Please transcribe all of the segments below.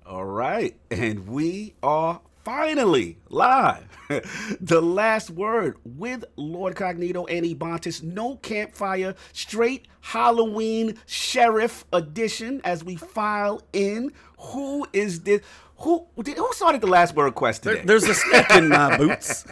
All right, and we are finally live. The last word with Lord Cognito and Ebontis. No campfire, straight Halloween sheriff edition as we file in. Who is this? Who started the last word quest today? There's a snake in my boots.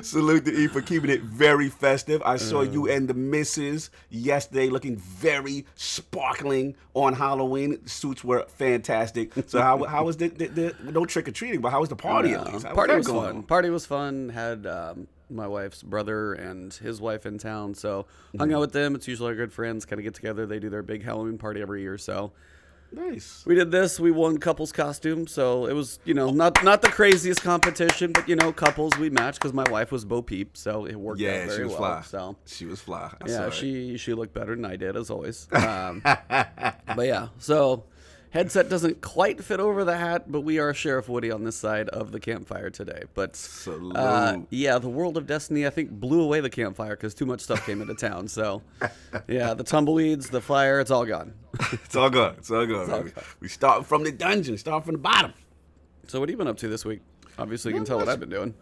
Salute to E for keeping it very festive. I saw you and the missus yesterday looking very sparkling on Halloween. The suits were fantastic. So how was the no trick-or-treating, but how was the party at least? Party was fun. Party was fun. Had my wife's brother and his wife in town, so hung out with them. It's usually our good friends kind of get together. They do their big Halloween party every year, so... Nice. We did this. We won couples costumes, so it was, not the craziest competition, but couples we matched because my wife was Bo Peep, so it worked out very well. Yeah, she was fly. So she was fly. She looked better than I did as always. But yeah, so headset doesn't quite fit over the hat, but we are Sheriff Woody on this side of the campfire today. But the World of Destiny I think blew away the campfire because too much stuff came into town. So yeah, the tumbleweeds, the fire, it's all gone. It's all good. It's all good. We start from the dungeon, start from the bottom. So what have you been up to this week? Obviously, you can tell what I've been doing.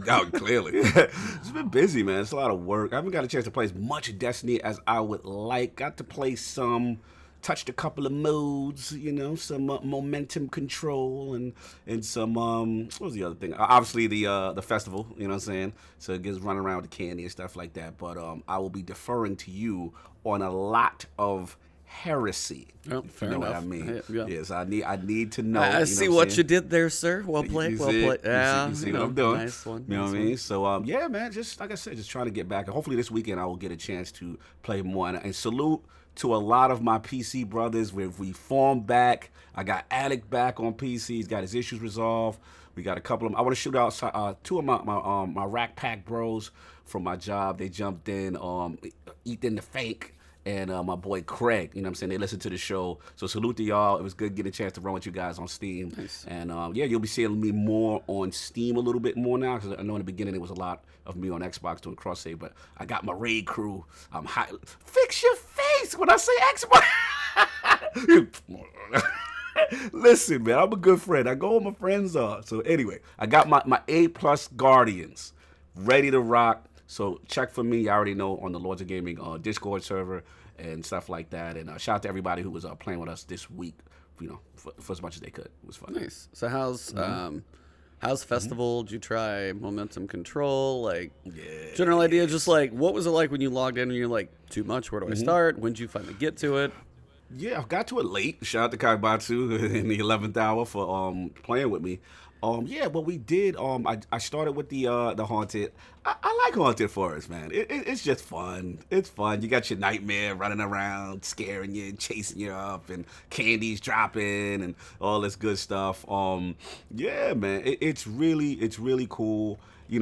Oh, clearly. It's been busy, man. It's a lot of work. I haven't got a chance to play as much Destiny as I would like. Got to play some, touched a couple of modes, some momentum control and some, what was the other thing? Obviously, the festival, you know what I'm saying? So it gets running around with the candy and stuff like that. But I will be deferring to you on a lot of Heresy. Oh, fair you know enough. What I mean? Yeah. Yes, I need to know. I see what you did there, sir. Well played. Well played. Yeah, you see what I'm doing. Nice one. You know what I mean? So yeah, man. Just like I said, just trying to get back. And hopefully this weekend I will get a chance to play more. And salute to a lot of my PC brothers. We formed back. I got Alec back on PC. He's got his issues resolved. We got a couple of them. I want to shoot out two of my Rack Pack bros from my job. They jumped in. Ethan the Fake. And my boy Craig, you know what I'm saying? They listen to the show. So salute to y'all. It was good getting a chance to run with you guys on Steam. Nice. And you'll be seeing me more on Steam a little bit more now because I know in the beginning it was a lot of me on Xbox doing cross-save, but I got my raid crew. I'm high. Fix your face when I say Xbox. Listen, man, I'm a good friend. I go where my friends are. So anyway, I got my A+ Guardians ready to rock. So check for me. I already know on the Lords of Gaming Discord server and stuff like that. And shout out to everybody who was playing with us this week. For as much as they could. It was fun. Nice. So how's Festival? Did you try Momentum Control? General idea. Just what was it like when you logged in and you're like, too much? Where do I start? When did you finally get to it? Yeah, I got to it late. Shout out to Kagbatsu in the 11th hour for playing with me. We did. I started with the Haunted. I like Haunted Forest, man. It's just fun. It's fun. You got your nightmare running around, scaring you, chasing you up, and candies dropping, and all this good stuff. Yeah, man. It's really cool.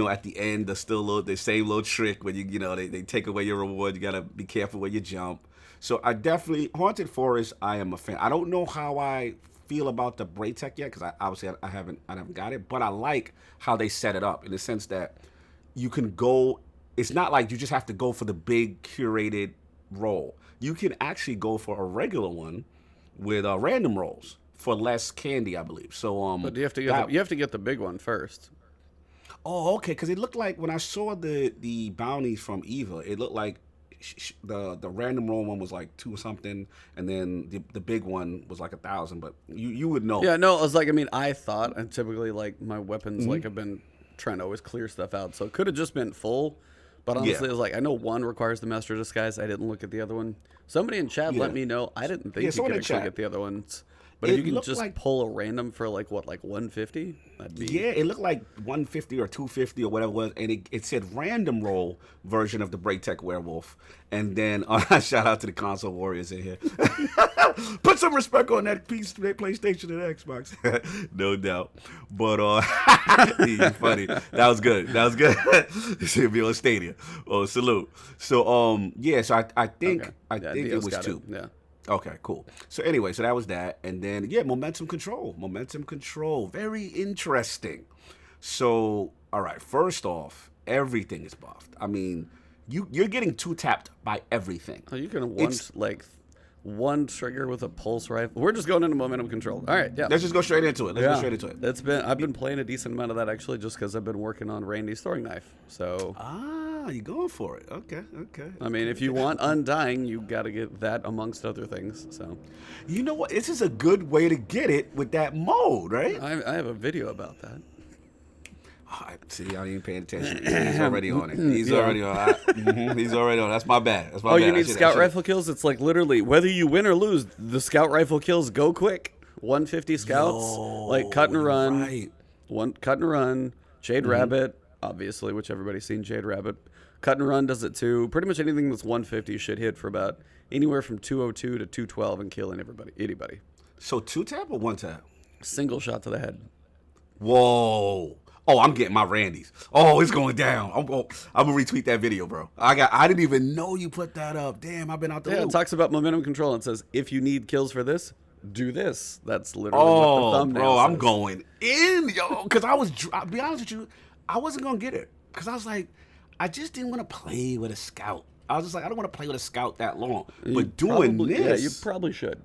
At the end, there's still the same little trick where they take away your reward. You gotta be careful where you jump. So I definitely Haunted Forest. I am a fan. I don't know how I feel about the Braid Tech yet because I haven't got it, but I like how they set it up in the sense that you can go. It's not like you just have to go for the big curated role. You can actually go for a regular one with random rolls for less candy, I believe. So but you have to get the big one first. Oh, okay. Because it looked like when I saw the bounties from Eva, it looked like the random roll one was like 2 or something, and then the big one was like 1,000. But you would know. Yeah, no, I was I thought, and typically my weapons have been trying to always clear stuff out, so it could have just been full. But honestly, it was I know one requires the Master Disguise. I didn't look at the other one. Somebody in chat let me know. I didn't think you could actually get the other ones. But if you can just pull a random for like 150, that'd be... Yeah, it looked like 150 or 250 or whatever it was, and it said random roll version of the Braid Tech Werewolf. And then, shout out to the console warriors in here. Put some respect on that PlayStation and Xbox. No doubt. But, you're funny. That was good. She'll be on Stadia. Oh, salute. So, so I think it was 2. Yeah. Okay, cool. So anyway, so that was that. And then, momentum control. Very interesting. So, all right, first off, everything is buffed. I mean, you're getting 2-tapped by everything. Oh, you can one trigger with a pulse rifle. We're just going into momentum control. All right, yeah. Let's just go straight into it. I've been playing a decent amount of that actually, just because I've been working on Randy's throwing knife. So you're going for it. Okay. I mean, if you want Undying, you got to get that amongst other things. So you know what? This is a good way to get it with that mode, right? I have a video about that. See, I ain't paying attention. He's already on it. He's already on it. He's already on it. That's my bad. You need scout rifle kills? It's like literally, whether you win or lose, the scout rifle kills go quick. 150 scouts, like cut and run. Right. One cut and run. Jade Rabbit, obviously, which everybody's seen Jade Rabbit. Cut and run does it too. Pretty much anything that's 150 should hit for about anywhere from 202 to 212 and killing anybody. So 2-tap or 1-tap? Single shot to the head. Whoa. Oh, I'm getting my Randy's. Oh, it's going down. I'm gonna retweet that video, bro. I didn't even know you put that up. Damn, I've been out there. Yeah, it talks about momentum control and says if you need kills for this, do this. That's literally what the thumbnail says. I'm going in, yo. Because I'll be honest with you, I wasn't gonna get it because I was like, I just didn't want to play with a scout. I was just like, I don't want to play with a scout that long. But doing this, yeah, you probably should.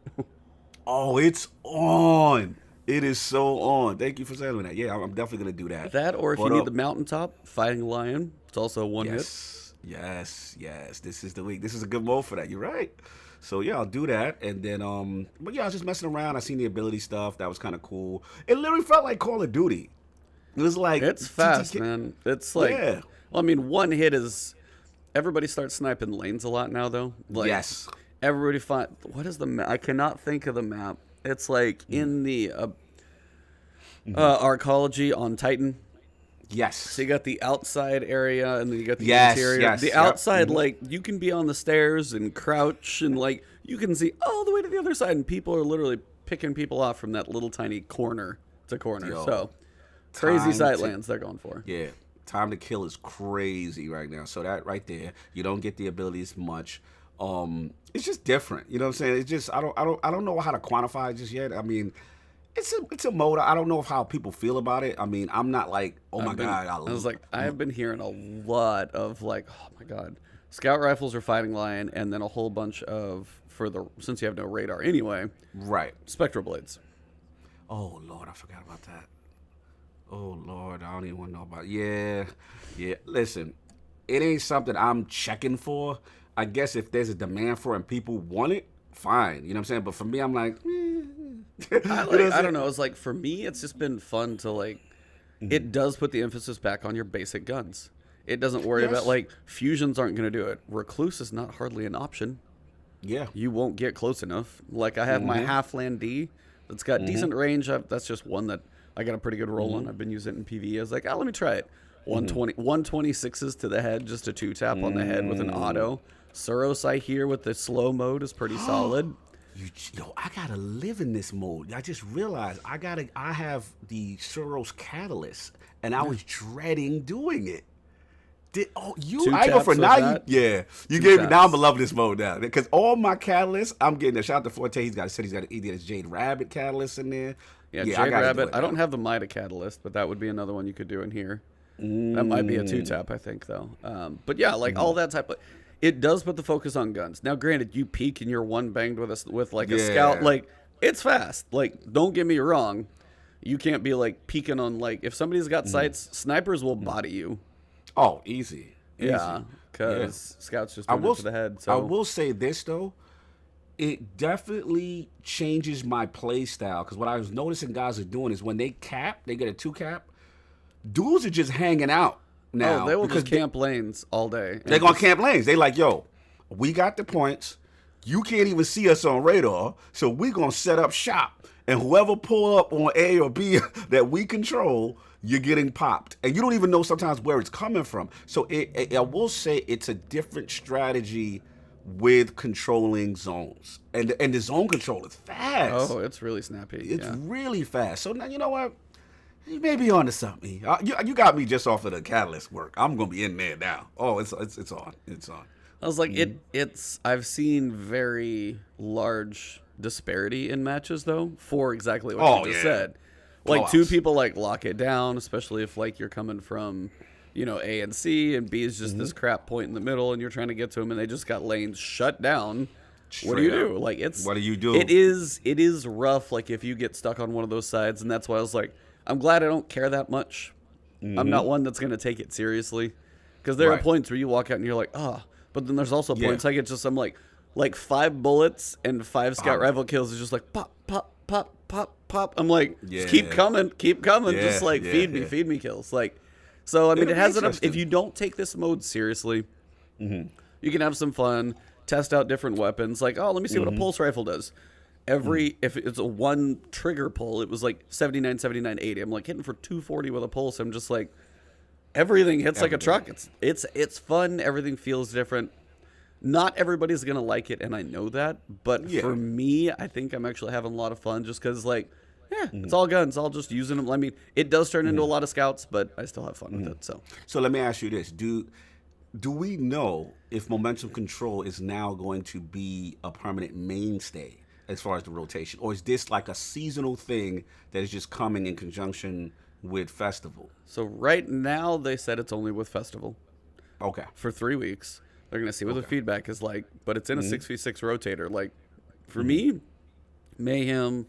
Oh, it's on. It is so on. Thank you for saying that. Yeah, I'm definitely going to do that. That, or if you need the mountaintop, Fighting Lion. It's also one hit. Yes. This is the week. This is a good mode for that. You're right. So, yeah, I'll do that. And then, but yeah, I was just messing around. I seen the ability stuff. That was kind of cool. It literally felt like Call of Duty. It was like... It's fast, man. It's like... Yeah. Well, I mean, one hit is... Everybody starts sniping lanes a lot now, though. Like, yes. Everybody find... What is the map? I cannot think of the map. It's like in the arcology on Titan. Yes. So you got the outside area and then you got the interior. Yes. The outside, like, you can be on the stairs and crouch and, like, you can see all the way to the other side. And people are literally picking people off from that little tiny corner to corner. So crazy sight lands they're going for. Yeah. Time to kill is crazy right now. So that right there, you don't get the abilities much. It's just different. You know what I'm saying? It's just I don't know how to quantify it just yet. I mean, it's a mode. I don't know how people feel about it. I mean, I'm not like, oh my god. I have been hearing a lot of like, oh my god, scout rifles are Fighting Lion, and then a whole bunch of since you have no radar anyway. Right. Spectral blades. Oh Lord, I forgot about that. Oh Lord, I don't even want to know about it. Yeah. Listen, it ain't something I'm checking for. I guess if there's a demand for it and people want it, fine. You know what I'm saying? But for me, I'm like, I don't know. It's like, for me, it's just been fun to like, it does put the emphasis back on your basic guns. It doesn't worry about like, fusions aren't going to do it. Recluse is not hardly an option. Yeah. You won't get close enough. Like, I have my Halfland D that's got decent range. That's just one that I got a pretty good roll on. I've been using it in PvE. I was like, let me try it. 126s to the head, just a 2-tap on the head with an auto. Suros, I hear, with the slow mode is pretty solid. I gotta live in this mode. I just realized I have the Suros Catalyst, and I was dreading doing it. I go for now. You gave me. Now I'm gonna love this mode now because all my catalysts, I'm getting a shout out to Forte. He did his Jade Rabbit catalyst in there. Yeah, Jade Rabbit. I don't have the Mida catalyst, but that would be another one you could do in here. That might be a 2-tap, I think, though. But yeah, like all that type of. It does put the focus on guns. Now, granted, you peek and you're one banged with a scout. Like, it's fast. Like, don't get me wrong. You can't be like peeking on, like, if somebody's got sights, snipers will body you. Oh, easy. Yeah, because scouts just go to the head. So I will say this though, it definitely changes my play style. Because what I was noticing guys are doing is when they cap, they get a 2-cap. Dudes are just hanging out now. Oh, they will just camp lanes all day. They're gonna camp lanes. They like, yo, we got the points. You can't even see us on radar, so we're gonna set up shop. And whoever pull up on A or B that we control, you're getting popped. And you don't even know sometimes where it's coming from. So I will say it's a different strategy with controlling zones. And the zone control is fast. Oh, it's really snappy. It's really fast. So now, you know what? You may be on to something. You got me just off of the catalyst work. I'm going to be in there now. Oh, it's on. It's on. I was like, I've seen very large disparity in matches, though, for exactly what you just said. Like, two people, like, lock it down, especially if, like, you're coming from, A and C, and B is just this crap point in the middle, and you're trying to get to them, and they just got lanes shut down. what do you do? Like, what do you do? It is rough. Like, if you get stuck on one of those sides, and that's why I was like, I'm glad I don't care that much. I'm not one that's gonna take it seriously, because there are points where you walk out and you're like, but then there's also points I get I'm like 5 bullets and 5 scout rifle kills is just like pop, pop, pop, pop, pop. I'm like, just keep coming, just like feed me kills. Like, so I mean, it has enough. If you don't take this mode seriously, you can have some fun, test out different weapons. Like, let me see what a pulse rifle does. If it's a 1 trigger pull, it was like 79, 79, 80. I'm like hitting for 240 with a pulse. I'm just like, everything hits like a truck. It's fun. Everything feels different. Not everybody's gonna like it, and I know that. But for me, I think I'm actually having a lot of fun just because, like, it's all guns. I'll just using them. I mean, it does turn into a lot of scouts, but I still have fun with it. So let me ask you this: Do we know if momentum control is now going to be a permanent mainstay as far as the rotation, or is this like a seasonal thing that is just coming in conjunction with Festival? So right now they said it's only with Festival. Okay. For 3 weeks. They're going to see what the feedback is like, but it's in a 6v6 rotator. Like, for me, Mayhem,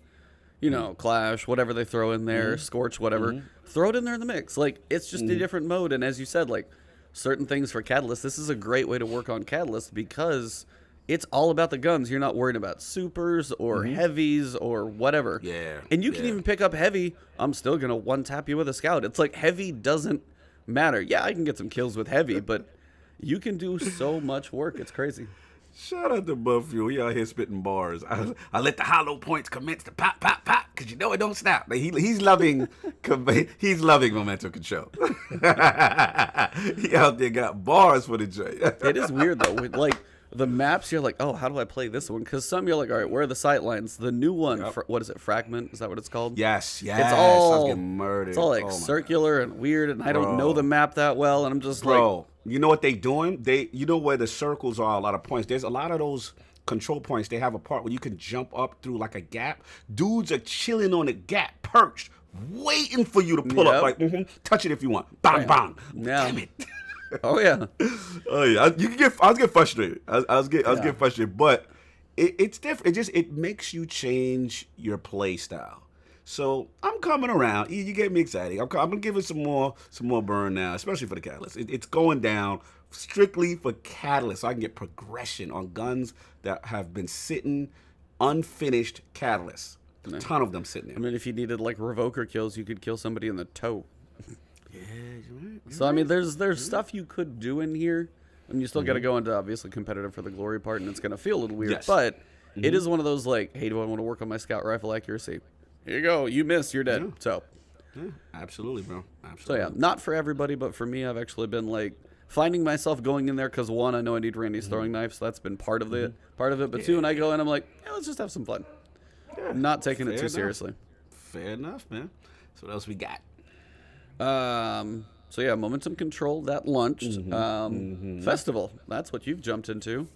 Clash, whatever they throw in there, Scorch, whatever, throw it in there in the mix. Like, it's just a different mode, and as you said, like, certain things for Catalyst, this is a great way to work on Catalyst because it's all about the guns. You're not worried about supers or heavies or whatever. Yeah. And you can even pick up heavy. I'm still going to one-tap you with a scout. It's like heavy doesn't matter. Yeah, I can get some kills with heavy, but you can do so much work. It's crazy. Shout out to Buffy. He out here spitting bars. I let the hollow points commence to pop, pop, pop, because it don't stop. He's loving momentum control. He out there got bars for the joint. It is weird, though. Like, the maps, you're like, oh, how do I play this one? Because some you're like, all right, where are the sight lines? The new one, what is it, Fragment? Is that what it's called? Yes. It's all, I was getting murdered. It's all like circular and weird, and I don't know the map that well, and I'm just like... You know what they doing? You know where the circles are, a lot of points. There's a lot of those control points. They have a part where you can jump up through like a gap. Dudes are chilling on the gap, perched, waiting for you to pull up. Like, touch it if you want. Bang, bang. Damn it. Oh yeah. Oh yeah. I was getting frustrated. I was getting frustrated, but it's different. It makes you change your play style. So I'm coming around. You get me excited. I'm gonna give it some more burn now, especially for the Catalyst. It's going down strictly for Catalyst, so I can get progression on guns that have been sitting unfinished Catalysts. A ton of them sitting there. I mean, if you needed like revoker kills, you could kill somebody in the toe. Yeah, you're right. So I mean, there's stuff you could do in here, and you still got to go into obviously competitive for the glory part, and it's gonna feel a little weird. But it is one of those like, hey, do I want to work on my scout rifle accuracy? Here you go. You missed. You're dead. So, absolutely, bro. Absolutely. So yeah, not for everybody, but for me, I've actually been like finding myself going in there because one, I know I need Randy's throwing knife, so that's been part of it. But two, when I go in, I'm like, let's just have some fun. Yeah. Not taking it too seriously. Fair enough, man. So what else we got? So yeah, momentum control that launched. Festival. That's what you've jumped into.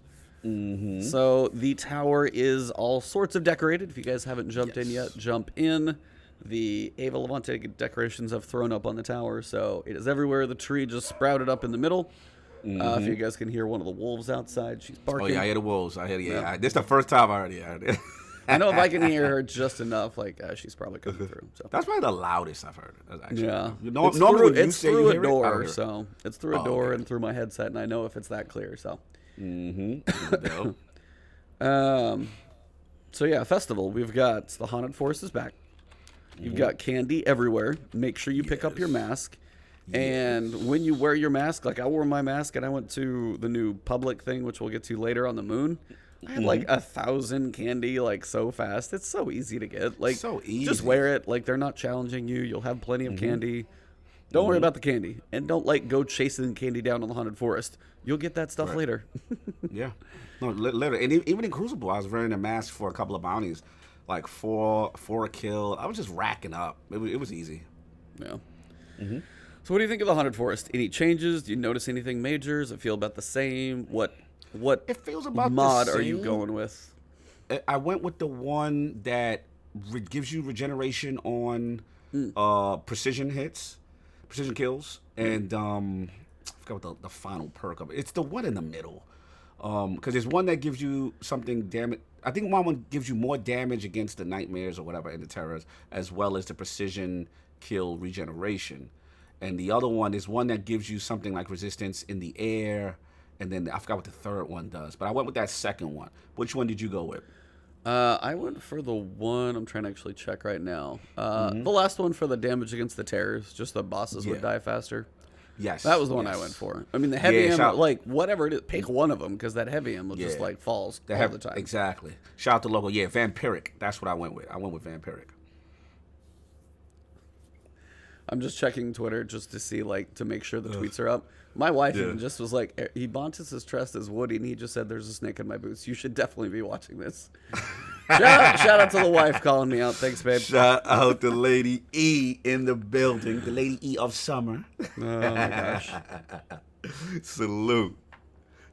So the tower is all sorts of decorated. If you guys haven't jumped in yet, jump in. The Ava Levante decorations have thrown up on the tower, so it is everywhere. The tree just sprouted up in the middle. If you guys can hear one of the wolves outside, she's barking. Oh yeah, I hear the wolves. I hear this is the first time I already heard it. I know if I can hear her just enough, like she's probably coming through. So that's probably the loudest I've heard. Actually. Yeah, normally it's through a door, so it's through a door and through my headset, and I know if it's that clear. So. So yeah, festival. We've got the Haunted Forest is back. You've got candy everywhere. Make sure you pick up your mask. And when you wear your mask, like I wore my mask and I went to the new public thing, which we'll get to later on the moon. I had like 1,000 candy, like so fast. It's so easy to get. Like, so easy. Just wear it. Like they're not challenging you. You'll have plenty of candy. Don't worry about the candy, and don't like go chasing candy down on the Haunted Forest. You'll get that stuff later. Yeah, no, literally, and even in Crucible, I was wearing a mask for a couple of bounties, like four a kill. I was just racking up. It was easy. Yeah. So, what do you think of the Haunted Forest? Any changes? Do you notice anything major? Does it feel about the same? What it feels about mod the same. Are you going with? I went with the one that gives you regeneration on precision hits. Precision kills, and I forgot what the final perk of it. It's the one in the middle. Because there's one that gives you something damage. I think one gives you more damage against the nightmares or whatever and the terrors, as well as the precision kill regeneration. And the other one is one that gives you something like resistance in the air. And then I forgot what the third one does, but I went with that second one. Which one did you go with? I went for the one, I'm trying to actually check right now. The last one for the damage against the terrors, just the bosses would die faster. Yes. That was the one I went for. I mean, the heavy ammo, like, whatever it is, pick one of them, because that heavy ammo just, like, falls all the time. Exactly. Shout out to logo. Yeah, Vampiric. That's what I went with. I went with Vampiric. I'm just checking Twitter just to see, like, to make sure the tweets are up. My wife even just was like, Ebontis is dressed as Woody, and he just said, there's a snake in my boots. You should definitely be watching this. Shout out to the wife calling me out. Thanks, babe. Shout out to Lady E in the building. The Lady E of summer. Oh, my gosh. Salute.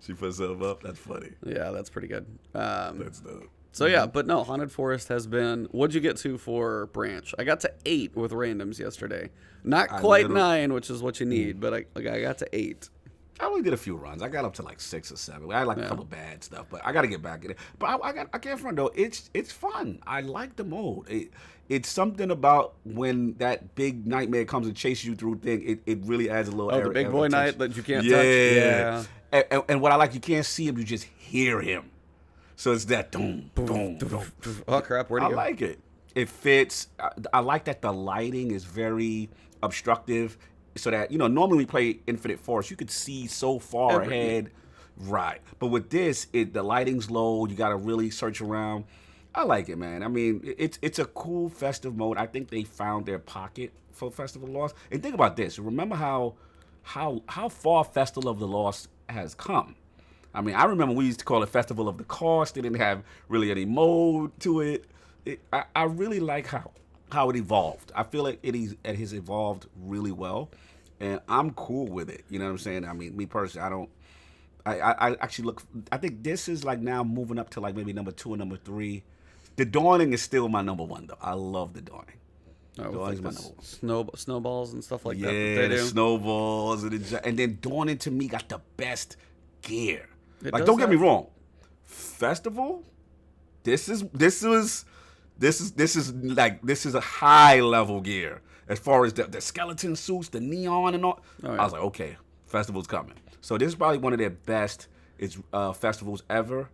She put herself up. That's funny. Yeah, that's pretty good. That's dope. So, yeah, but no, Haunted Forest has been... What'd you get to for Branch? I got to 8 with randoms yesterday. Not quite 9, which is what you need, but I got to 8. I only did a few runs. I got up to like 6 or 7. I had like a couple bad stuff, but I got to get back in it. But I can't front though. It's fun. I like the mode. It's something about when that big nightmare comes and chases you through thing. It really adds a little. Oh, the big boy night that you can't touch. Yeah. And what I like, you can't see him. You just hear him. So it's that boom, boom, boom. Oh crap! Where do you? I like it. It fits. I like that the lighting is very obstructive. So that, normally we play Infinite Forest, you could see so far ahead. Right. But with this, the lighting's low. You got to really search around. I like it, man. I mean, it's a cool festive mode. I think they found their pocket for Festival of the Lost. And think about this. Remember how far Festival of the Lost has come. I mean, I remember we used to call it Festival of the Cost. They didn't have really any mode to it. I really like how it evolved. I feel like it has evolved really well, and I'm cool with it. You know what I'm saying? I mean, me personally, I actually look. I think this is like now moving up to like maybe number 2 and number 3. The Dawning is still my number 1 though. I love the Dawning. Dawning's my number 1. Snowballs and stuff like that. Yeah, the snowballs and then Dawning to me got the best gear. Like, don't get me wrong, Festival. This is a high level gear as far as the skeleton suits, the neon and all. Oh, yeah. I was like, okay, Festival's coming. So this is probably one of their best festivals ever.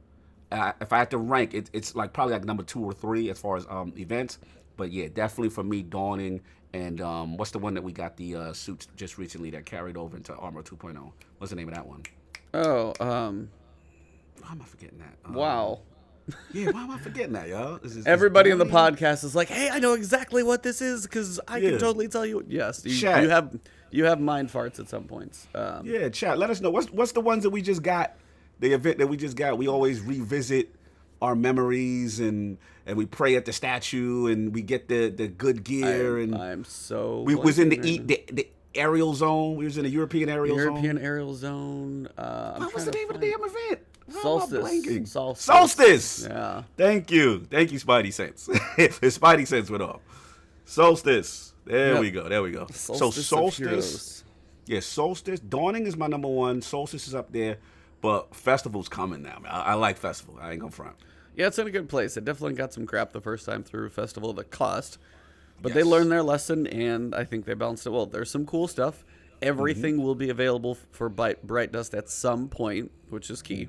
If I had to rank, it's like probably like number 2 or 3 as far as events. But yeah, definitely for me, Dawning and what's the one that we got the suits just recently that carried over into Armor 2.0? What's the name of that one? Oh, why am I forgetting that? Wow. Yeah, why am I forgetting that, y'all? Everybody in the podcast is like, "Hey, I know exactly what this is because I can totally tell you." Yes, you have mind farts at some points. Yeah, chat. Let us know what's the ones that we just got. The event that we just got. We always revisit our memories and we pray at the statue and we get the good gear. We was in the aerial zone. We was in the European aerial zone. European aerial zone. What was the name of the damn event? Solstice. Yeah. Thank you, Spidey Sense. His Spidey Sense went off. Solstice. There we go. Solstice. Yeah, Solstice. Dawning is my number 1. Solstice is up there, but Festival's coming now, man. I like Festival. I ain't gonna front. Yeah, it's in a good place. It definitely got some crap the first time through Festival of the Cost, but they learned their lesson, and I think they balanced it well. There's some cool stuff. Everything will be available for Bright Dust at some point, which is key.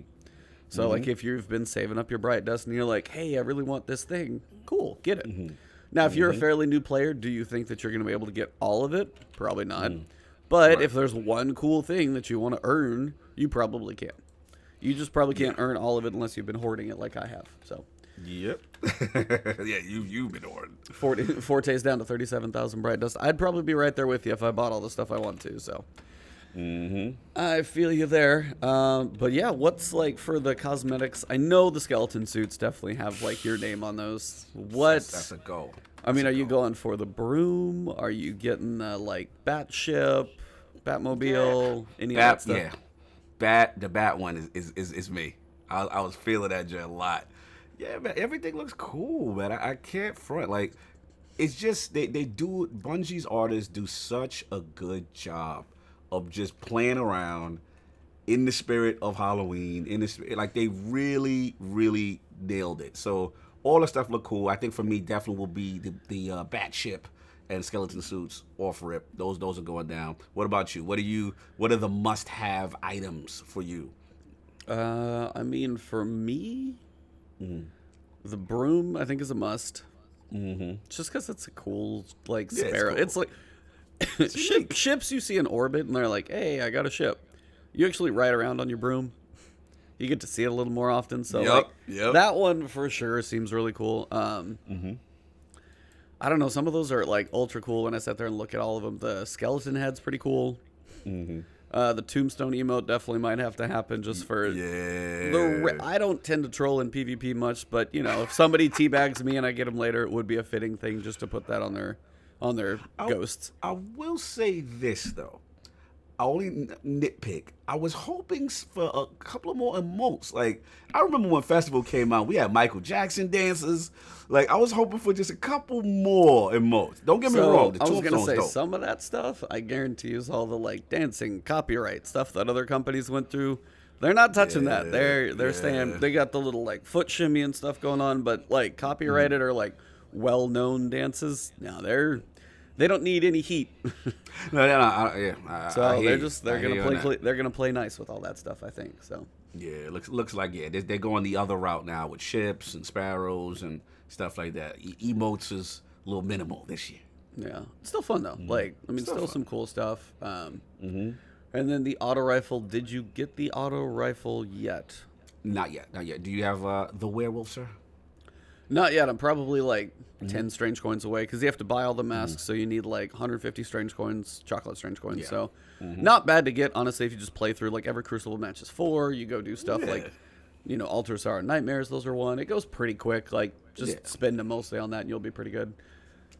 So, like, if you've been saving up your Bright Dust and you're like, hey, I really want this thing, cool, get it. Now, if you're a fairly new player, do you think that you're going to be able to get all of it? Probably not. But if there's one cool thing that you want to earn, you probably can. You just probably can't earn all of it unless you've been hoarding it like I have. So. Yep. Yeah, you've been hoarding. Forte's down to 37,000 Bright Dust. I'd probably be right there with you if I bought all the stuff I want to, so. I feel you there. But yeah, what's like for the cosmetics? I know the skeleton suits definitely have like your name on those. That's a go. I mean, are you going for the broom? Are you getting the like bat ship, Batmobile, any of that stuff? Yeah, the bat one is me. I was feeling that a lot. Yeah, man, everything looks cool, man. I can't front. Like, it's just Bungie's artists do such a good job of just playing around in the spirit of Halloween. In the like they really, really nailed it. So all the stuff looked cool. I think for me, definitely will be the bat ship and skeleton suits off rip. Those are going down. What about you? What are the must have items for you? I mean, for me, the broom I think is a must. Just because it's a cool like sparrow. It's cool. It's like ships you see in orbit and they're like, hey, I got a ship. You actually ride around on your broom. You get to see it a little more often. So that one for sure seems really cool. I don't know. Some of those are like ultra cool when I sit there and look at all of them. The skeleton head's pretty cool. The tombstone emote definitely might have to happen just for I don't tend to troll in PvP much, but you know, if somebody teabags me and I get them later, it would be a fitting thing just to put that on their ghosts. I will say this though. I only nitpick. I was hoping for a couple of more emotes. Like, I remember when Festival came out, we had Michael Jackson dances. Like, I was hoping for just a couple more emotes. Don't get me wrong. The I was gonna say dope. some of that stuff, I guarantee, is all the like dancing copyright stuff that other companies went through. They're not touching that. They're staying. They got the little like foot shimmy and stuff going on, but like copyrighted or like well-known dances. No, they don't need any heat. They're gonna play nice with all that stuff, I think. So yeah, it looks like they're going the other route now with ships and sparrows and stuff like that. Emotes is a little minimal this year. Yeah, it's still fun though. Like I mean, still some cool stuff. And then the auto rifle. Did you get the auto rifle yet? Not yet. Do you have the werewolf, sir? Not yet. I'm probably like 10 strange coins away because you have to buy all the masks, so you need like 150 strange coins, chocolate strange coins. Yeah. So not bad to get, honestly, if you just play through like every Crucible match is 4. You go do stuff like, you know, Altar Star Nightmares, those are 1. It goes pretty quick. Like, just spend them mostly on that and you'll be pretty good.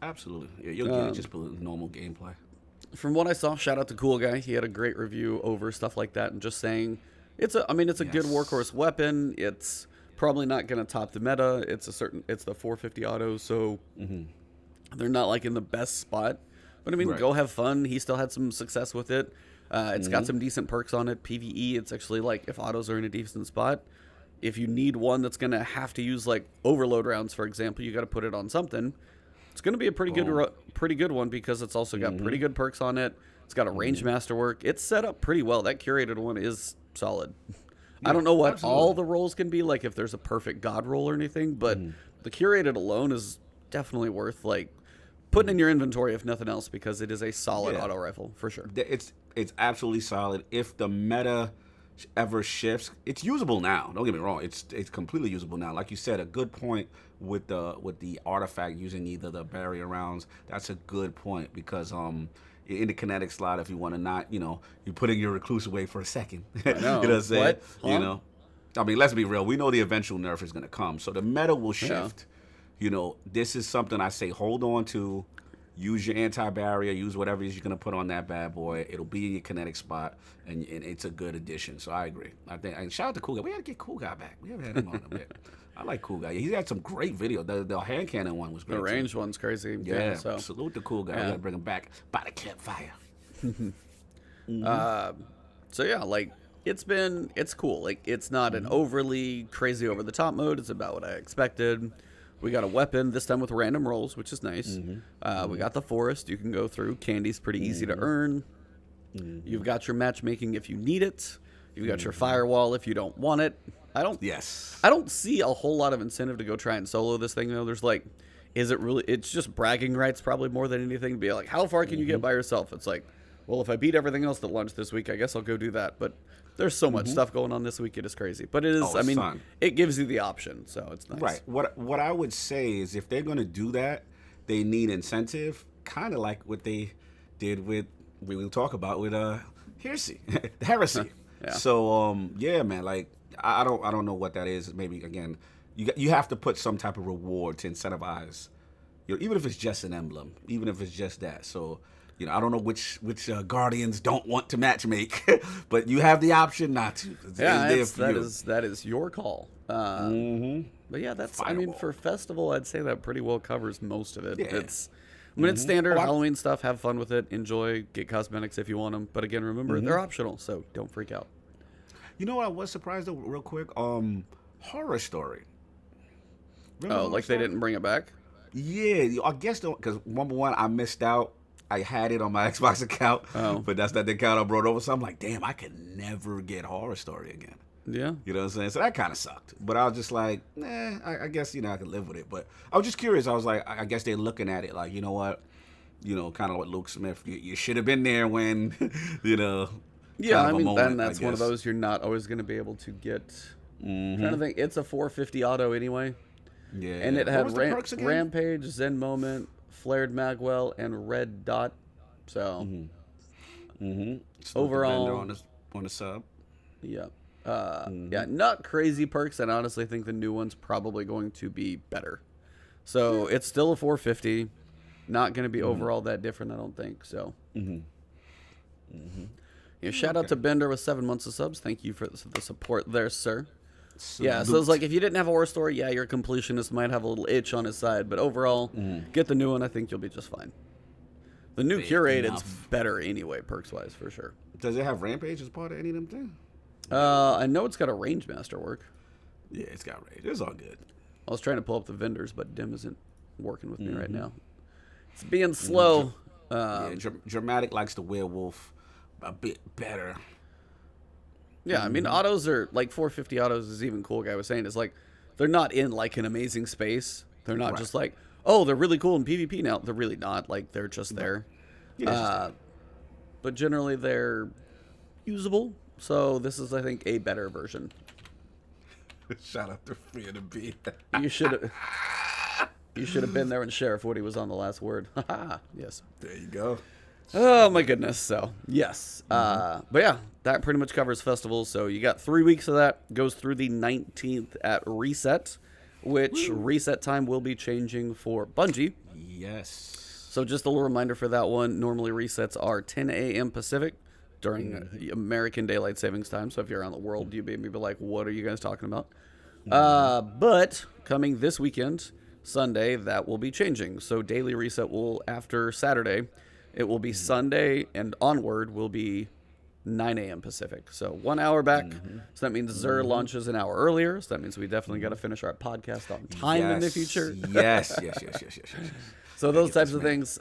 Absolutely. Yeah, you'll get it just with normal gameplay. From what I saw, shout out to Cool Guy. He had a great review over stuff like that and just saying it's a good workhorse weapon. It's probably not going to top the meta. It's the 450 auto, so they're not like in the best spot. But I mean, go have fun. He still had some success with it. It's got some decent perks on it. PvE, it's actually like if autos are in a decent spot. If you need one that's going to have to use like overload rounds, for example, you got to put it on something. It's going to be a pretty good one because it's also got pretty good perks on it. It's got a range masterwork. It's set up pretty well. That curated one is solid. I don't know what all the roles can be, like if there's a perfect god roll or anything, but the curated alone is definitely worth like putting in your inventory if nothing else because it is a solid auto rifle for sure. It's absolutely solid. If the meta ever shifts, it's usable now. Don't get me wrong; it's completely usable now. Like you said, a good point with the artifact using either the barrier rounds. That's a good point because in the kinetic slot, if you want to not, you know, you put in your recluse away for a second. I know. You know what I'm saying? What? Huh? You know, I mean, let's be real. We know the eventual nerf is going to come, so the meta will shift. You know, this is something I say hold on to. Use your anti-barrier. Use whatever it is you're going to put on that bad boy. It'll be in your kinetic spot, and it's a good addition. So I agree. I think. And shout out to Cool Guy. We got to get Cool Guy back. We haven't had him on a bit. I like Cool Guy. He's had some great video. The hand cannon one was great. The range one's crazy. Yeah. So Salute the Cool Guy. We got to bring him back by the campfire. So yeah, like it's cool. Like it's not an overly crazy over the top mode. It's about what I expected. We got a weapon this time with random rolls, which is nice. We got the forest you can go through. Candy's pretty easy to earn. You've got your matchmaking if you need it. You've got your firewall if you don't want it. I don't see a whole lot of incentive to go try and solo this thing though. There's like, is it really? It's just bragging rights probably more than anything. To be like, how far can you get by yourself? It's like, well, if I beat everything else that launched this week, I guess I'll go do that. But there's so much stuff going on this week, it is crazy. But it is, I mean, fun. It gives you the option, so it's nice. Right. What I would say is if they're going to do that, they need incentive, kind of like what they did with, we will talk about with Heresy, the Heresy. Yeah. So, yeah, man, like, I don't know what that is. Maybe, again, you have to put some type of reward to incentivize, you know, even if it's just an emblem, even if it's just that. So, you know, I don't know which Guardians don't want to matchmake, but you have the option not to. That is your call. But yeah, that's Firewall. I mean, for festival, I'd say that pretty well covers most of it. Yeah. It's standard Halloween stuff. Have fun with it. Enjoy. Get cosmetics if you want them. But again, remember they're optional, so don't freak out. You know what? I was surprised though, real quick. Horror Story. Remember Oh, Horror like they Story? didn't bring it back? Yeah, I guess because number one, I missed out. I had it on my Xbox account, Oh. but that's not the account I brought over. So I'm like, damn, I could never get Horror Story again. Yeah. You know what I'm saying? So that kind of sucked. But I was just like, I guess, I could live with it. But I was just curious. I was like, I guess they're looking at it like, you know what? Kind of what Luke Smith, you should have been there when, Yeah, kind of I a mean, moment, then that's I one of guess. those you're not always going to be able to get. Mm-hmm. Trying to think, it's a 450 auto anyway. Yeah. And it What had was the perks again? Rampage, Zen Moment, Flared Magwell, and Red Dot. So, overall, on the sub. yeah. Yeah, not crazy perks, and I honestly think the new one's probably going to be better. So, it's still a 450. Not going to be overall that different, I don't think. So, yeah, shout out to Bender with 7 months of subs. Thank you for the support there, sir. Yeah, so it's like if you didn't have a horror story, yeah, your completionist might have a little itch on his side, but overall, get the new one. I think you'll be just fine. The new Curated's better anyway, perks wise for sure. Does it have Rampage as part of any of them things? I know it's got a range master work. Yeah, it's got Rage. It's all good. I was trying to pull up the vendors, but Dim isn't working with me right now. It's being slow. Dramatic likes the werewolf a bit better. Yeah, I mean, autos are like 450 autos is even cool. Guy was saying is like they're not in like an amazing space. They're not just like, oh, they're really cool in PvP now. They're really not. Like they're just there. Yeah, But generally they're usable. So this is, I think, a better version. Shout out to Free of the B. You should have been there when Sheriff Woody was on the last word. Yes. There you go. Oh my goodness. So yes. But yeah, that pretty much covers festivals. So you got 3 weeks of that. Goes through the 19th at reset, which reset time will be changing for Bungie. Yes. So just a little reminder for that one. Normally resets are 10 a.m. Pacific during American Daylight Savings Time. So if you're around the world, you may be like, what are you guys talking about? But coming this weekend, Sunday, that will be changing. So daily reset will, after Saturday, it will be Sunday and onward will be 9 a.m. Pacific. So 1 hour back. So that means Zur launches an hour earlier. So that means we definitely got to finish our podcast on time in the future. Yes. So those types of things.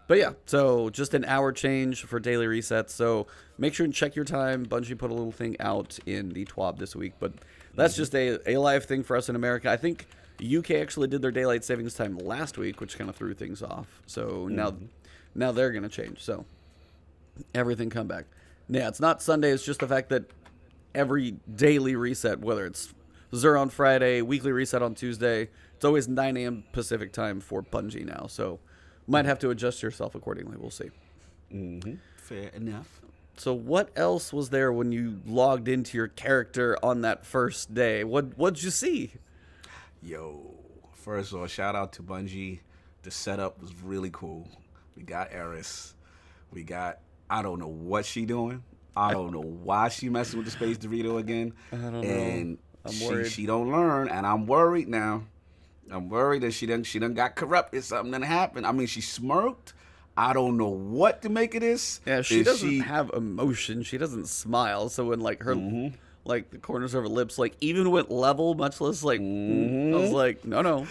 But yeah, so just an hour change for daily resets. So make sure and check your time. Bungie put a little thing out in the TWAB this week. But that's just a live thing for us in America. I think UK actually did their daylight savings time last week, which kind of threw things off. So now they're going to change. So everything come back. Yeah, it's not Sunday. It's just the fact that every daily reset, whether it's Zur on Friday, weekly reset on Tuesday, it's always 9 a.m. Pacific time for Bungie now. So might have to adjust yourself accordingly. We'll see. Fair enough. So what else was there when you logged into your character on that first day? What'd you see? Yo, first of all, shout out to Bungie. The setup was really cool. We got Eris. We got, I don't know what she doing. I don't know why she messing with the Space Dorito again. I don't know. And I'm worried. she don't learn, and I'm worried now. I'm worried that she done got corrupted. Something done happened. I mean, she smirked. I don't know what to make of this. Yeah, she doesn't have emotion. She doesn't smile. So when like her, like the corners of her lips, like even went level, much less like, I was like, no.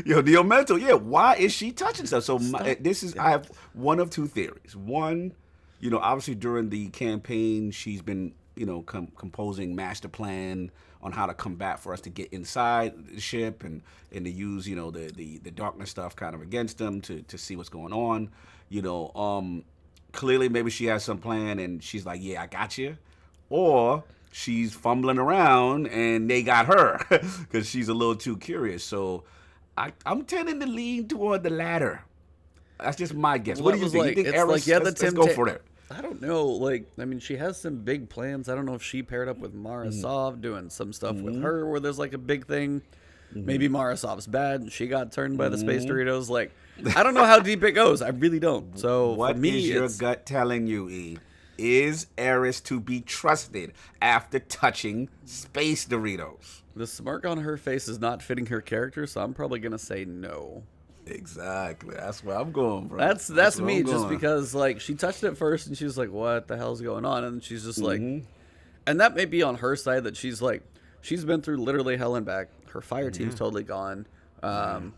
Yo, Neo Mental, yeah. Why is she touching stuff? So I have one of two theories. One, obviously during the campaign, she's been, composing master plan on how to combat for us to get inside the ship and to use, the darkness stuff kind of against them to see what's going on. Clearly maybe she has some plan and she's like, yeah, I got you. Or she's fumbling around and they got her because she's a little too curious. So I'm tending to lean toward the latter. That's just my guess. Well, what do you think? You think Eris? Let's go for it. I don't know. Like, I mean, she has some big plans. I don't know if she paired up with Marasov doing some stuff with her where there's like a big thing. Maybe Marasov's bad and she got turned by the Space Doritos. Like, I don't know how deep it goes. I really don't. So what for me, is your gut telling you, E? Is Eris to be trusted after touching Space Doritos? The smirk on her face is not fitting her character, so I'm probably going to say no. Exactly. That's where I'm going, bro. That's me, just because like she touched it first and she was like, what the hell's going on? And she's just like, And that may be on her side that she's been through literally hell and back. Her fire team's totally gone. And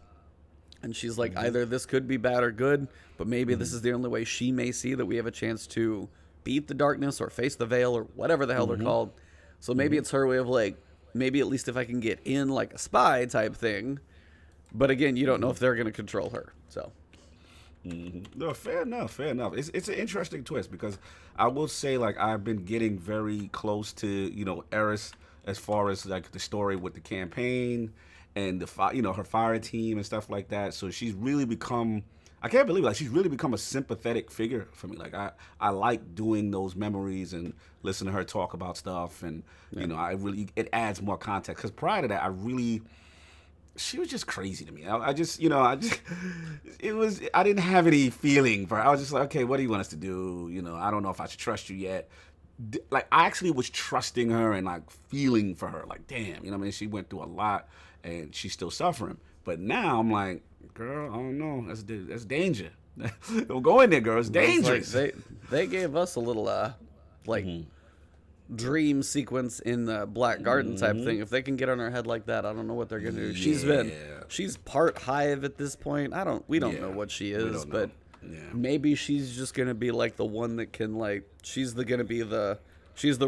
she's like, either this could be bad or good, but maybe this is the only way she may see that we have a chance to beat the darkness or face the veil or whatever the hell they're called. So maybe it's her way of like, maybe at least if I can get in like a spy type thing. But again, you don't know if they're going to control her. So. No, fair enough. It's an interesting twist because I will say, like, I've been getting very close to, Eris as far as, like, the story with the campaign and her fire team and stuff like that. So she's really become, I can't believe it, like, she's really become a sympathetic figure for me. Like, I like doing those memories and listening to her talk about stuff. And, it adds more context. Because prior to that, she was just crazy to me. I didn't have any feeling for her. I was just like, okay, what do you want us to do? I don't know if I should trust you yet. Like, I actually was trusting her and, like, feeling for her. Like, damn, she went through a lot and she's still suffering. But now I'm like, girl, I don't know. That's danger. Don't go in there, girl. It's dangerous. Like they gave us a little, dream sequence in the Black Garden type thing. If they can get on her head like that, I don't know what they're gonna do. She's part hive at this point. We don't know what she is, but maybe she's just gonna be like the one that can, like, she's the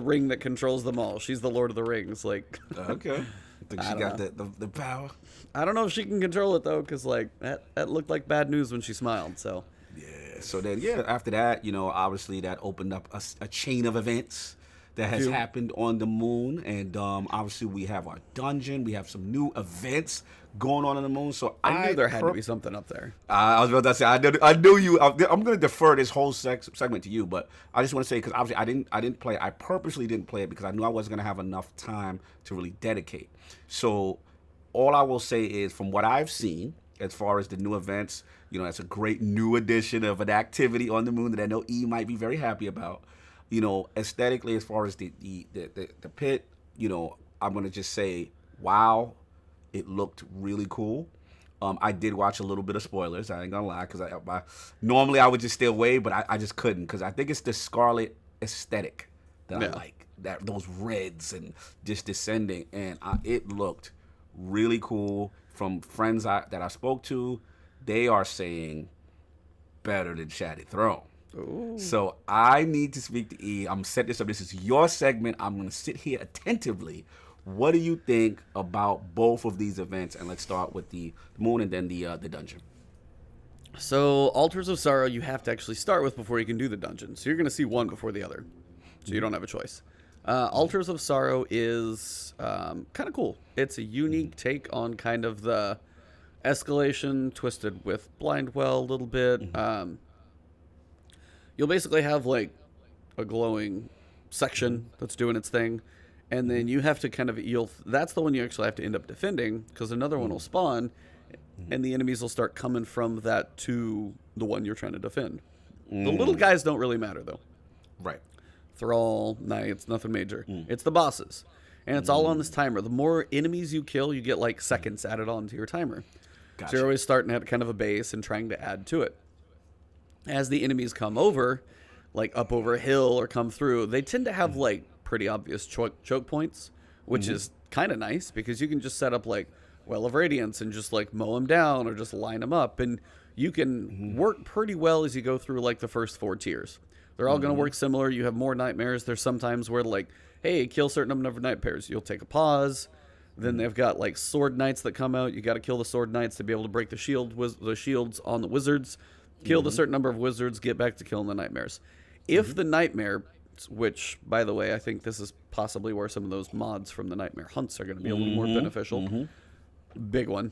ring that controls them all. She's the Lord of the Rings, like. Okay. I think she got the power. I don't know if she can control it though, because like that looked like bad news when she smiled. So. Yeah. So then, after that, obviously that opened up a chain of events that has happened on the moon, and obviously we have our dungeon. We have some new events going on the moon. So I knew there had to be something up there. I was about to say I knew you. I'm going to defer this whole segment to you, but I just want to say, because obviously I didn't play. I purposely didn't play it because I knew I wasn't going to have enough time to really dedicate. So all I will say is, from what I've seen, as far as the new events, that's a great new addition of an activity on the moon that I know E might be very happy about. Aesthetically, as far as the pit, I'm going to just say, wow, it looked really cool. I did watch a little bit of spoilers. I ain't going to lie, because normally I would just stay away, but I just couldn't, because I think it's the Scarlet aesthetic that I like, those reds and just descending, and it looked really cool. From friends that I spoke to, they are saying better than Shattered Throne. Ooh. So I need to speak to E. I'm set this up. This is your segment. I'm going to sit here attentively. What do you think about both of these events? And let's start with the moon and then the dungeon. So Altars of Sorrow, you have to actually start with before you can do the dungeon. So you're going to see one before the other. So you don't have a choice. Altars of Sorrow is kind of cool. It's a unique take on kind of the escalation, twisted with Blindwell a little bit. You'll basically have like a glowing section that's doing its thing, and then you have to kind of that's the one you actually have to end up defending, because another one will spawn, and the enemies will start coming from that to the one you're trying to defend. The little guys don't really matter though. Right. Thrall, Knights, nothing major. It's the bosses, and it's all on this timer. The more enemies you kill, you get like seconds added onto your timer. Gotcha. So you're always starting at kind of a base and trying to add to it. As the enemies come over, like up over a hill or come through, they tend to have like pretty obvious choke points, which is kind of nice, because you can just set up like Well of Radiance and just like mow them down or just line them up. And you can work pretty well as you go through like the first 4 tiers. They're all going to work similar. You have more nightmares. There's sometimes where like, hey, kill a certain number of nightmares. You'll take a pause. Then they've got like sword knights that come out. You got to kill the sword knights to be able to break the shields on the wizards. Kill the certain number of wizards, get back to killing the nightmares. If the nightmare, which, by the way, I think this is possibly where some of those mods from the nightmare hunts are going to be a little more beneficial. Big one.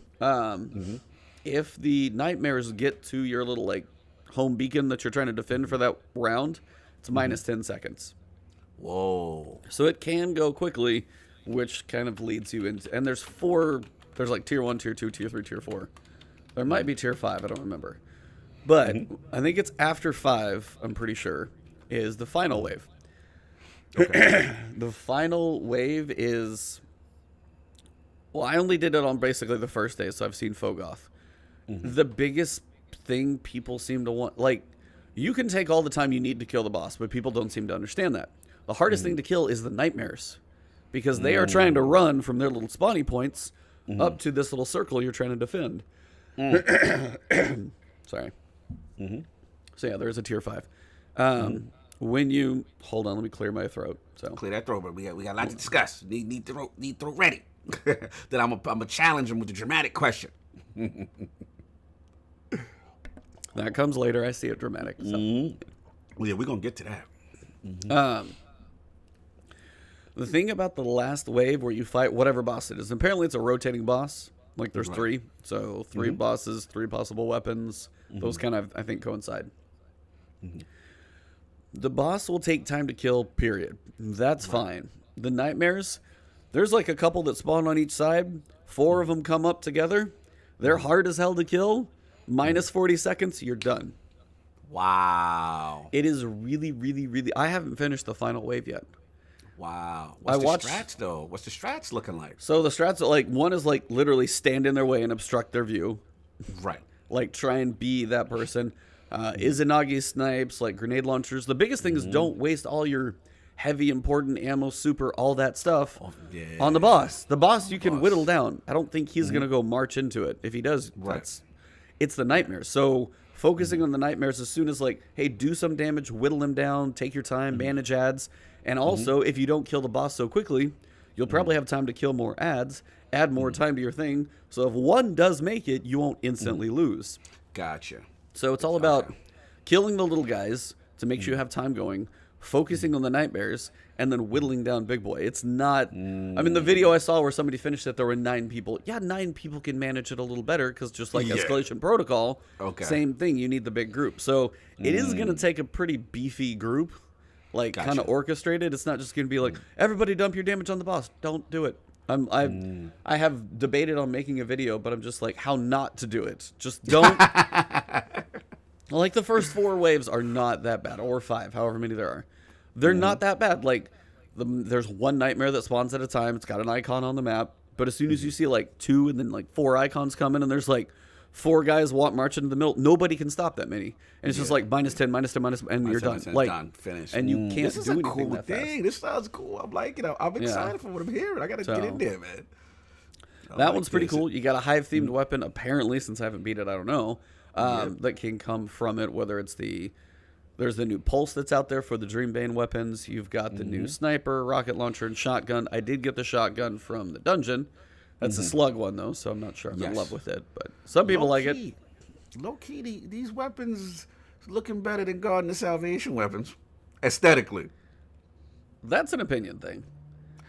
If the nightmares get to your little like home beacon that you're trying to defend for that round, it's minus 10 seconds. Whoa. So it can go quickly, which kind of leads you into, and there's like tier 1, tier 2, tier 3, tier 4. There might be tier 5, I don't remember. But I think it's after 5, I'm pretty sure, is the final wave. Okay. The final wave is, well, I only did it on basically the first day, so I've seen Fogoth. The biggest thing people seem to want, like, you can take all the time you need to kill the boss, but people don't seem to understand that. the hardest thing to kill is the nightmares, because they are trying to run from their little spawning points up to this little circle you're trying to defend. Sorry. So yeah, there's a tier 5. When you hold on, let me clear my throat. So clear that throat, but we got a lot to discuss. Need throat ready. Then I'm a challenge him with a dramatic question. That comes later. I see it dramatic. So. Well, yeah, we're gonna get to that. The thing about the last wave where you fight whatever boss it is, apparently it's a rotating boss. Like there's 3, so 3 bosses, 3 possible weapons. Those kind of, I think, coincide. The boss will take time to kill, period. That's fine. The nightmares, there's like a couple that spawn on each side. 4 of them come up together. They're hard as hell to kill. Minus 40 seconds, you're done. Wow. It is really, really, really... I haven't finished the final wave yet. Wow. What's the strats, though? What's the strats looking like? So the strats are like, one is like literally stand in their way and obstruct their view. Right. Like try and be that person. Izanagi snipes, like grenade launchers. The biggest thing is don't waste all your heavy, important ammo, super, all that stuff on the boss. The boss you can whittle down. I don't think he's going to go march into it. If he does, it's the nightmares. So focusing on the nightmares as soon as like, hey, do some damage, whittle him down, take your time, manage ads. And also, if you don't kill the boss so quickly, you'll probably have time to kill more ads, add more time to your thing. So if one does make it, you won't instantly lose. Gotcha. So it's all about killing the little guys to make sure you have time going, focusing on the nightmares, and then whittling down Big Boy. It's not... I mean, the video I saw where somebody finished it, there were 9 people. Yeah, 9 people can manage it a little better because just like Escalation Protocol, same thing, you need the big group. So it is going to take a pretty beefy group, like kind of orchestrated. It's not just going to be like, everybody dump your damage on the boss. Don't do it. I have debated on making a video, but I'm just like, how not to do it. Just don't. Like the first 4 waves are not that bad, or 5, however many there are. They're not that bad. Like there's 1 nightmare that spawns at a time. It's got an icon on the map, but as soon as you see like 2 and then like 4 icons come in, and there's like 4 guys marching into the middle, nobody can stop that many. And it's just like -10, -10, -10, and you're done. Like done, finished. And you can't this is do a anything cool that fast. thing. This sounds cool. I'm liking it. I'm excited for what I'm hearing. I gotta get in there, man. That one's pretty cool. You got a hive themed weapon, apparently, since I haven't beat it, I don't know. That can come from it, whether it's there's the new pulse that's out there for the Dreambane weapons. You've got the new sniper, rocket launcher, and shotgun. I did get the shotgun from the dungeon. That's a slug one, though, so I'm not sure I'm in love with it. But some people like it. Low key, these weapons looking better than Garden of Salvation weapons, aesthetically. That's an opinion thing.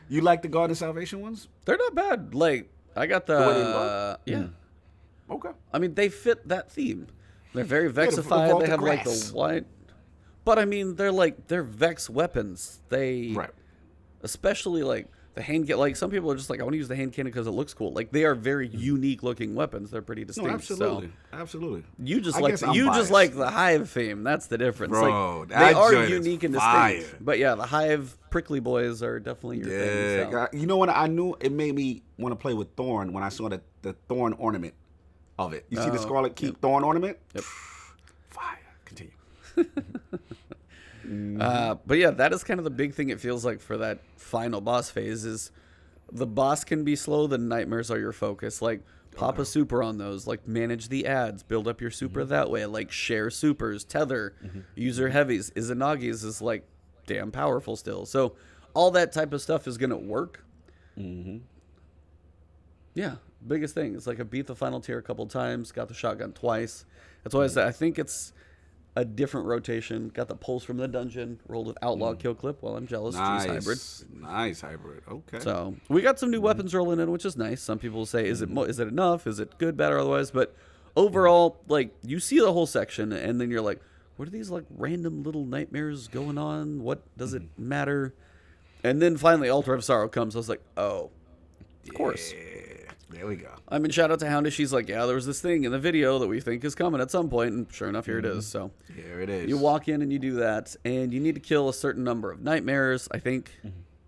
You like the Garden of Salvation ones? They're not bad. Like, I got the Okay. I mean, they fit that theme. They're very Vexified. They have like the white. But I mean, they're Vex weapons. They, especially like the hand cannon. Like some people are just like, I want to use the hand cannon because it looks cool. Like they are very unique looking weapons. They're pretty distinct. No, absolutely, so absolutely. You just like the hive theme. That's the difference. Bro, like, they are unique and distinct. But yeah, the hive prickly boys are definitely your thing. So. You know what? I knew it made me want to play with Thorn when I saw the Thorn ornament of it. You see the Scarlet Keep Thorn ornament? Yep. Fire. Continue. But yeah, that is kind of the big thing it feels like for that final boss phase is the boss can be slow, the nightmares are your focus. Like pop a super on those, like manage the ads, build up your super that way, like share supers, tether, user heavies. Izanagi's is like damn powerful still. So all that type of stuff is going to work. Yeah, biggest thing. It's like I beat the final tier a couple times, got the shotgun twice. That's why I said I think it's a different rotation. Got the pulse from the dungeon, rolled with outlaw kill clip. Well, I'm jealous. Nice. Hybrid. Nice hybrid. Okay. So we got some new weapons rolling in, which is nice. Some people say, is it enough? Is it good, bad, or otherwise? But overall, like you see the whole section, and then you're like, what are these like random little nightmares going on? What does it matter? And then finally, Altar of Sorrow comes. I was like, oh, of course. There we go. I mean, shout out to Houndish. She's like, yeah, there was this thing in the video that we think is coming at some point, and sure enough, here it is. So here it is. You walk in and you do that, and you need to kill a certain number of nightmares. I think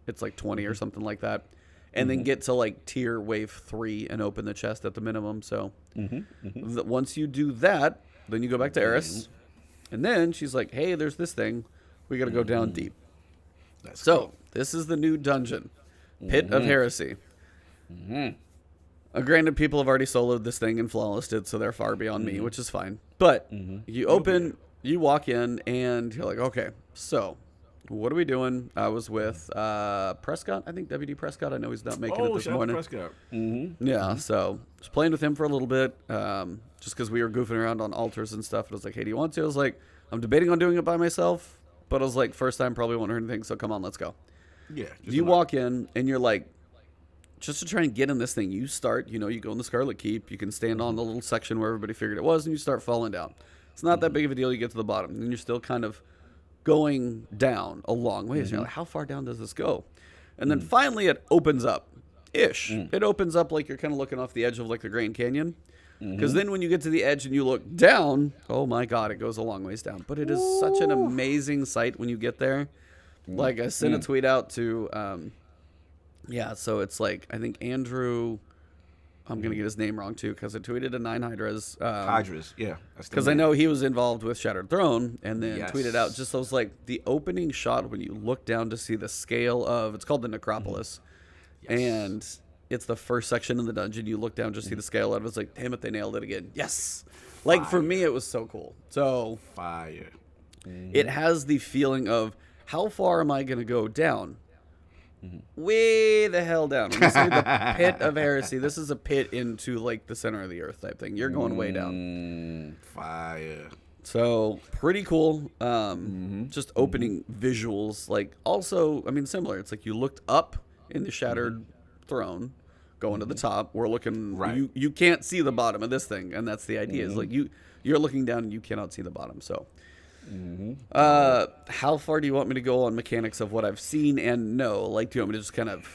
it's like 20 or something like that, and then get to like tier wave 3 and open the chest at the minimum. So once you do that, then you go back to Eris, and then she's like, hey, there's this thing. We got to go down deep. So this is the new dungeon, Pit of Heresy. Granted, people have already soloed this thing and flawlessed it, so they're far beyond me, which is fine. But you walk in, and you're like, okay, so what are we doing? I was with Prescott, I think, WD Prescott. I know he's not making it this morning. Prescott. Yeah, so I was playing with him for a little bit, just because we were goofing around on altars and stuff. And I was like, hey, do you want to? I was like, I'm debating on doing it by myself, but I was like, first time, probably won't hurt anything, so come on, let's go. Yeah. You walk in, and you're like, just to try and get in this thing, you start, you go in the Scarlet Keep, you can stand on the little section where everybody figured it was, and you start falling down. It's not that big of a deal. You get to the bottom, and you're still kind of going down a long ways. You're like, how far down does this go? And then finally it opens up ish. It opens up like you're kind of looking off the edge of like the Grand Canyon. Because then when you get to the edge and you look down, oh my God, it goes a long ways down. But it is such an amazing sight when you get there. Like I sent a tweet out to, so it's like, I think Andrew, I'm going to get his name wrong too, because I tweeted a 9 Hydras. Hydras, yeah. Because I know he was involved with Shattered Throne, and then tweeted out just those, like, the opening shot when you look down to see the scale of, it's called the Necropolis, and it's the first section in the dungeon. You look down, just see the scale of it. It's like, damn it, they nailed it again. Yes! Like, for me, it was so cool. So, fire. It has the feeling of, how far am I going to go down? Way the hell down. When you say the Pit of Heresy, this is a pit into like the center of the earth type thing. You're going way down. Fire. So pretty cool. Just opening visuals. Like also, I mean, similar. It's like you looked up in the Shattered Throne, going to the top. We're looking. Right. You can't see the bottom of this thing, and that's the idea. Is like you're looking down and you cannot see the bottom. So. How far do you want me to go on mechanics of what I've seen and know? Like, do you want me to just kind of...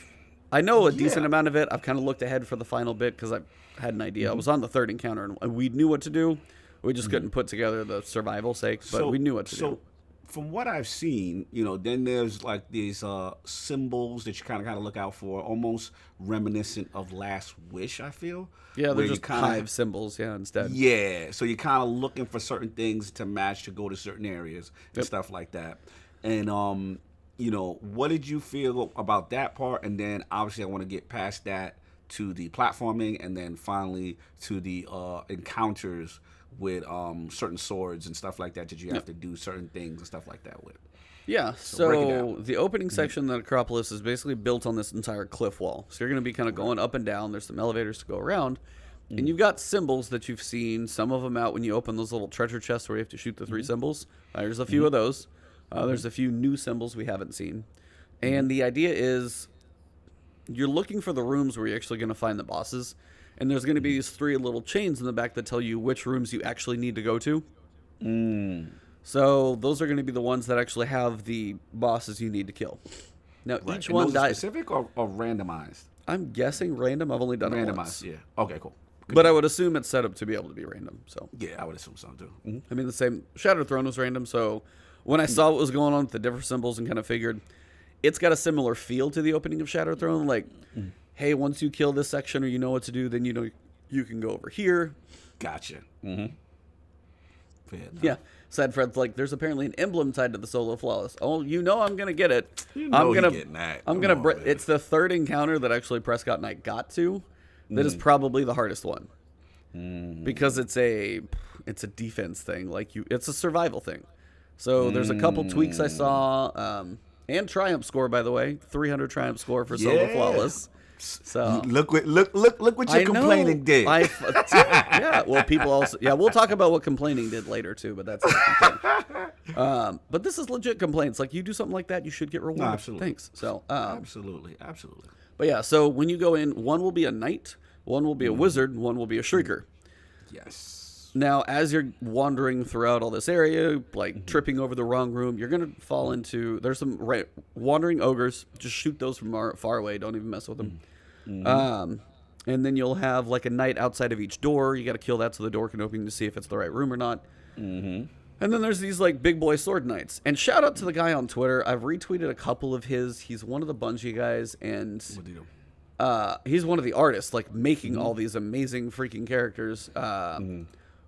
I know a decent amount of it. I've kind of looked ahead for the final bit because I had an idea. I was on the third encounter, and we knew what to do. We just couldn't put together the survival sake, but we knew what to do. From what I've seen, then there's like these symbols that you kind of look out for, almost reminiscent of Last Wish, I feel. Yeah, they're just hive symbols, instead. Yeah, so you're kind of looking for certain things to match to go to certain areas and stuff like that. And, what did you feel about that part? And then, obviously, I want to get past that to the platforming and then finally to the encounters with certain swords and stuff like that you have to do certain things and stuff like that with. Yeah, so the opening section of the Necropolis is basically built on this entire cliff wall. So you're going to be kind of going up and down. There's some elevators to go around. And you've got symbols that you've seen, some of them out when you open those little treasure chests where you have to shoot the 3 symbols. There's a few of those. There's a few new symbols we haven't seen. And the idea is you're looking for the rooms where you're actually going to find the bosses. And there's going to be these 3 little chains in the back that tell you which rooms you actually need to go to. So those are going to be the ones that actually have the bosses you need to kill. Now, each one dies. Specific or randomized? I'm guessing random. I've only done it once. Randomized, yeah. Okay, cool. But I would assume it's set up to be able to be random. So yeah, I would assume so too. I mean, the same Shattered Throne was random. So when I saw what was going on with the different symbols and kind of figured it's got a similar feel to the opening of Shattered Throne, like, hey, once you kill this section or you know what to do, then you can go over here. Gotcha. Yeah. Sad Fred's like, there's apparently an emblem tied to the Solo Flawless. Oh, I'm gonna get it. I'm getting that. It's the third encounter that actually Prescott and I got to. That is probably the hardest one. Because it's a defense thing. Like it's a survival thing. So there's a couple tweaks I saw, and triumph score, by the way, 300 triumph score for Solo Flawless. So look what your complaining did. Yeah, well, people also. Yeah, we'll talk about what complaining did later too, but that's. But this is legit complaints. Like you do something like that, you should get rewarded. No, absolutely. Thanks. So absolutely. But yeah, so when you go in, one will be a knight, one will be a wizard, one will be a shrieker. Yes. Now, as you're wandering throughout all this area, like tripping over the wrong room, you're going to fall into... There's some wandering ogres. Just shoot those from far away. Don't even mess with them. And then you'll have like a knight outside of each door. You got to kill that so the door can open to see if it's the right room or not. And then there's these like big boy sword knights. And shout out to the guy on Twitter. I've retweeted a couple of his. He's one of the Bungie guys. And what do you do? He's one of the artists, like making all these amazing freaking characters.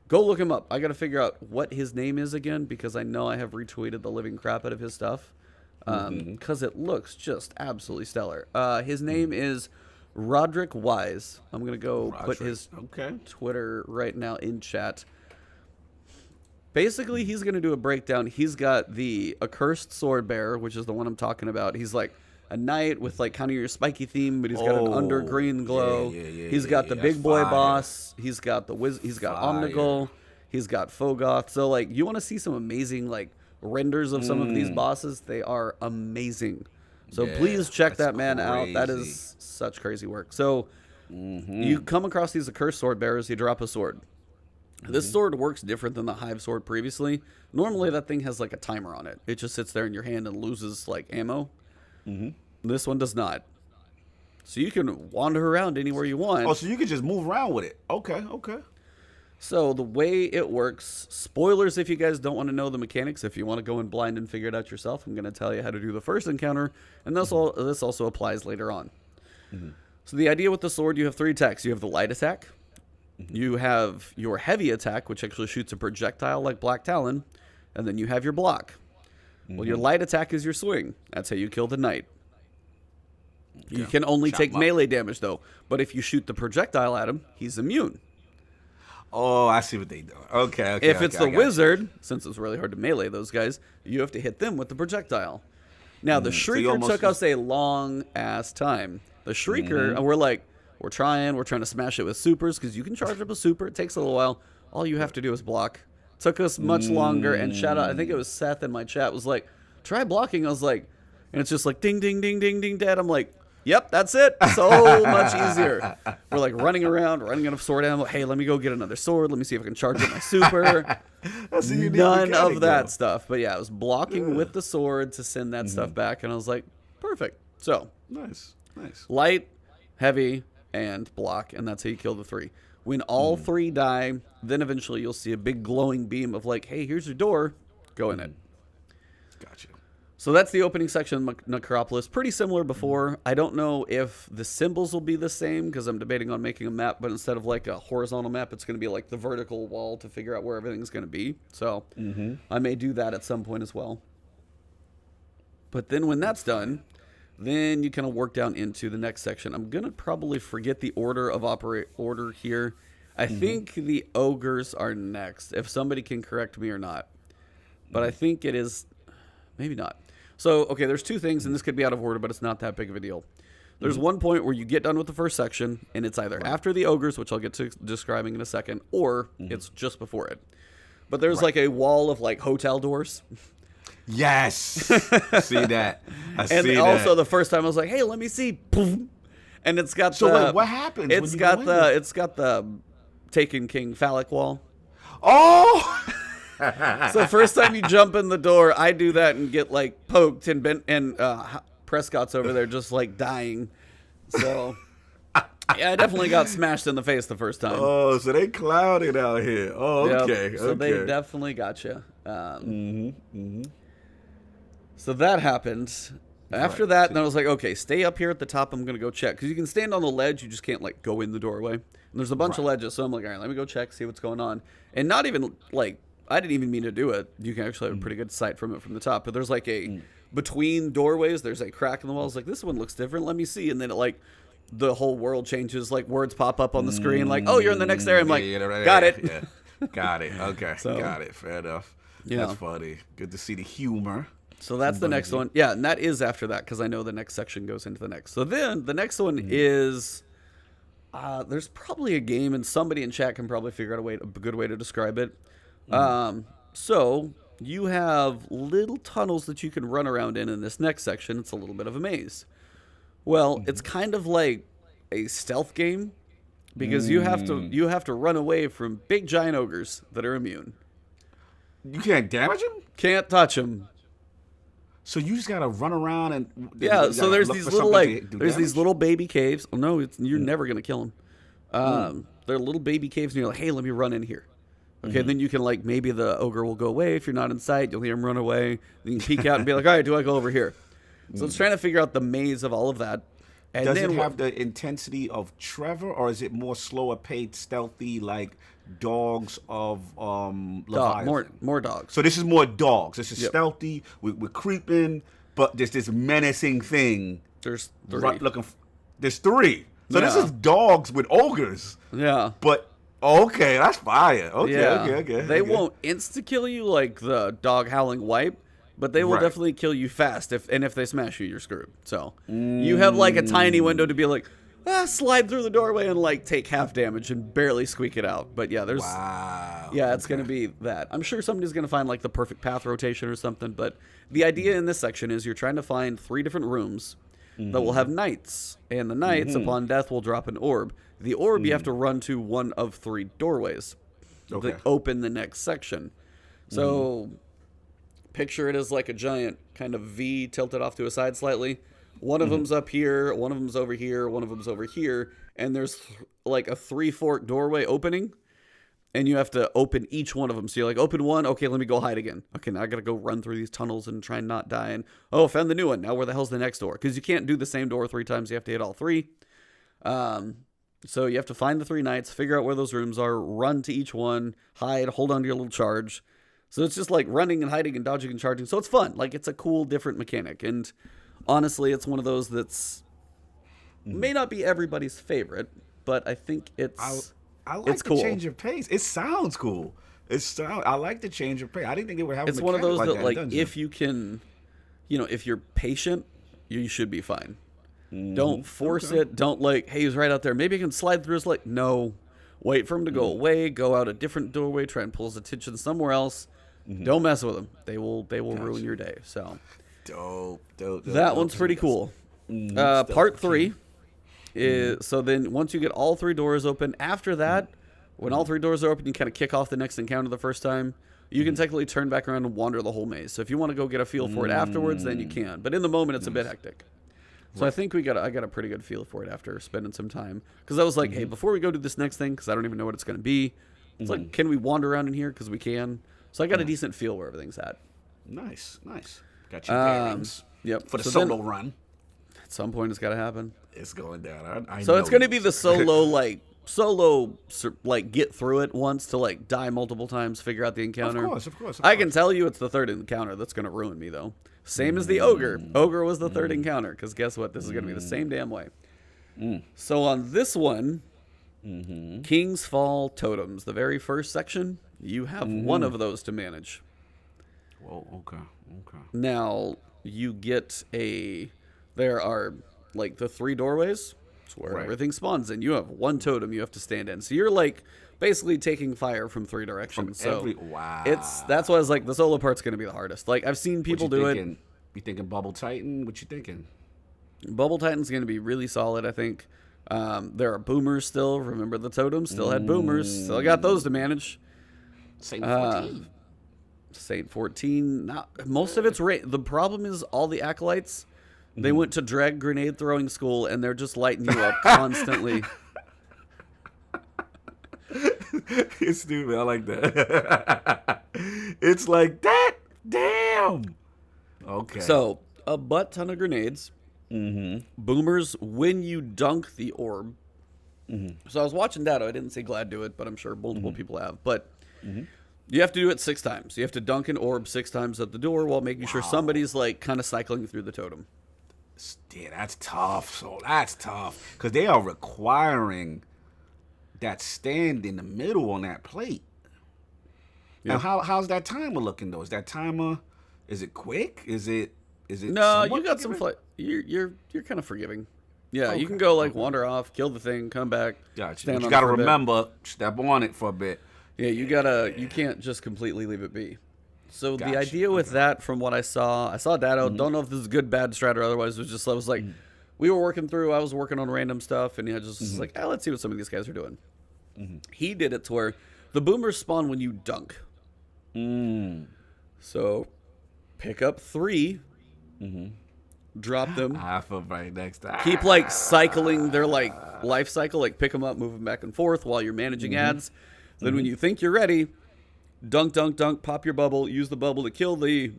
Go look him up. I got to figure out what his name is again because I know I have retweeted the living crap out of his stuff. because it looks just absolutely stellar. His name is Roderick Wise. I'm going to go put his Twitter right now in chat. Basically, he's going to do a breakdown. He's got the Accursed Sword Bearer, which is the one I'm talking about. He's like a knight with like kind of your spiky theme, but he's got an under green glow. He's got the big boy boss. He's got he's got Omnigul. He's got Fogoth. So like, you want to see some amazing like renders of some of these bosses? They are amazing. So please check that man out. That is such crazy work. So you come across these Accursed Sword Bearers. You drop a sword. This sword works different than the Hive sword previously. Normally that thing has like a timer on it. It just sits there in your hand and loses like ammo. This one does not. So you can wander around anywhere you want. Oh, so you can just move around with it. Okay. So the way it works, spoilers if you guys don't want to know the mechanics. If you want to go in blind and figure it out yourself, I'm going to tell you how to do the first encounter. And this also applies later on. So the idea with the sword, you have 3 attacks. You have the light attack. You have your heavy attack, which actually shoots a projectile like Black Talon. And then you have your block. Well, your light attack is your swing. That's how you kill the knight. You can only take melee damage, though. But if you shoot the projectile at him, he's immune. Oh, I see what they do. Okay. If it's the wizard, since it's really hard to melee those guys, you have to hit them with the projectile. Now, the Shrieker took us a long-ass time. The Shrieker, and we're trying to smash it with supers, because you can charge up a super. It takes a little while. All you have to do is block. Took us much longer, and shout out, I think it was Seth in my chat, was like, try blocking. I was like, and it's just like, ding, ding, ding, ding, ding, dead. I'm like, yep, that's it. So much easier. We're like running around, running out of sword ammo. Hey, let me go get another sword. Let me see if I can charge up my super. None of that stuff. But yeah, I was blocking with the sword to send that stuff back, and I was like, perfect. So nice. Light, heavy, and block, and that's how you kill the 3. When all 3 die, then eventually you'll see a big glowing beam of like, hey, here's your door. Go in it. Gotcha. So that's the opening section of Necropolis. Pretty similar before. I don't know if the symbols will be the same, because I'm debating on making a map, but instead of like a horizontal map, it's going to be like the vertical wall to figure out where everything's going to be. So I may do that at some point as well. But then when that's done, then you kind of work down into the next section. I'm going to probably forget the order of order here. I think the ogres are next, if somebody can correct me or not. But I think it is, maybe not. So, okay, there's 2 things, and this could be out of order, but it's not that big of a deal. There's one point where you get done with the first section, and it's either after the ogres, which I'll get to describing in a second, or it's just before it. But there's like a wall of like hotel doors. Yes. See that. And also the first time I was like, hey, let me see. Boom. And it's got wait, what happens? It's got the Taken King phallic wall. Oh. So first time you jump in the door, I do that and get like poked, and Prescott's over there just like dying. So yeah, I definitely got smashed in the face the first time. Oh, so they clouded out here. Oh, okay. Yep. So they definitely got you. So that happened. After that, then I was like, okay, stay up here at the top. I'm going to go check. Because you can stand on the ledge. You just can't, like, go in the doorway. And there's a bunch of ledges. So I'm like, all right, let me go check, see what's going on. And not even, like, I didn't even mean to do it. You can actually have a pretty good sight from it from the top. But there's, like, between doorways, there's a crack in the wall. I was like, this one looks different. Let me see. And then it, like, the whole world changes. Like, words pop up on the screen. Like, oh, you're in the next area. I'm like, got it. Yeah. Got it. Okay. Got it. Fair enough. Yeah. That's funny. Good to see the humor. So that's the next one. Yeah, and that is after that, because I know the next section goes into the next. So then the next one is, there's probably a game, and somebody in chat can probably figure out a good way to describe it. So you have little tunnels that you can run around in this next section. It's a little bit of a maze. Well, it's kind of like a stealth game, because you have to run away from big giant ogres that are immune. You can't damage them? Can't touch them. So you just gotta run around and so there's these little these little baby caves. Oh no, you're never gonna kill them. They're little baby caves, and you're like, hey, let me run in here. Okay, then you can like maybe the ogre will go away if you're not in sight. You'll hear him run away. Then you can peek out and be like, all right, do I go over here? So it's trying to figure out the maze of all of that. And does it have the intensity of Trevor, or is it more slower paced, stealthy, like Dogs of Leviathan? More dogs. So this is more dogs. This is stealthy. We're creeping. but there's this menacing thing. There's 3. There's 3. So this Yeah. is dogs with ogres. Yeah. But okay, that's fire. Okay, Yeah. okay. They won't insta-kill you like the dog howling wipe, but they will Right. definitely kill you fast. If they smash you, you're screwed. So you have like a tiny window to be like, slide through the doorway and like take half damage and barely squeak it out. But yeah, there's it's gonna be that. I'm sure somebody's gonna find like the perfect path rotation or something. But the idea in this section is you're trying to find 3 different rooms that will have knights, and the knights upon death will drop an orb. The orb you have to run to one of 3 doorways that open the next section. So picture it as like a giant kind of V tilted off to a side slightly. One of them's up here, one of them's over here, one of them's over here, and there's like a 3-fork doorway opening, and you have to open each one of them. So you're like, open one, okay, let me go hide again. Okay, now I gotta go run through these tunnels and try and not die. And found the new one. Now where the hell's the next door? Because you can't do the same door 3 times. You have to hit all 3. So you have to find the 3 knights, figure out where those rooms are, run to each one, hide, hold on to your little charge. So it's just like running and hiding and dodging and charging. So it's fun. Like, it's a cool, different mechanic. And honestly, it's one of those that's may not be everybody's favorite, but I think it's I like it's the cool. change of pace. It sounds cool. I like the change of pace. I didn't think it would have. It's a one of those mechanic that like like that, if you can, if you're patient, you should be fine. Don't force it. Don't like, hey, he's right out there. Maybe I can slide through his leg. No. Wait for him to go away. Go out a different doorway. Try and pull his attention somewhere else. Don't mess with them. They will ruin your day. So dope. That one's pretty cool. Part 3 is so then once you get all 3 doors open, after that, when all 3 doors are open, you kind of kick off the next encounter the first time. You can technically turn back around and wander the whole maze. So if you want to go get a feel for it afterwards, then you can. But in the moment, it's a bit hectic. So I think I got a pretty good feel for it after spending some time. Because I was like, hey, before we go to this next thing, because I don't even know what it's going to be, it's like, can we wander around in here? Because we can. So I got a decent feel where everything's at. Nice. Got your bearings. Yep. For the solo run. At some point, it's got to happen. It's going down. I so know it's going to you. be the solo, get through it once to, like, die multiple times, figure out the encounter. Of course. I can tell you it's the 3rd encounter that's going to ruin me, though. Same as the ogre. Ogre was the 3rd encounter, because guess what? This is going to be the same damn way. So on this one, King's Fall Totems, the very first section, you have one of those to manage. Whoa, okay. Now, you get there are, like, the 3 doorways. It's where everything spawns in. You have 1 totem you have to stand in. So you're, like, basically taking fire from 3 directions. Wow. That's why I was like, the solo part's going to be the hardest. Like, I've seen people do it. You thinking Bubble Titan? What you thinking? Bubble Titan's going to be really solid, I think. There are boomers still. Remember the totems? Still had boomers. Still got those to manage. Saint 14. Saint 14. Most of it's the problem is all the acolytes, they went to drag grenade throwing school, and they're just lighting you up constantly. It's stupid. I like that. It's like that. Damn. Okay. So, a butt ton of grenades. Boomers when you dunk the orb. So I was watching Dado. I didn't see Glad do it, but I'm sure multiple people have. But you have to do it 6 times. You have to dunk an orb 6 times at the door while making sure somebody's like kind of cycling through the totem. Yeah, that's tough. So that's tough because they are requiring that stand in the middle on that plate. Now, how's that timer looking though? Is that timer? Is it quick? Is it? No, you got some flight. You're kind of forgiving. Yeah, you can go like wander off, kill the thing, come back. Gotcha. But you got to remember, step on it for a bit. Yeah, you can't just completely leave it be. So the idea with that, from what I saw Dado. Don't know if this is good, bad strat or otherwise. It was just I was like, we were working through. I was working on random stuff, and just like, let's see what some of these guys are doing. He did it to where the boomers spawn when you dunk. So pick up 3. Drop them. Half of right next time. Keep like cycling their like life cycle, like pick them up, move them back and forth while you're managing ads. Then when you think you're ready, dunk, pop your bubble, use the bubble to kill the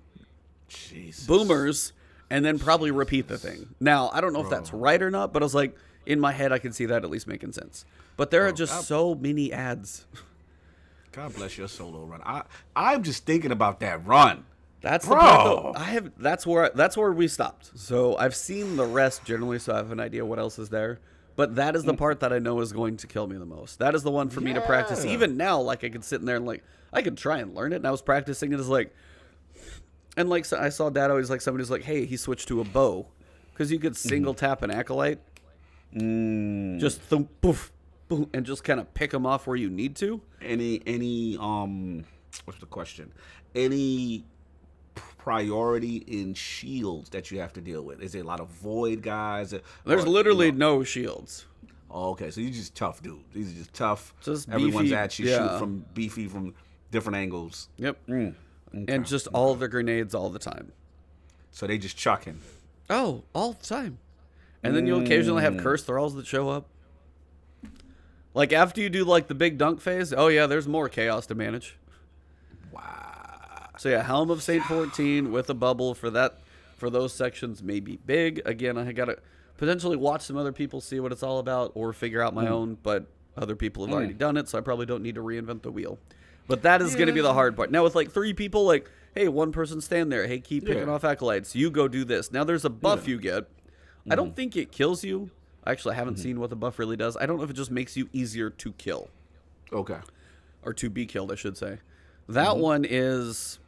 boomers, and then probably repeat the thing. Now, I don't know if that's right or not, but I was like, in my head, I can see that at least making sense. But there are just so many ads. God bless your solo run. I'm just thinking about that run. That's the part though. That's where we stopped. So I've seen the rest generally, so I have an idea what else is there. But that is the part that I know is going to kill me the most. That is the one for me to practice. Even now, like I could sit in there and like I could try and learn it. And I was practicing it as like, and like so I saw Dad always like somebody's like, hey, he switched to a bow because you could single tap an acolyte, just thump, poof, poof, and just kind of pick them off where you need to. Any what's the question? Any priority in shields that you have to deal with? Is there a lot of void guys? There's literally no shields. Oh, okay, so you're just tough dudes. These are just tough. Just everyone's beefy, at you, shoot from beefy from different angles. Yep. Okay. And just all the grenades all the time. So they just chucking. Oh, all the time. And then you'll occasionally have curse thralls that show up. Like after you do like the big dunk phase, oh yeah, there's more chaos to manage. Wow. So yeah, Helm of Saint 14 with a bubble for those sections may be big. Again, I gotta potentially watch some other people, see what it's all about, or figure out my own, but other people have already done it, so I probably don't need to reinvent the wheel. But that is going to be the hard part. Now with like 3 people, like, hey, one person stand there. Hey, keep picking off acolytes. You go do this. Now there's a buff you get. I don't think it kills you. Actually, I haven't seen what the buff really does. I don't know if it just makes you easier to kill. Okay. Or to be killed, I should say. That one is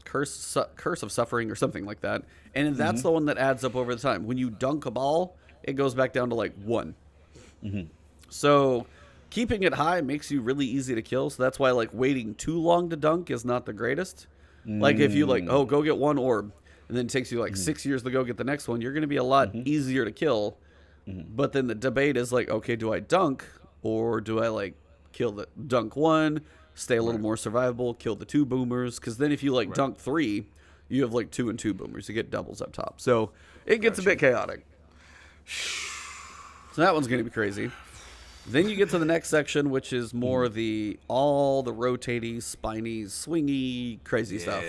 Curse of Suffering or something like that. And that's the one that adds up over the time. When you dunk a ball, it goes back down to like 1. So keeping it high makes you really easy to kill. So that's why like waiting too long to dunk is not the greatest. Like if you like, oh, go get 1 orb, and then it takes you like 6 years to go get the next one, you're going to be a lot easier to kill. But then the debate is like, okay, do I dunk or do I like kill the dunk 1, stay a little more survivable, kill the 2 boomers? Because then if you like dunk 3, you have like 2 and 2 boomers. You get doubles up top. So it gets a bit chaotic. So that one's going to be crazy. Then you get to the next section, which is more all the rotaty, spiny, swingy, crazy stuff.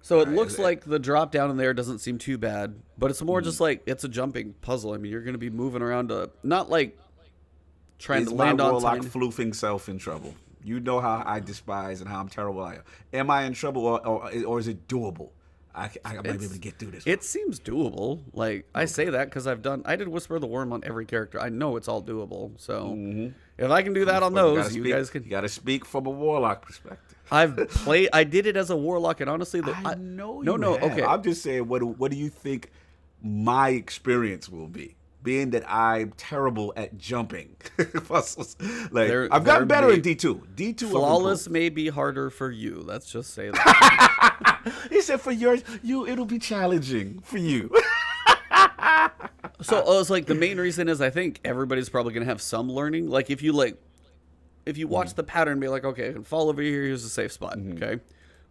So it looks like the drop down in there doesn't seem too bad, but it's more just like it's a jumping puzzle. I mean, you're going to be moving around not like trying to land on time. Is my warlock floofing self in trouble? You know how I despise and how I'm terrible I am. Am I in trouble or is it doable? I might be able to get through this. It seems doable. Like I say that because I did Whisper of the Worm on every character. I know it's all doable. So if I can do that on those, you guys can. You got to speak from a warlock perspective. I did it as a warlock, and honestly, I know you have. Okay. I'm just saying, what do you think my experience will be? Being that I'm terrible at jumping puzzles. Like I've gotten better in D2. D2 flawless may be harder for you. Let's just say that. He said for yours, it'll be challenging for you. So it's like the main reason is I think everybody's probably gonna have some learning. Like if you watch the pattern and be like, okay, I can fall over here, here's a safe spot. Okay.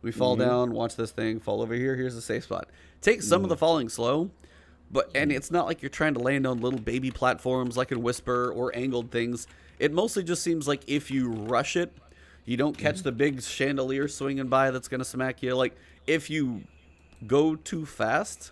We fall down, watch this thing, fall over here, here's a safe spot. Take some of the falling slow. And it's not like you're trying to land on little baby platforms like in Whisper or angled things. It mostly just seems like if you rush it, you don't catch the big chandelier swinging by that's going to smack you. Like, if you go too fast,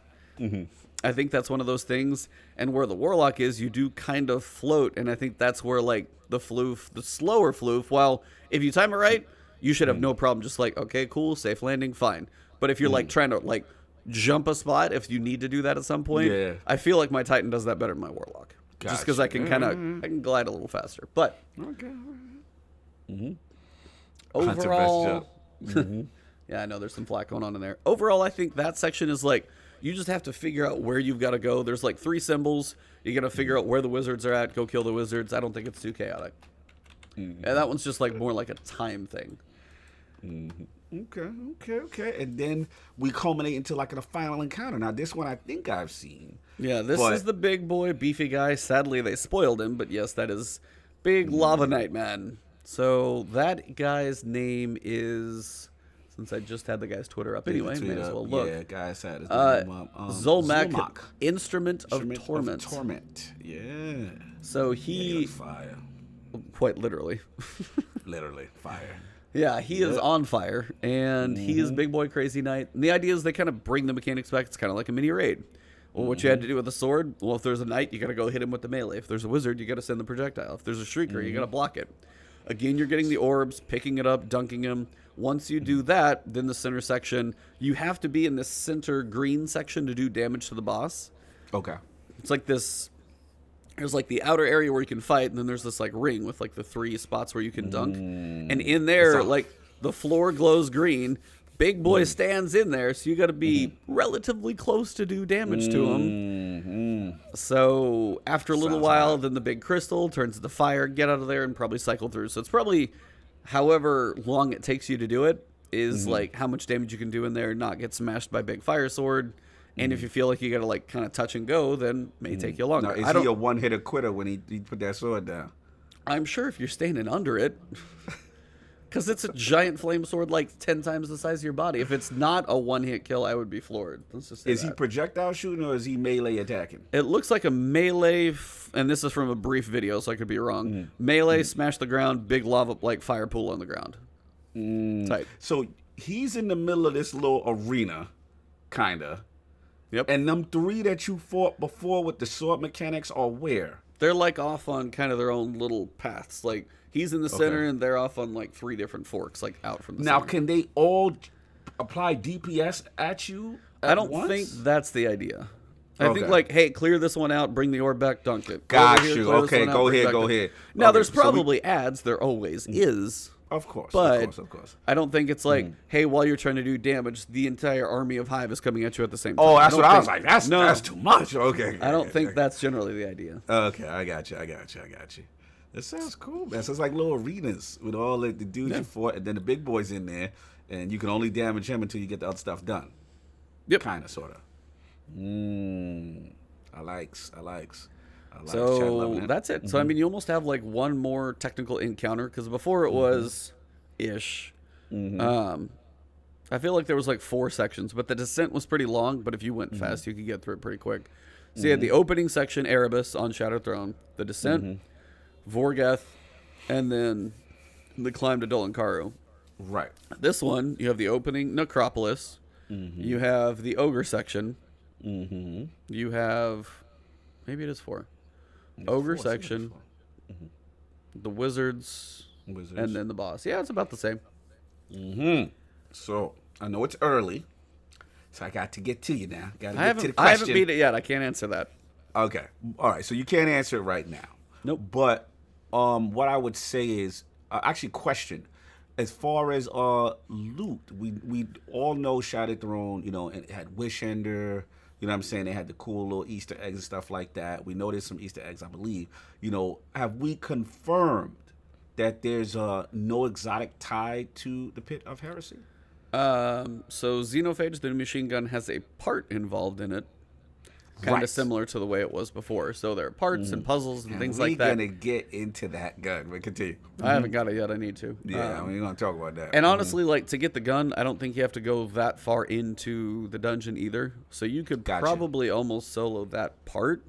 I think that's one of those things. And where the Warlock is, you do kind of float. And I think that's where, like, the slower floof, well, if you time it right, you should have no problem. Just like, okay, cool, safe landing, fine. But if you're, like, trying to, like, jump a spot if you need to do that at some point. I feel like my Titan does that better than my Warlock. Gotcha. Just because I can I can glide a little faster. But overall, yeah, I know there's some flack going on in there. Overall, I think that section is like you just have to figure out where you've got to go. There's like 3 symbols. You got to figure out where the wizards are at. Go kill the wizards. I don't think it's too chaotic. And that one's just like more like a time thing. Okay. And then we culminate into like a final encounter. Now, this one I think I've seen. Yeah, this is the big boy, beefy guy. Sadly, they spoiled him, but yes, that is Big Lava Knight Man. So that guy's name is, since I just had the guy's Twitter up anyway, may as well look. Yeah, guys had his name up. Zolmak, Instrument of Torment. Yeah. So he, fire. Quite literally. Literally, fire. Yeah, he is on fire, and he is Big Boy Crazy Knight. And the idea is they kind of bring the mechanics back. It's kind of like a mini raid. Well, what you had to do with a sword, well, if there's a knight, you got to go hit him with the melee. If there's a wizard, you got to send the projectile. If there's a shrieker, you got to block it. Again, you're getting the orbs, picking it up, dunking them. Once you do that, then the center section, you have to be in the center green section to do damage to the boss. Okay. It's like this, there's like the outer area where you can fight, and then there's this like ring with like the 3 spots where you can dunk. And in there, like the floor glows green. Big boy stands in there, so you got to be relatively close to do damage to him. So after a little while, then the big crystal turns to fire, get out of there, and probably cycle through. So it's probably however long it takes you to do it is like how much damage you can do in there, not get smashed by big fire sword. And if you feel like you got to like kind of touch and go, then it may take you longer. Now, is he a one-hitter quitter when he put that sword down? I'm sure if you're standing under it, because it's a giant flame sword like 10 times the size of your body. If it's not a one-hit kill, I would be floored. Let's just say Is he projectile shooting or is he melee attacking? It looks like a melee, and this is from a brief video, so I could be wrong. Melee, smash the ground, big lava like fire pool on the ground. Type. So he's in the middle of this little arena, kinda. Yep. And them 3 that you fought before with the sword mechanics are where? They're like off on kind of their own little paths. Like he's in the center, and they're off on like 3 different forks, like out from the Now, center. can they all apply DPS at you? I don't think that's the idea. I think like, hey, clear this one out, bring the orb back, dunk it. Got you. Okay, go ahead. Now, Okay, there's so probably ads. There always is. Of course, But of course. I don't think it's like, hey, while you're trying to do damage, the entire army of Hive is coming at you at the same time. Oh, that's what I was like. That's too much. Okay. I don't think that's generally the idea. Okay, I got you. That sounds cool, man. So it's like little arenas with all the dudes you fought, and then the big boy's in there, and you can only damage him until you get the other stuff done. Yep. Kind of, sort of. I likes. So that's it. So I mean, you almost have like one more technical encounter because before it was ish. I feel like there was like 4 sections, but the descent was pretty long. But if you went fast, you could get through it pretty quick. So you had the opening section, Erebus on Shattered Throne, the descent, Vorgeth, and then the climb to Dolankaru. Right. This one, you have the opening Necropolis. You have the Ogre section. You have, maybe it is 4. Ogre section, the wizards, and then the boss. Yeah, it's about the same. So I know it's early, so I got to get to you now. Got to get to the question. I haven't beat it yet. I can't answer that. Okay, all right. So you can't answer it right now. Nope. But what I would say is actually question. As far as loot, we all know Shattered Throne. You know, and it had Wish Ender. You know what I'm saying? They had the cool little Easter eggs and stuff like that. We know there's some Easter eggs, I believe. You know, have we confirmed that there's no exotic tied to the Pit of Heresy? So Xenophage, the new machine gun, has a part involved in it. Kind of similar to the way it was before. So there are parts and puzzles and things like that. We're going to get into that gun. But continue. I haven't got it yet. I need to. Yeah, we're going to talk about that. And honestly, like, to get the gun, I don't think you have to go that far into the dungeon either. So you could probably almost solo that part.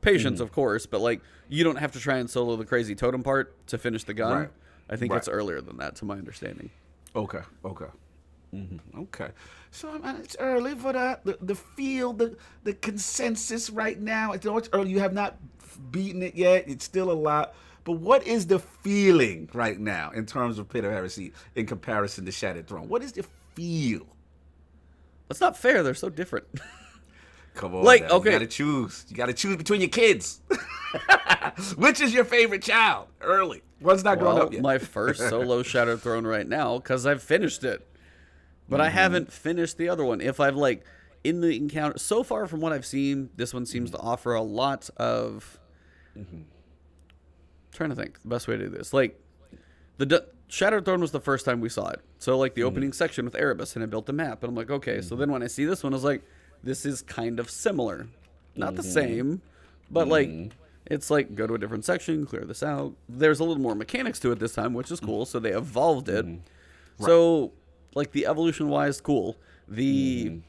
Patience, of course, but, like, you don't have to try and solo the crazy totem part to finish the gun. Right. I think it's earlier than that, to my understanding. Okay. Okay. So it's early for the feel, the consensus right now. It's early. You have not beaten it yet. It's still a lot. But what is the feeling right now in terms of Pit of Heresy in comparison to Shattered Throne? What is the feel? That's not fair. They're so different. Come on, like, man. okay. You gotta choose. You gotta choose between your kids. Which is your favorite child? Early. One's not grown up yet. My first solo Shattered Throne right now, because I've finished it. But I haven't finished the other one. If I've, like, in the encounter, so far from what I've seen, this one seems to offer a lot of, trying to think the best way to do this. Like, Shattered Throne was the first time we saw it. So, like, the opening section with Erebus, and it built a map. And I'm like, okay. So then when I see this one, I was like, this is kind of similar. Not the same, but, like, it's like, go to a different section, clear this out. There's a little more mechanics to it this time, which is cool. So they evolved it. So, like, the evolution-wise, cool. The,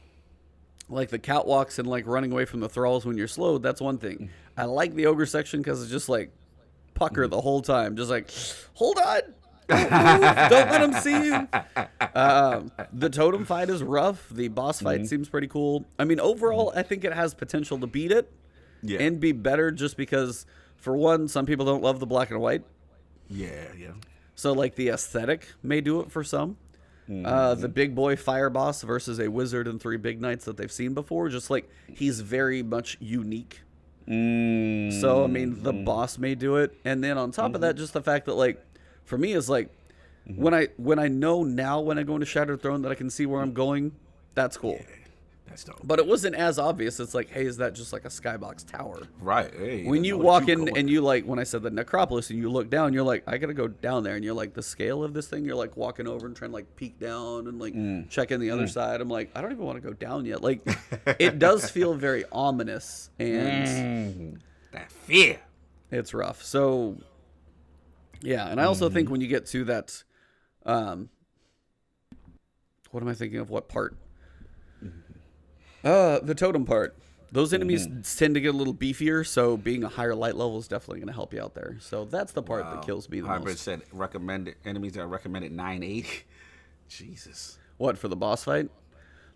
like, the catwalks and, like, running away from the thralls when you're slowed, that's one thing. I like the ogre section because it's just, like, pucker the whole time. Just like, hold on. Don't move. Don't let him see you. The totem fight is rough. The boss fight seems pretty cool. I mean, overall, I think it has potential to beat it and be better just because, for one, some people don't love the black and white. Yeah. So like the aesthetic may do it for some. The big boy fire boss versus a wizard and 3 big knights that they've seen before, just like he's very much unique. So I mean, the boss may do it, and then on top of that, just the fact that like for me is like when I know now when I go into Shattered Throne that I can see where I'm going, that's cool. Yeah, that's dope. But it wasn't as obvious. It's like, hey, is that just like a skybox tower? Right. Hey, When you walk in and you like, when I said the necropolis and you look down, you're like, I gotta go down there, and you're like, the scale of this thing, you're like walking over and trying to like peek down and like checking the other side. I'm like, I don't even want to go down yet. Like, it does feel very ominous, and that fear. it's rough. So, yeah, and I also think when you get to that, what am I thinking of? What part? The totem part. Those enemies tend to get a little beefier, so being a higher light level is definitely going to help you out there. So that's the part that kills me the Hybrid most. said recommended enemies that are recommended 980. Jesus. What, for the boss fight?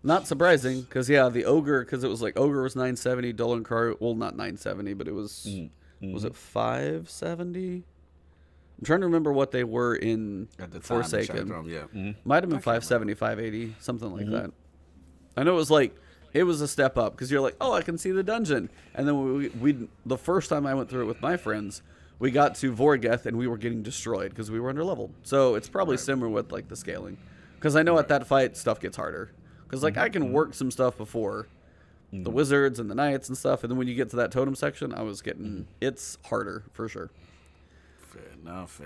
Not surprising, because yeah, the ogre, because it was like ogre was 970, Dolan Crow, well, not 970, but it was it 570? I'm trying to remember what they were in At the time, Forsaken. yeah. Might have been 570, 580, something like that. I know it was a step up, because you're like, oh, I can see the dungeon. And then we the first time I went through it with my friends, we got to Vorgeth and we were getting destroyed because we were under leveled. So it's probably similar with like the scaling, because I know at that fight stuff gets harder. Because like I can work some stuff before the wizards and the knights and stuff, and then when you get to that totem section, I was getting it's harder for sure. Fair enough.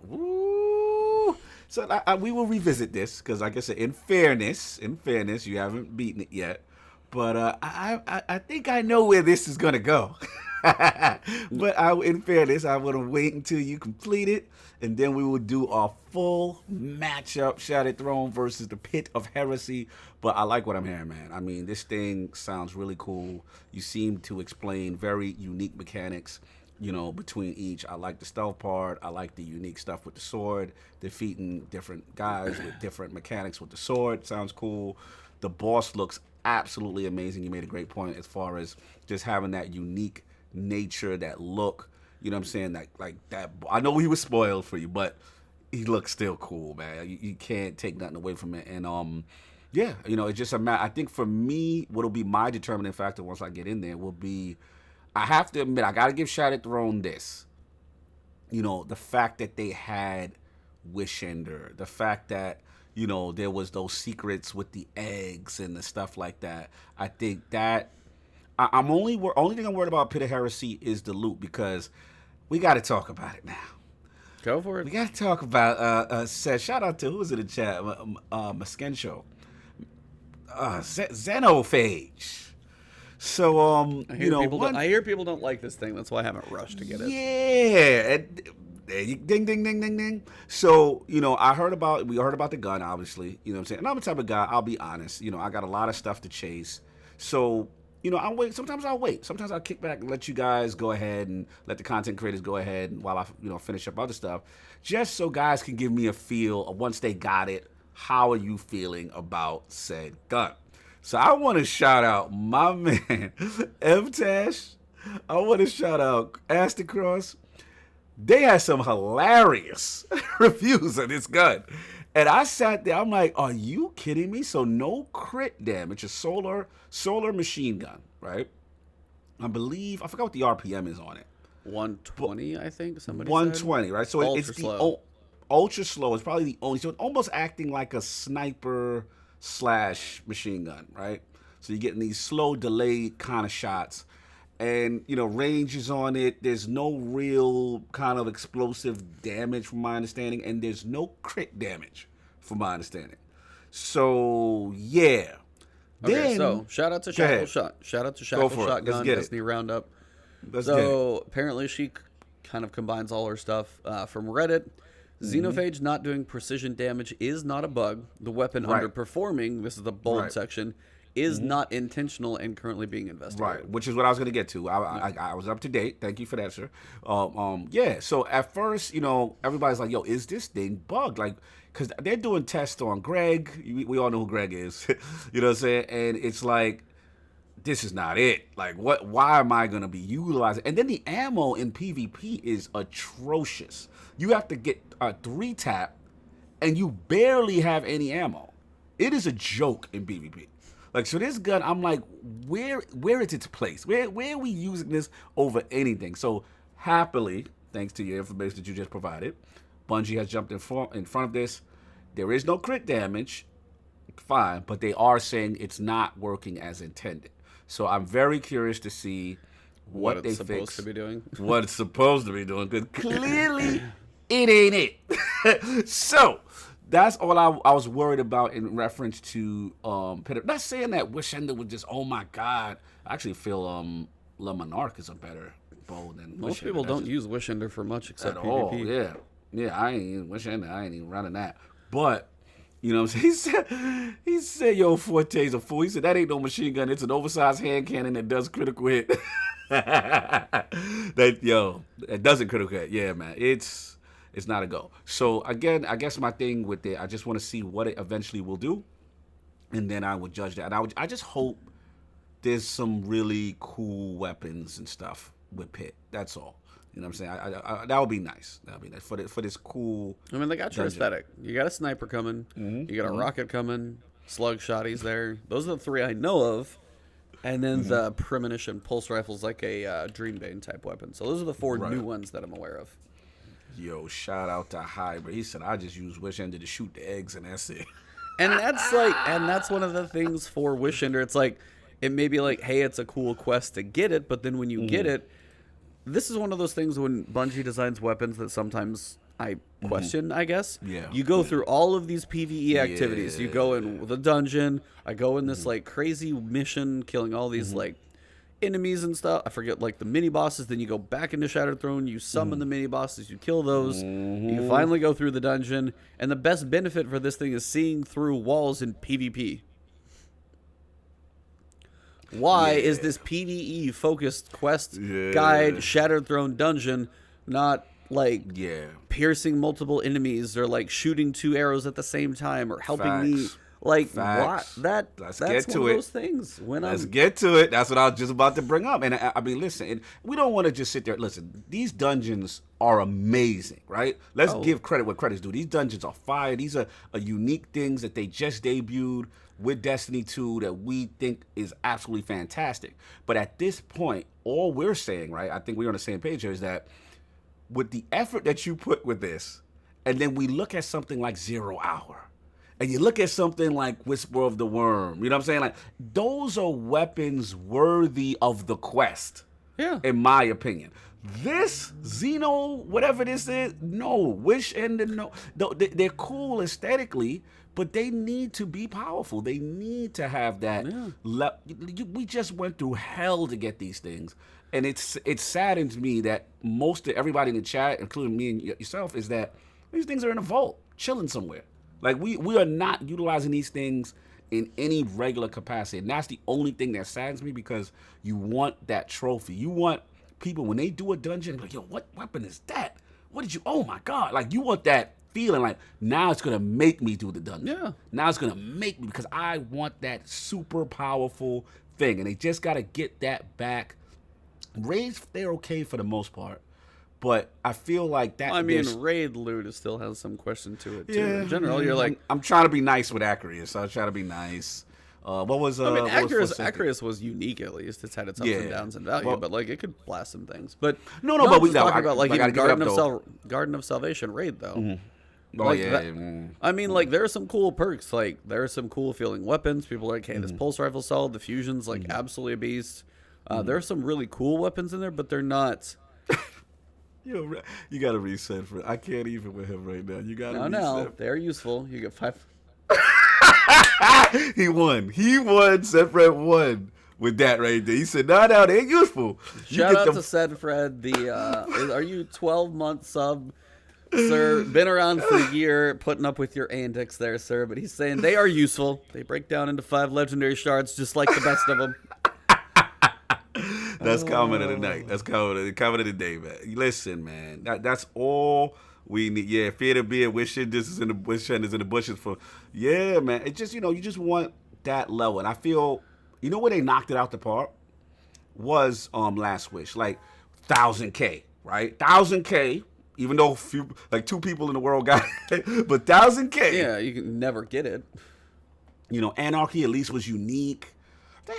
Woo! So we will revisit this because, like I said, in fairness, you haven't beaten it yet. But I think I know where this is gonna go. But in fairness, I want to wait until you complete it, and then we will do our full matchup: Shattered Throne versus the Pit of Heresy. But I like what I'm hearing, man. I mean, this thing sounds really cool. You seem to explain very unique mechanics, between each. I like the stealth part. I like the unique stuff with the sword, defeating different guys with different mechanics with the sword. Sounds cool. The boss looks absolutely amazing. You made a great point as far as just having that unique nature, that look. You know what I'm saying? Like that. I know he was spoiled for you, but he looks still cool, man. You can't take nothing away from it. And yeah, it's just a matter. I think for me, what'll be my determining factor once I get in there will be, I have to admit, I got to give Shattered Throne this. The fact that they had Wishender, the fact that, there was those secrets with the eggs and the stuff like that. I think that I'm only thing I'm worried about Pit of Heresy is the loot, because we got to talk about it now. Go for it. We got to talk about, shout out to, who was in the chat? Maskensho. Xenophage. So, I hear people don't like this thing. That's why I haven't rushed to get it. Yeah. Ding, ding, ding, ding, ding. So, we heard about the gun, obviously. You know what I'm saying? And I'm the type of guy, I'll be honest. I got a lot of stuff to chase. So, I'll wait. Sometimes I'll wait. Sometimes I'll kick back and let you guys go ahead and let the content creators go ahead while I, finish up other stuff. Just so guys can give me a feel of, once they got it, how are you feeling about said gun? So I want to shout out my man, M-Tash. I want to shout out Astacross. They had some hilarious reviews of this gun. And I sat there, I'm like, are you kidding me? So no crit damage, a solar machine gun, right? I forgot what the RPM is on it. 120, I think, somebody 120, said. right? So ultra it's slow. the ultra slow. It's probably the only, so it's almost acting like a sniper / machine gun, right? So you're getting these slow, delayed kind of shots. And, ranges on it. There's no real kind of explosive damage from my understanding. And there's no crit damage from my understanding. So, yeah. Okay, so shout out to Shackle Shot. Shout out to Shackle Shotgun, Destiny Roundup. So apparently she kind of combines all her stuff from Reddit. Xenophage not doing precision damage is not a bug. The weapon underperforming, this is the bold section, is not intentional and currently being investigated. Right, which is what I was going to get to. I was up to date. Thank you for that, sir. Yeah, so at first, everybody's like, yo, is this thing bugged? Like, because they're doing tests on Greg. We all know who Greg is. You know what I'm saying? And it's like, this is not it. Like, what? Why am I gonna be utilizing? And then the ammo in PvP is atrocious. You have to get a 3-tap, and you barely have any ammo. It is a joke in PvP. Like, so this gun, I'm like, where is its place? Where are we using this over anything? So happily, thanks to your information that you just provided, Bungie has jumped in front of this. There is no crit damage, fine, but they are saying it's not working as intended. So I'm very curious to see what they supposed to be doing. What it's supposed to be doing, because clearly it ain't it. So that's all I was worried about in reference to Pit. Not saying that Wish Ender was just, oh my god. I actually feel Le Monarch is a better bow than most people don't use Wish Ender for much except at PvP. all. Yeah, I ain't even Wish Ender. I ain't even running that. But you know what I'm saying? He said, yo, Forte's a fool. He said, that ain't no machine gun. It's an oversized hand cannon that does critical hit. It doesn't critical hit. Yeah, man. It's not a go. So, again, I guess my thing with it, I just want to see what it eventually will do. And then I would judge that. And I just hope there's some really cool weapons and stuff with Pit. That's all. You know what I'm saying? I that would be nice. That would be nice for this cool. I mean, they got your aesthetic. You got a sniper coming. You got a rocket coming. Slug shotties there. Those are the 3 I know of. And then the premonition pulse rifle's like a Dreambane type weapon. So those are the 4 new ones that I'm aware of. Yo, shout out to Hybrid. He said, I just use Wish Ender to shoot the eggs, and that's it. And that's one of the things for Wish Ender. It's like, it may be like, hey, it's a cool quest to get it, but then when you get it, this is one of those things when Bungie designs weapons that sometimes I question, I guess. Yeah. You go through all of these PvE activities. You go in the dungeon. I go in this like crazy mission, killing all these like enemies and stuff. I forget like the mini bosses. Then you go back into Shattered Throne. You summon the mini bosses. You kill those. You finally go through the dungeon. And the best benefit for this thing is seeing through walls in PvP. Why is this PvE focused quest guide Shattered Throne dungeon not like piercing multiple enemies or like shooting 2 arrows at the same time or helping me? Like what? That's one of those things. Let's get to it. That's what I was just about to bring up. And I mean, listen, we don't want to just sit there. Listen, these dungeons are amazing, right? Let's give credit what credit's due. These dungeons are fire. These are unique things that they just debuted with Destiny 2 that we think is absolutely fantastic. But at this point, all we're saying, right, I think we're on the same page here, is that with the effort that you put with this, and then we look at something like 0 Hour, and you look at something like Whisper of the Worm, you know what I'm saying? Like, those are weapons worthy of the quest, in my opinion. This, Xeno, whatever this is, no. Wish Ender, no. They're cool aesthetically, but they need to be powerful. They need to have that. We just went through hell to get these things. And it saddens me that most of everybody in the chat, including me and yourself, is that these things are in a vault, chilling somewhere. Like, we are not utilizing these things in any regular capacity. And that's the only thing that saddens me, because you want that trophy. You want people, when they do a dungeon, like, yo, what weapon is that? What did you, oh my God. Like, you want that feeling like, now it's going to make me do the dungeon. Yeah. Now it's going to make me, because I want that super powerful thing. And they just got to get that back. Raids, they're okay for the most part. But I feel like that. I mean, raid loot still has some question to it, too. In general, you're like. I'm trying to be nice with Acreus. So I was trying to be nice. What was I mean, Acreus was unique, at least. It's had its ups and downs in value, but like it could blast some things. But but we talking about like even Garden of Salvation raid though. I mean, like there are some cool perks. Like there are some cool feeling weapons. People are like, hey, this pulse rifle solid. The fusion's like absolutely a beast. There are some really cool weapons in there, but they're not. You got to reset for. I can't even with him right now. You got to reset. No, they're useful. You get 5. He won. Setfred won with that right there. He said, no, they're useful. Shout out to Setfred. Are you 12-month sub, sir? Been around for a year, putting up with your antics there, sir. But he's saying they are useful. They break down into 5 legendary shards, just like the best of them. That's comment of the night. That's comment of the day, man. Listen, man. That's all we need. Yeah, fear to be a Wish Enders is in the bushes for. Yeah, man. It's just, you just want that level. And I feel You know where they knocked it out the park? Was Last Wish, like 1,000K, right? 1,000K, even though like 2 people in the world got it, but 1,000K. Yeah, you can never get it. You know, Anarchy at least was unique. They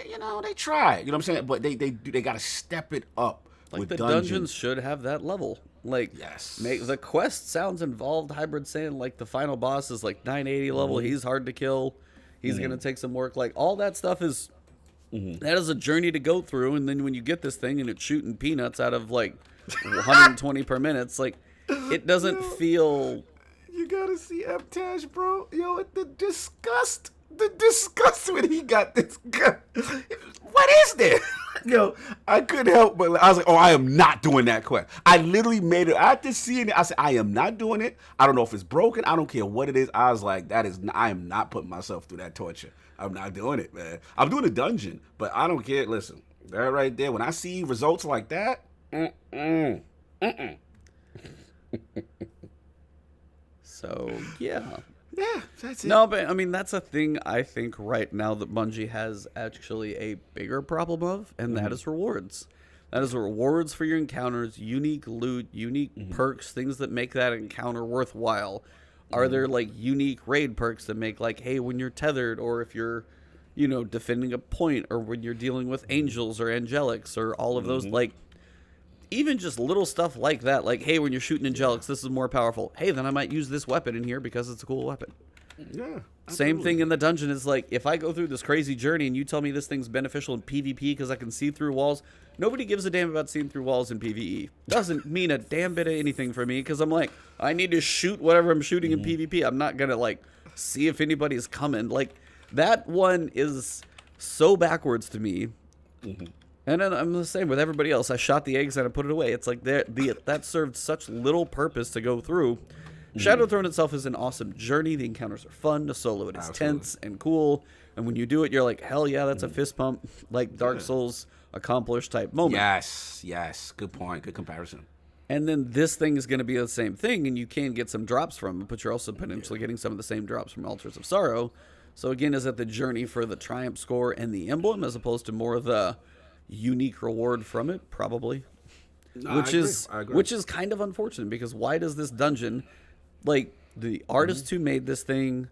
tried. You know what I'm saying? But they got to step it up. Like with the dungeons should have that level. Like, yes, the quest sounds involved. Hybrid saying like the final boss is like 980 level. He's hard to kill. He's gonna take some work. Like all that stuff is. That is a journey to go through, and then when you get this thing and it's shooting peanuts out of like 120 per minute, it's like it doesn't feel. You gotta see Ebontis, bro. Yo, the disgust when he got this gun. What is this? Yo, I couldn't help but I was like, oh, I am not doing that quest. I literally made it after seeing it. I said, I am not doing it. I don't know if it's broken. I don't care what it is. I was like, I am not putting myself through that torture. I'm not doing it, man. I'm doing a dungeon, but I don't care. Listen, that right there. When I see results like that, So yeah. Yeah, that's it. No, but I mean that's a thing I think right now that Bungie has actually a bigger problem of, and that is rewards. That is rewards for your encounters, unique loot, unique perks, things that make that encounter worthwhile. Are there like unique raid perks that make like, hey, when you're tethered, or if you're, defending a point, or when you're dealing with angels or angelics, or all of those, like, even just little stuff like that, like, hey, when you're shooting angelics, this is more powerful. Hey, then I might use this weapon in here because it's a cool weapon. Yeah. Same thing in the dungeon is like, if I go through this crazy journey and you tell me this thing's beneficial in PvP because I can see through walls, nobody gives a damn about seeing through walls in PvE. Doesn't mean a damn bit of anything for me because I'm like, I need to shoot whatever I'm shooting in PvP. I'm not going to like see if anybody's coming. Like that one is so backwards to me. And then I'm the same with everybody else. I shot the eggs and I put it away. It's like that served such little purpose to go through. Shadow Throne itself is an awesome journey. The encounters are fun. The solo it is tense and cool. And when you do it, you're like, hell yeah, that's a fist pump, like Dark Souls accomplished type moment. Yes. Good point. Good comparison. And then this thing is going to be the same thing, and you can get some drops from it, but you're also potentially getting some of the same drops from Altars of Sorrow. So again, is it the journey for the triumph score and the emblem as opposed to more of the unique reward from it? Probably. No, which is kind of unfortunate, because why does this dungeon, like the artists who made this thing,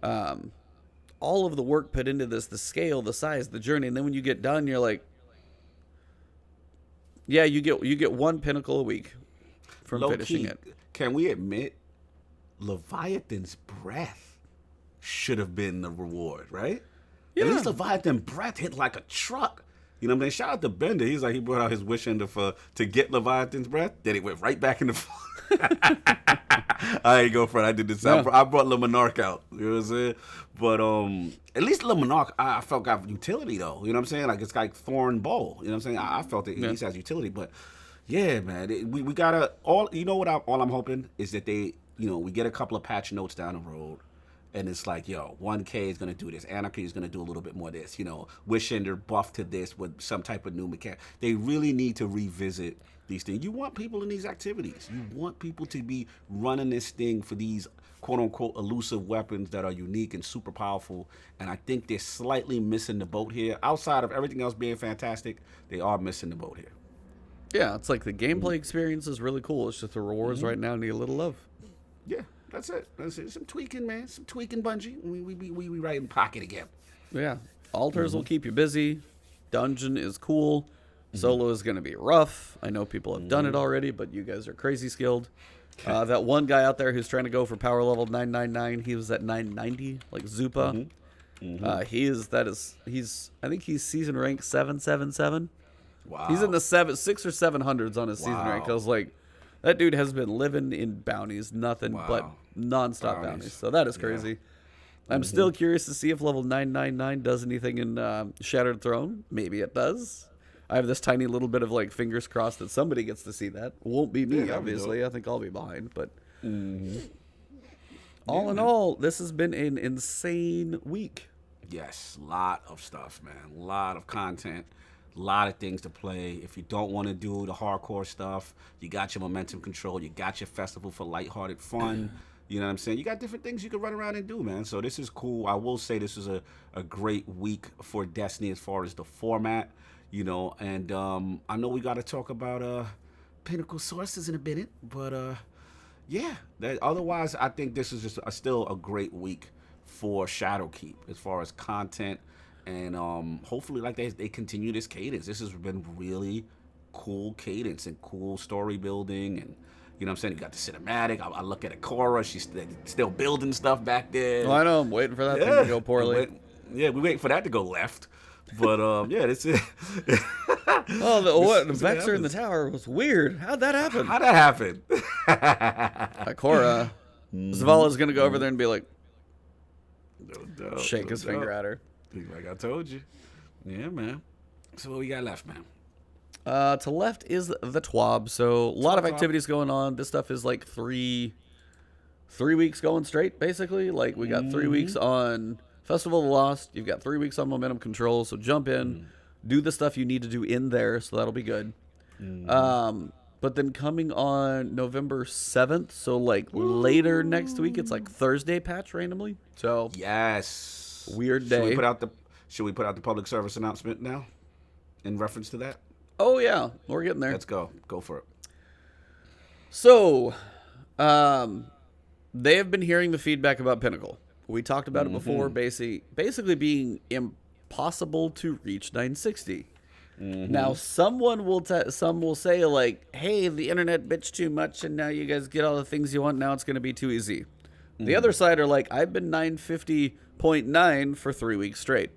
all of the work put into this, the scale, the size, the journey, and then when you get done, you're like, yeah, you get one pinnacle a week from finishing it. Can we admit Leviathan's breath should have been the reward, right? Yeah. At least Leviathan's breath hit like a truck. You know what I'm saying? Shout out to Bender. He's like, he brought out his wish ender to get Leviathan's breath. Then it went right back in the. I ain't go for it. I did this. Yeah. I brought Le Monarch out. You know what I'm saying? But at least Le Monarch, I felt got utility though. You know what I'm saying? Like it's like Thorn Bowl. You know what I'm saying? I felt it at least has utility. But yeah, man, we gotta all. You know what? All I'm hoping is that they, we get a couple of patch notes down the road. And it's like, 1K is going to do this. Anarchy is going to do a little bit more of this. Wish Ender buff to this with some type of new mechanic. They really need to revisit these things. You want people in these activities. You want people to be running this thing for these quote-unquote elusive weapons that are unique and super powerful. And I think they're slightly missing the boat here. Outside of everything else being fantastic, they are missing the boat here. Yeah, it's like the gameplay experience is really cool. It's just the rewards right now need a little love. Yeah. That's it. Some tweaking, man. Some tweaking, Bungie. We right in pocket again. Yeah. Altars will keep you busy. Dungeon is cool. Solo is going to be rough. I know people have done it already, but you guys are crazy skilled. That one guy out there who's trying to go for power level 999, he was at 990, like Zupa. I think he's season rank 777. Wow. He's in the 600s or 700s on his season rank. I was like, that dude has been living in bounties, nothing but nonstop bounties. So that is crazy. Yeah. I'm still curious to see if level 999 does anything in Shattered Throne. Maybe it does. I have this tiny little bit of like fingers crossed that somebody gets to see that. Won't be me, obviously. I think I'll be behind. But all in all, this has been an insane week. Yes, lot of stuff, man. A lot of content. A lot of things to play. If you don't want to do the hardcore stuff, you got your momentum control. You got your festival for lighthearted fun. You know what I'm saying? You got different things you can run around and do, man. So this is cool. I will say this is a great week for Destiny as far as the format, you know. And I know we got to talk about Pinnacle sources in a minute, but yeah. Otherwise, I think this is just still a great week for Shadowkeep as far as content, and hopefully, like they continue this cadence. This has been really cool cadence and cool story building, and you know what I'm saying? You got the cinematic. I look at Akora. She's still building stuff back there. Oh, I know. I'm waiting for that thing to go poorly. We're waiting for that to go left. But, yeah, this is... the Vexor in the tower was weird. How'd that happen? How'd that happen? Akora. Zavala's going to go over there and be like... shake his finger at her. Like I told you. Yeah, man. So what we got left, man? To left is the TWAB, so a lot of activities going on. This stuff is like three weeks going straight, basically. Like, we got 3 weeks on Festival of the Lost. You've got 3 weeks on Momentum Control, so jump in, do the stuff you need to do in there, so that'll be good. But then coming on November 7th, so like later next week, it's like Thursday patch randomly. So yes, weird day. Should we put out the public service announcement now in reference to that? Oh, yeah. We're getting there. Let's go. Go for it. So, they have been hearing the feedback about Pinnacle. We talked about it before, basically being impossible to reach 960. Now, some will say, like, hey, the internet bitched too much, and now you guys get all the things you want. Now it's going to be too easy. The other side are like, I've been 950.9 for 3 weeks straight.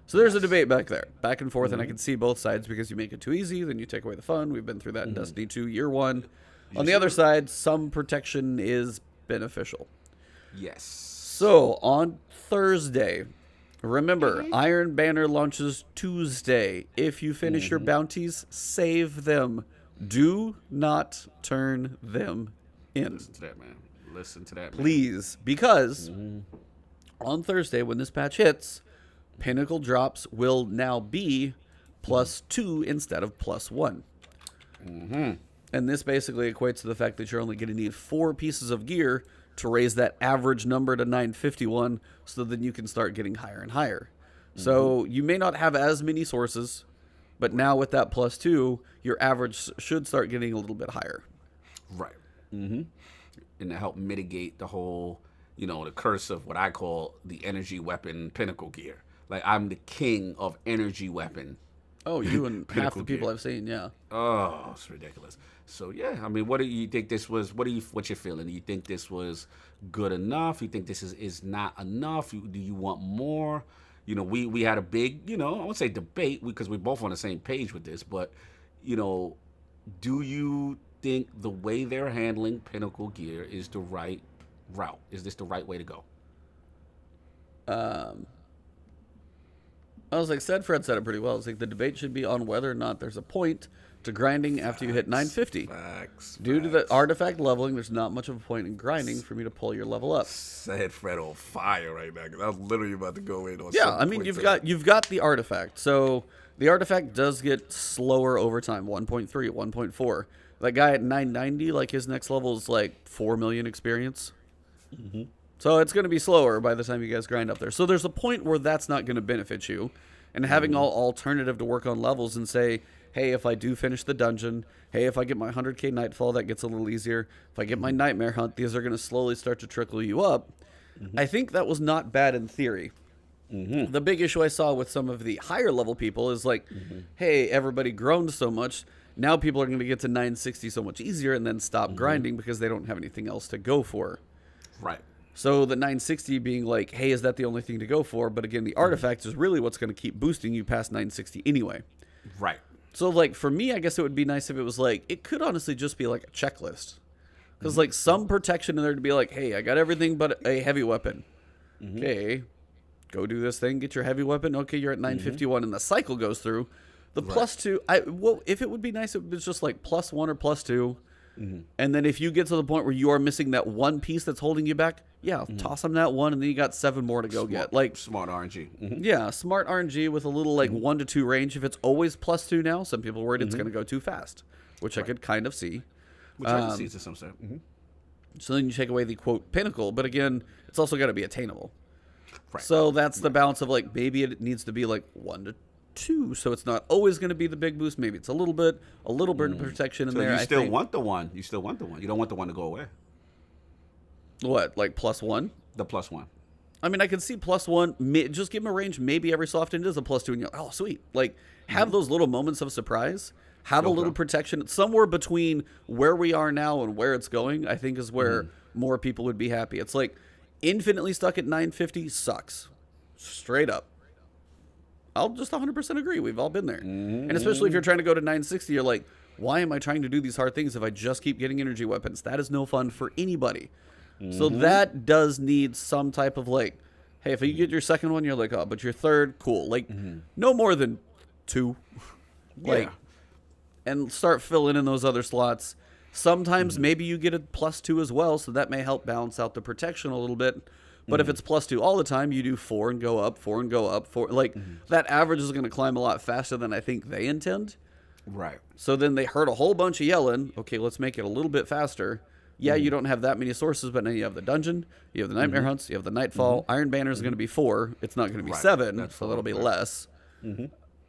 So there's a debate back there, back and forth, and I can see both sides because you make it too easy, then you take away the fun. We've been through that in Destiny 2 Year 1. On the other side, some protection is beneficial. Yes. So on Thursday, remember, Iron Banner launches Tuesday. If you finish your bounties, save them. Do not turn them in. Listen to that, man. Listen to that, man. Please, because on Thursday, when this patch hits, Pinnacle drops will now be +2 instead of +1. And this basically equates to the fact that you're only going to need 4 pieces of gear to raise that average number to 951, so then you can start getting higher and higher. So you may not have as many sources, but now with that +2, your average should start getting a little bit higher. Right. And to help mitigate the whole, the curse of what I call the energy weapon Pinnacle gear. Like, I'm the king of energy weapon. Oh, you and half the people I've seen, yeah. Oh, it's ridiculous. So, yeah, I mean, what do you think this was? What's your feeling? Do you think this was good enough? You think this is not enough? Do you want more? We had a big, I won't say debate because we're both on the same page with this, but, do you think the way they're handling Pinnacle gear is the right route? Is this the right way to go? I was like, Fred said it pretty well. It's like the debate should be on whether or not there's a point to grinding after you hit 950. Due to the artifact leveling, there's not much of a point in grinding for me to pull your level up. Said Fred on fire right now because I was literally about to go in on. Yeah, I mean you've got the artifact, so the artifact does get slower over time. 1.3, 1.4. That guy at 990, like his next level is like 4 million experience. So it's going to be slower by the time you guys grind up there. So there's a point where that's not going to benefit you. And having all alternative to work on levels and say, hey, if I do finish the dungeon, hey, if I get my 100k Nightfall, that gets a little easier. If I get my Nightmare Hunt, these are going to slowly start to trickle you up. I think that was not bad in theory. The big issue I saw with some of the higher level people is like, hey, everybody groaned so much. Now people are going to get to 960 so much easier and then stop grinding because they don't have anything else to go for. Right. So the 960 being like, hey, is that the only thing to go for? But again, the artifact is really what's going to keep boosting you past 960 anyway. Right. So like for me, I guess it would be nice if it was like, it could honestly just be like a checklist. Because like some protection in there to be like, hey, I got everything but a heavy weapon. Okay, go do this thing, get your heavy weapon. Okay, you're at 951 and the cycle goes through. The +2, if it would be nice if it was just like +1 or +2. And then if you get to the point where you are missing that one piece that's holding you back, toss them that one, and then you got 7 more to go get. Like smart RNG. Yeah, smart RNG with a little like 1 to 2 range. If it's always +2 now, some people are worried it's going to go too fast, which I could kind of see. Which I can see to some extent. So then you take away the, quote, pinnacle. But again, it's also got to be attainable. Right. So that's the balance of, like, maybe it needs to be, like, 1 to 2. So it's not always going to be the big boost. Maybe it's a little bit of protection in So there. you still want the one. You still want the one. You don't want the one to go away. What, like +1? The +1. I mean, I can see +1. Just give them a range. Maybe every so often it is a +2, and you're like, oh, sweet. Like, have those little moments of surprise. Have a little protection. Somewhere between where we are now and where it's going, I think is where more people would be happy. It's like infinitely stuck at 950 sucks. Straight up. I'll just 100% agree. We've all been there. And especially if you're trying to go to 960, you're like, why am I trying to do these hard things if I just keep getting energy weapons? That is no fun for anybody. So that does need some type of, like, hey, if you get your second one, you're like, oh, but your third, cool. Like, no more than 2. Like, and start filling in those other slots. Sometimes maybe you get a +2 as well, so that may help balance out the protection a little bit. But if it's +2 all the time, you do 4 and go up, 4 and go up, 4. Like, that average is going to climb a lot faster than I think they intend. Right. So then they heard a whole bunch of yelling. Okay, let's make it a little bit faster. Yeah, you don't have that many sources, but now you have the dungeon, you have the nightmare hunts, you have the nightfall. Iron Banner is going to be 4. It's not going to be 7, so that'll be less.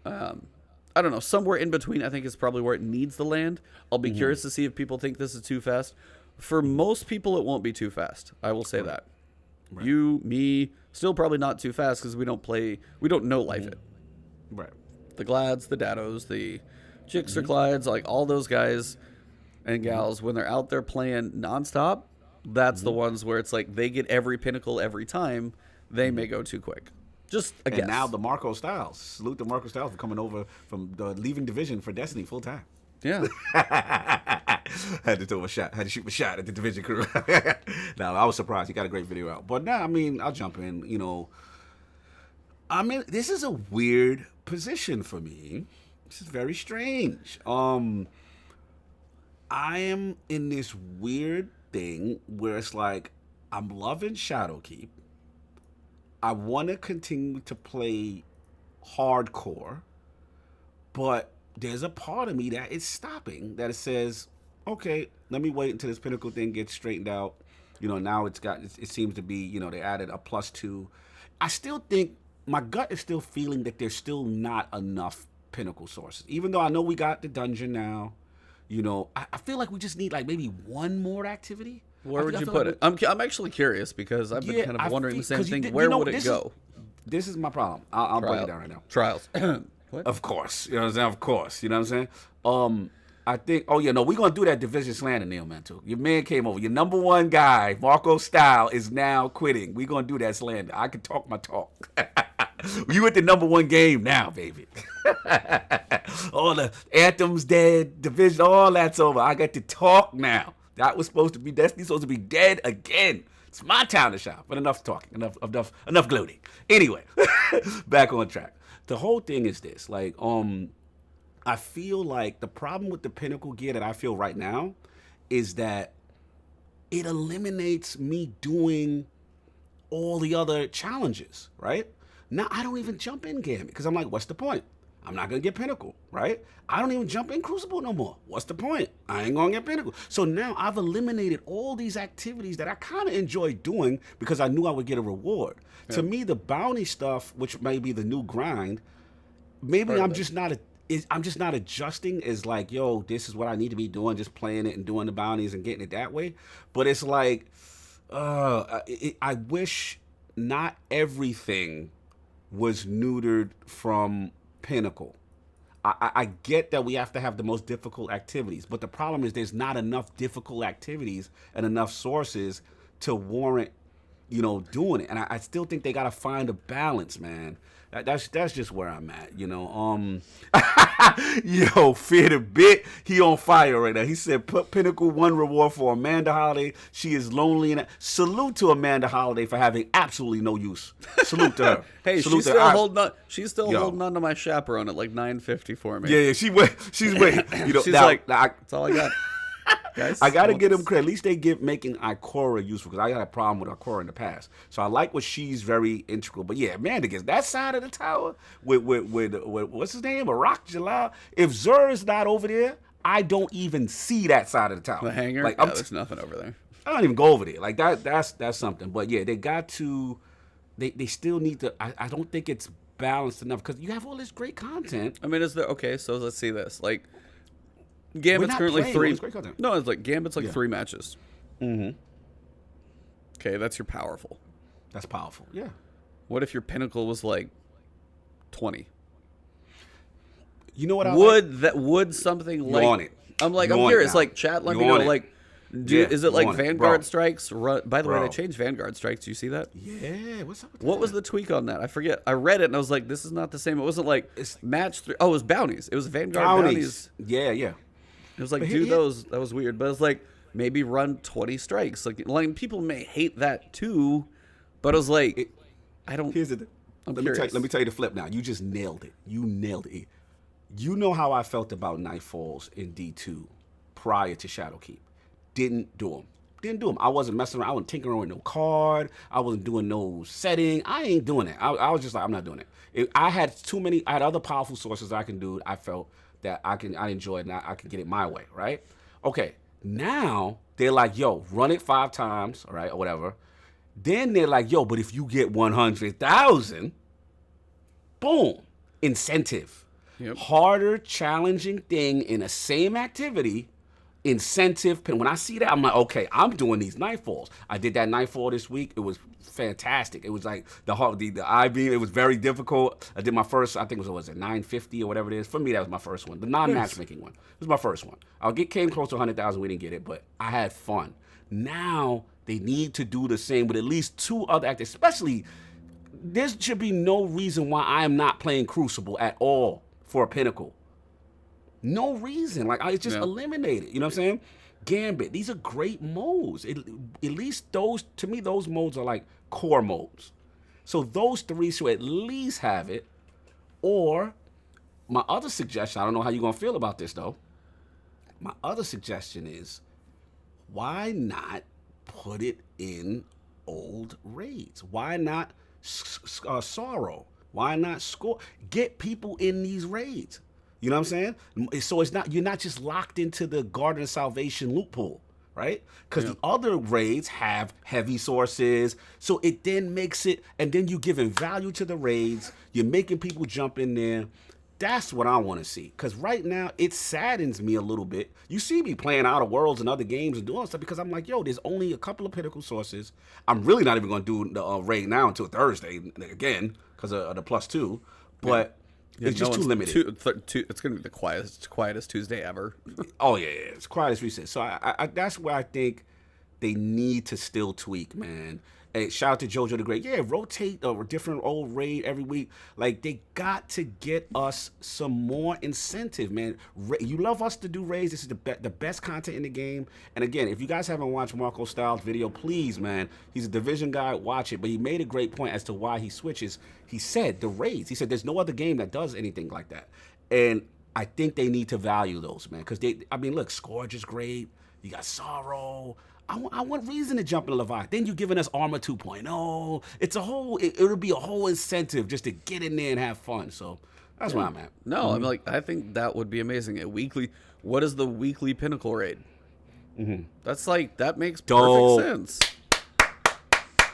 I don't know. Somewhere in between, I think, is probably where it needs to land. I'll be curious to see if people think this is too fast. For most people, it won't be too fast. I will say that. Right. You, me, still probably not too fast because we don't know life it. Right. The Glads, the Dados, the Jixer Clydes, like all those guys and gals, when they're out there playing nonstop, that's the ones where it's like they get every pinnacle every time. They may go too quick. Just a guess. And now the Marco Styles. Salute to Marco Styles for coming over from the leaving division for Destiny full time. Yeah. Had to throw a shot. Had to shoot a shot at the division crew. No, I was surprised. He got a great video out. But now, I mean, I'll jump in. You know, I mean, this is a weird position for me. This is very strange. I am in this weird thing where it's like I'm loving Shadowkeep. I want to continue to play hardcore, but there's a part of me that is stopping, that it says, okay, let me wait until this Pinnacle thing gets straightened out. You know, now it seems to be, you know, they added a +2. I still think, my gut is still feeling that there's still not enough Pinnacle sources. Even though I know we got the dungeon now, you know, I feel like we just need like maybe one more activity. Where would you put it? I'm actually curious because I've been kind of wondering the same thing. Where would it go? This is my problem. I'll break it down right now. Trials. What? Of course. You know what I'm saying? Of course. You know what I'm saying? I think, we're going to do that division slander, Neil, man, too. Your man came over. Your number one guy, Marco Style, is now quitting. We're going to do that slander. I can talk my talk. You at the number one game now, baby. All the Anthem's dead, division, all that's over. I got to talk now. That was supposed to be, Destiny's supposed to be dead again. It's my time to shine. But enough talking, enough gloating. Anyway, back on track. The whole thing is this, like, I feel like the problem with the Pinnacle gear that I feel right now is that it eliminates me doing all the other challenges, right? Now I don't even jump in Gambit because I'm like, what's the point? I'm not going to get Pinnacle, right? I don't even jump in Crucible no more. What's the point? I ain't going to get Pinnacle. So now I've eliminated all these activities that I kind of enjoyed doing because I knew I would get a reward. Yeah. To me, the bounty stuff, which may be the new grind, maybe I'm just not adjusting as like, yo, this is what I need to be doing, just playing it and doing the bounties and getting it that way. But it's like, I wish not everything was neutered from Pinnacle. I get that we have to have the most difficult activities, but the problem is there's not enough difficult activities and enough sources to warrant, you know, doing it. And I still think they got to find a balance, man. That's just where I'm at, you know. Yo, Fear the Bit, he on fire right now. He said, put Pinnacle 1 reward for Amanda Holiday. She is lonely. And salute to Amanda Holiday for having absolutely no use. Salute to her. Hey, salute she's still holding on. She's still holding on to my chaperone at like 950 for me. Yeah, she's waiting. You know, she's like, that's all I got. Guys, I gotta give them credit. At least they making Ikora useful because I got a problem with Ikora in the past. So I like what she's very integral. But yeah, man, against that side of the tower with what's his name, Arak Jalal. If Zur is not over there, I don't even see that side of the tower. The hangar. Like, there's nothing over there. I don't even go over there. Like that's something. But yeah, they got to. They still need to. I don't think it's balanced enough because you have all this great content. I mean, is there okay? So let's see this. Like, Gambit's currently playing, 3. it's great content. No, it's like Gambit's like 3 matches. Mm-hmm. Okay, that's your powerful. That's powerful. Yeah. What if your pinnacle was like 20? You know what I would something you like on it. I'm like You I'm on curious. it now. Like chat, let You me know. on it. Like, is it you like on it, Vanguard bro. strikes? By the way, Bro. they changed Vanguard strikes. Do you see that? Yeah. What's up with What that? was the tweak on that? I forget. I read it and I was like, this is not the same. It wasn't like It's- match 3. Oh, it was bounties. It was Vanguard bounties. Yeah. It was like, But do here- those. That was weird. But it's like, maybe run 20 strikes. Like people may hate that too, but it was like, I don't. Here's the. I'm Let me curious. tell you the flip now. You just nailed it. You nailed it. You know how I felt about Nightfalls in D2 prior to Shadowkeep. Didn't do them. I wasn't messing around. I wasn't tinkering with no card. I wasn't doing no setting. I ain't doing it. I was just like, I'm not doing it. I had other powerful sources I can do. I felt that I enjoy it and I can get it my way, right? Okay. Now they're like, yo, run it 5 times, all right, or whatever. Then they're like, yo, but if you get 100,000, boom, incentive. Yep. Harder, challenging thing in the same activity, incentive. When I see that, I'm like, okay, I'm doing these Nightfalls. I did that Nightfall this week. It was fantastic. It was like the I-beam. It was very difficult. I did my first, I think it was 950 or whatever it is. For me, that was my first one. The non-matchmaking one. It was my first one. Came close to 100,000. We didn't get it, but I had fun. Now they need to do the same with at least 2 other actors, especially. There should be no reason why I am not playing Crucible at all for a Pinnacle. No reason. Like, it's just eliminated. You know what I'm saying? Gambit. These are great modes. At least those, to me, those modes are like core modes. So those 3 should at least have it. Or my other suggestion, I don't know how you're going to feel about this, though. My other suggestion is, why not put it in old raids? Why not Sorrow? Why not Score? Get people in these raids. You know what I'm saying? So you're not just locked into the Garden of Salvation loophole, right? Because the other raids have heavy sources. So it then makes it, and then you're giving value to the raids. You're making people jump in there. That's what I want to see. Because right now, it saddens me a little bit. You see me playing Outer Worlds and other games and doing stuff because I'm like, yo, there's only a couple of Pinnacle sources. I'm really not even going to do the raid now until Thursday again because of the +2. But it's just too limited. It's going to be the quietest Tuesday ever. Oh, yeah. It's quiet as we said. So I that's where I think they need to still tweak, man. Hey, shout out to JoJo the Great. Yeah, rotate a different old raid every week. Like, they got to get us some more incentive, man. You love us to do raids. This is the best content in the game. And again, if you guys haven't watched Marco Styles' video, please, man. He's a Division guy. Watch it. But he made a great point as to why he switches. He said the raids. He said there's no other game that does anything like that. And I think they need to value those, man. Because look, Scourge is great. You got Sorrow. I want reason to jump in Leviathan. Then you're giving us Armor 2.0. It's a whole, it'll be a whole incentive just to get in there and have fun. So that's where I'm at. No, I'm like, I think that would be amazing. What is the weekly Pinnacle raid? That's like, that makes perfect sense.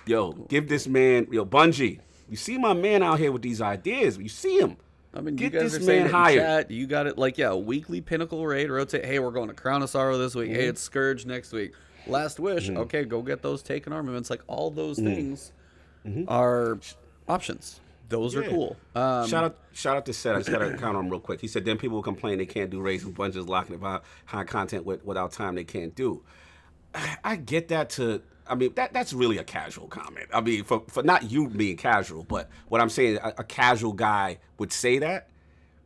Yo, give this man, Bungie, you see my man out here with these ideas. You see him. I mean, Get you guys this are saying man it in hired. chat. You got it. Like, weekly Pinnacle raid, rotate. Hey, we're going to Crown of Sorrow this week. Hey, it's Scourge next week. Last Wish. Okay, go get those taken armaments. Like, all those things are options. Those are cool. Shout out to Seth. I just got to count on him real quick. He said, then people will complain they can't do raids and Bungie's locking about high content without time they can't do. I get that that's really a casual comment. I mean, for not you being casual, but what I'm saying, a casual guy would say that.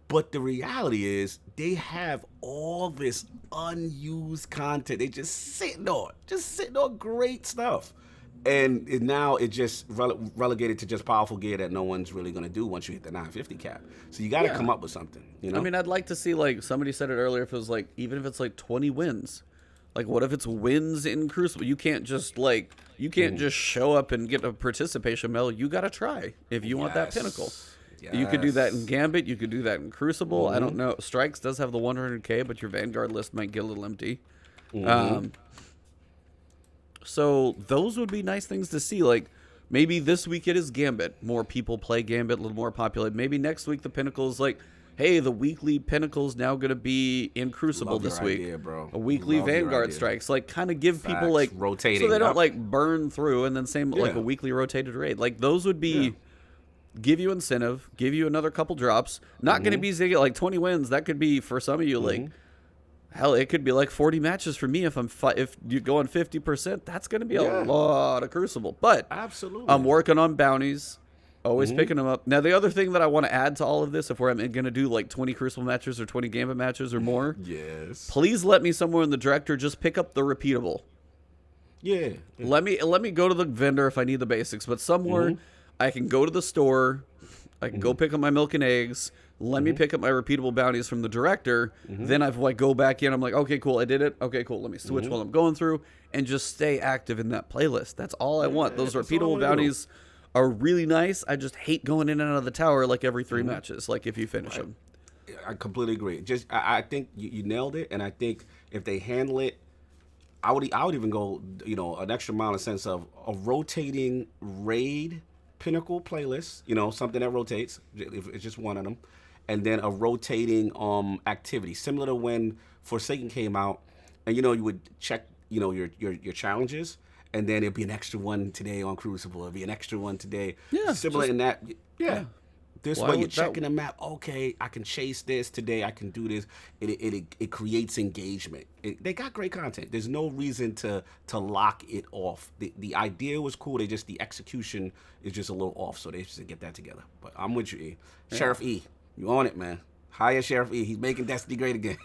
But the reality is they have all this unused content. They just sitting on great stuff. And now it just relegated to just powerful gear that no one's really going to do once you hit the 950 cap. So you got to come up with something, you know? I mean, I'd like to see, like, somebody said it earlier, if it was like, even if it's like 20 wins. Like, what if it's wins in Crucible? You can't just just show up and get a participation medal. You got to try if you want that Pinnacle. You could do that in Gambit. You could do that in Crucible. I don't know. Strikes does have the 100K, but your Vanguard list might get a little empty. So those would be nice things to see. Like, maybe this week it is Gambit. More people play Gambit, a little more popular. Maybe next week the Pinnacle's like, hey, the weekly Pinnacle's now going to be in Crucible this week. Idea, bro. A weekly Vanguard strikes. Like, kind of give people, like, rotating, so they don't, like, burn through, and then same, like, a weekly rotated raid. Like, those would be, give you incentive, give you another couple drops. Not going to be, like, 20 wins. That could be, for some of you, like, hell, it could be, like, 40 matches for me if if you go on 50%. That's going to be a lot of Crucible. But absolutely, I'm working on bounties. Always picking them up. Now, the other thing that I want to add to all of this, if we're going to do like 20 Crucible matches or 20 Gambit matches or more, please let me somewhere in the director just pick up the repeatable. Yeah. Let me go to the vendor if I need the basics, but somewhere I can go to the store, I can go pick up my milk and eggs. Let me pick up my repeatable bounties from the director. Then I like go back in. I'm like, okay, cool, I did it. Okay, cool. Let me switch while I'm going through and just stay active in that playlist. That's all I want. Those repeatable bounties are really nice. I just hate going in and out of the tower like every 3 matches, like if you finish them. I completely agree. I think you nailed it, and I think if they handle it, I would even go, an extra mile in the sense of a rotating raid Pinnacle playlist, something that rotates, if it's just one of them, and then a rotating activity, similar to when Forsaken came out, and you would check, your challenges. And then it'd be an extra one today on Crucible. It'd be an extra one today. Yeah. Similar in that. Yeah. This way you're checking the map. Okay, I can chase this today. I can do this. It creates engagement. They got great content. There's no reason to lock it off. The idea was cool. The execution is just a little off. So they should get that together. But I'm with you, E. Yeah. Sheriff E, you on it, man. Hire Sheriff E. He's making Destiny great again.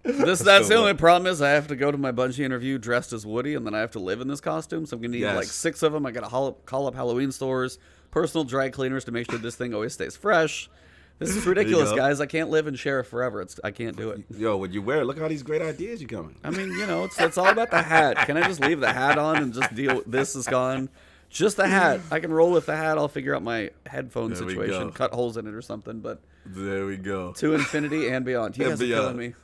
That's the only problem is I have to go to my Bungie interview dressed as Woody, and then I have to live in this costume. So I'm gonna need like 6 of them. I gotta call up Halloween stores, personal dry cleaners to make sure this thing always stays fresh. This is ridiculous, guys. I can't live in Sheriff forever. I can't do it. Yo, when you wear it, look at all these great ideas you're coming. I mean, it's all about the hat. Can I just leave the hat on and just deal with this is gone? Just the hat. I can roll with the hat. I'll figure out my headphone situation, cut holes in it or something. But there we go. To infinity and beyond. You guys are killing me.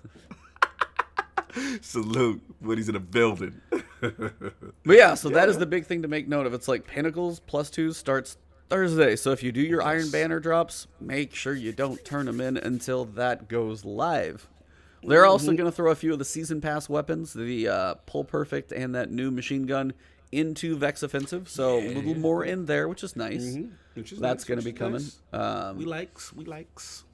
Salute when he's in a building. But yeah, so that is the big thing to make note of. It's like Pinnacles +2 starts Thursday. So if you do your Iron Banner drops, make sure you don't turn them in until that goes live. They're also going to throw a few of the Season Pass weapons, the Pull Perfect and that new machine gun, into Vex Offensive. So a little more in there, which is nice. That's going to be coming. Nice. We likes.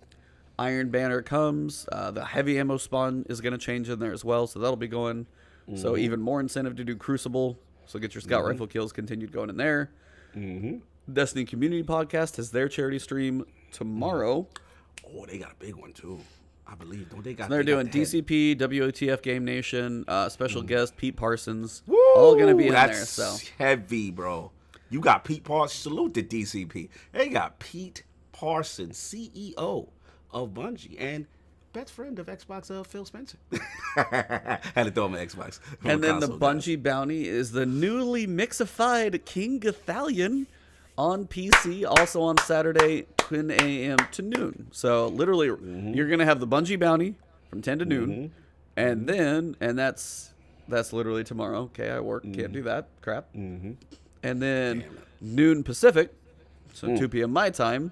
Iron Banner comes. The heavy ammo spawn is going to change in there as well, so that'll be going. So even more incentive to do Crucible. So get your scout rifle kills continued going in there. Destiny Community Podcast has their charity stream tomorrow. Oh, they got a big one too, I believe. Don't they got? So they're doing DCP, WOTF Game Nation, special guest Pete Parsons, all going to be in there. So heavy, bro. You got Pete Parsons. Salute to DCP. They got Pete Parsons, CEO of Bungie and best friend of Xbox, Phil Spencer. Had to throw him an Xbox. And then the Bungie bounty is the newly mixified King Gathalion on PC, also on Saturday, 10 a.m. to noon. So literally, you're gonna have the Bungie bounty from 10 to noon, and then that's literally tomorrow. Okay, I work, can't do that crap. And then noon Pacific, so 2 p.m. my time.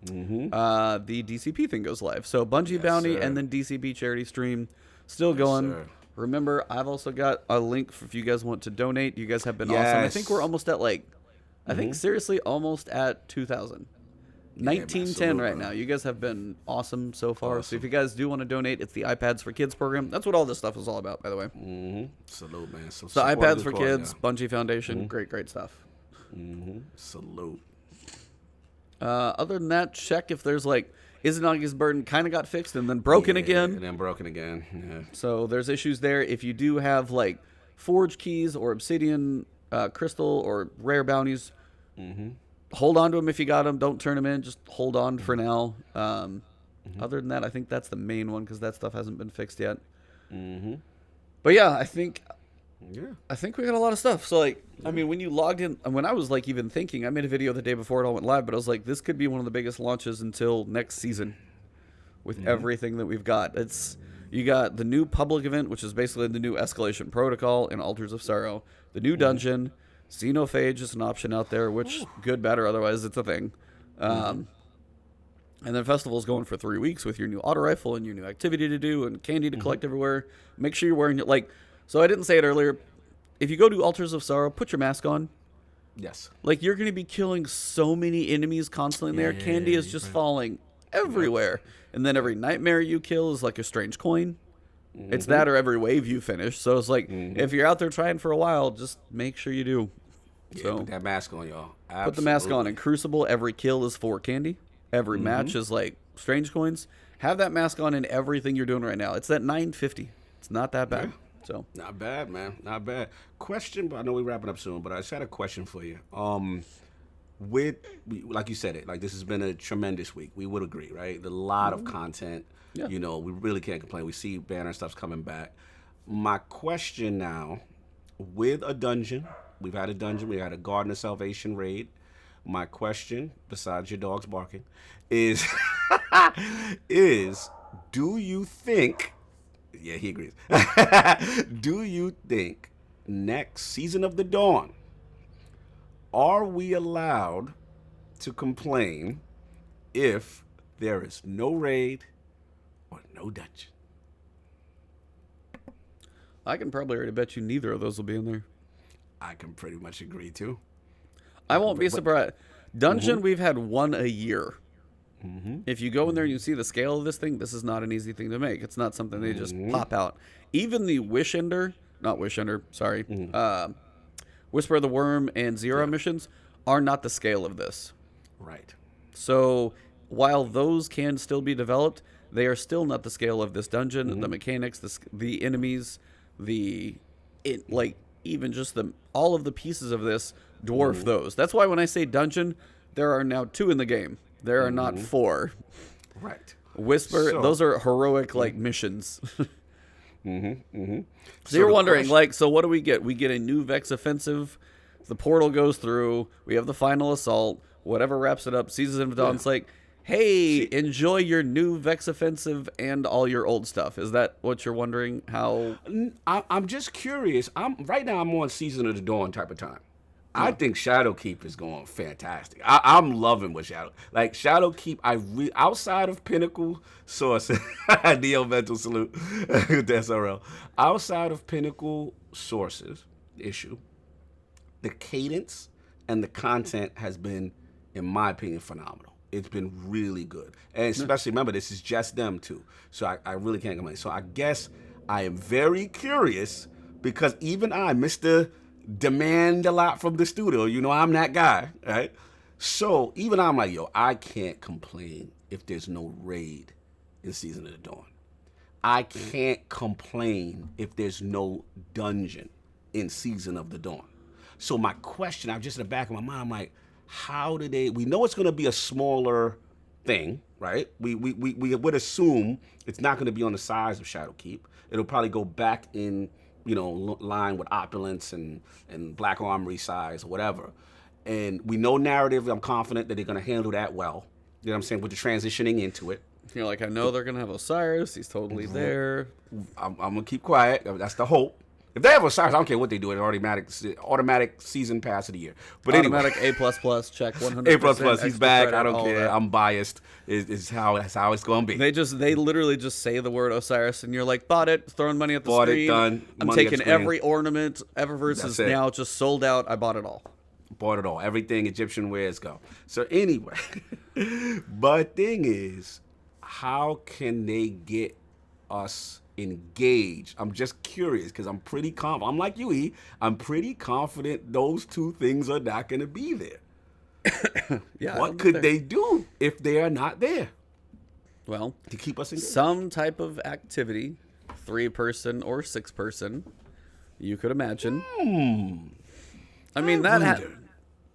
The DCP thing goes live. So Bungie bounty and then DCP charity stream still going. Remember, I've also got a link for if you guys want to donate. You guys have been awesome. I think we're almost at I think seriously almost at 2,000. 1910 right now. You guys have been awesome so far. So if you guys do want to donate, it's the iPads for Kids program. That's what all this stuff is all about, by the way. Salute, man. So iPads for Kids, Bungie Foundation, great stuff. Salute. Other than that, check if there's Izanagi's burden kind of got fixed and then broken again. And then broken again. Yeah. So there's issues there. If you do have Forge keys or Obsidian, Crystal or rare bounties, hold on to them if you got them. Don't turn them in. Just hold on for now. Other than that, I think that's the main one because that stuff hasn't been fixed yet. But yeah, I think we got a lot of stuff. So I mean, when you logged in, when I was even thinking, I made a video the day before it all went live, but I was like, this could be one of the biggest launches until next season with everything that we've got. You got the new public event, which is basically the new escalation protocol in Altars of Sorrow. The new dungeon. Xenophage is an option out there, which good, bad, or otherwise, it's a thing. And then Festival's going for 3 weeks with your new auto rifle and your new activity to do and candy to collect everywhere. Make sure you're wearing it. Like, so I didn't say it earlier. If you go to Altars of Sorrow, put your mask on. Yes. Like, you're going to be killing so many enemies constantly in there. Candy is just falling everywhere. And then every nightmare you kill is like a strange coin. It's that or every wave you finish. So it's like, if you're out there trying for a while, just make sure you do. Yeah, So put that mask on, y'all. Absolutely. put the mask on. In Crucible, every kill is 4 candy. Every match is like strange coins. Have that mask on in everything you're doing right now. It's that 950. It's not that bad. So not bad, man. Not bad. Question, but I know we're wrapping up soon, but I just had a question for you. With, like you said it, like this has been a tremendous week. We would agree, right? A lot of content. Yeah. You know, we really can't complain. We see banner stuff's coming back. My question now, with a dungeon, we've had a dungeon, we had a Garden of Salvation raid. My question, besides your dogs barking, is, do you think, yeah, he agrees, do you think next Season of the Dawn, are we allowed to complain if there is no raid or no dungeon? I can probably already bet you neither of those will be in there. I can pretty much agree too. I won't be surprised. Dungeon, we've had one a year. If you go in there and you see the scale of this thing, this is not an easy thing to make. It's not something they just pop out. Even the not Wish Ender, sorry, Whisper of the Worm and Zero missions are not the scale of this. Right. So while those can still be developed, they are still not the scale of this dungeon. The mechanics, the enemies, even just all of the pieces of this dwarf those. That's why when I say dungeon, there are now 2 in the game. There are not 4. Right. Whisper, those are heroic missions. So you're the wondering, question- so what do we get? We get a new Vex offensive. The portal goes through. We have the final assault. Whatever wraps it up. Season of Dawn's like, hey, enjoy your new Vex offensive and all your old stuff. Is that what you're wondering? How? I'm just curious. Right now I'm on Season of the Dawn type of time. I think Shadowkeep is going fantastic. I'm loving what Shadowkeep. Outside of Pinnacle Source, Neo Mental Salute, the SRL. Outside of Pinnacle Sources issue, the cadence and the content has been, in my opinion, phenomenal. It's been really good, and especially remember this is just them too, so I really can't complain. So I guess I am very curious because even I, Mr. Demand a lot from the studio. You know, I'm that guy, right? So even I'm like, yo, I can't complain if there's no raid in Season of the Dawn. I can't complain if there's no dungeon in Season of the Dawn. So my question, I'm just in the back of my mind, I'm like, how do they? We know it's going to be a smaller thing, right? We would assume it's not going to be on the size of Shadowkeep. It'll probably go back in, line with Opulence and Black Armory size or whatever. And we know narrative. I'm confident that they're going to handle that well. You know what I'm saying? With the transitioning into it. You're like, I know they're going to have Osiris. He's totally there. I'm going to keep quiet. That's the hope. If they have Osiris, I don't care what they do. It's automatic season pass of the year. But automatic anyway. A++, check 100%. A++, he's back. I don't care. I'm biased. Is how it's going to be. They literally just say the word Osiris, and you're like, bought it, throwing money at the bought screen. It, done. I'm money taking every ornament. Eververse is now just sold out. I bought it all. Bought it all. Everything Egyptian wears go. So anyway, but thing is, how can they get us engaged? I'm just curious because I'm pretty confident. I'm like you, E. I'm pretty confident those 2 things are not going to be there. Yeah. What could they do if they are not there? Well, to keep us engaged. Some type of activity, 3-person or 6-person, you could imagine. I mean,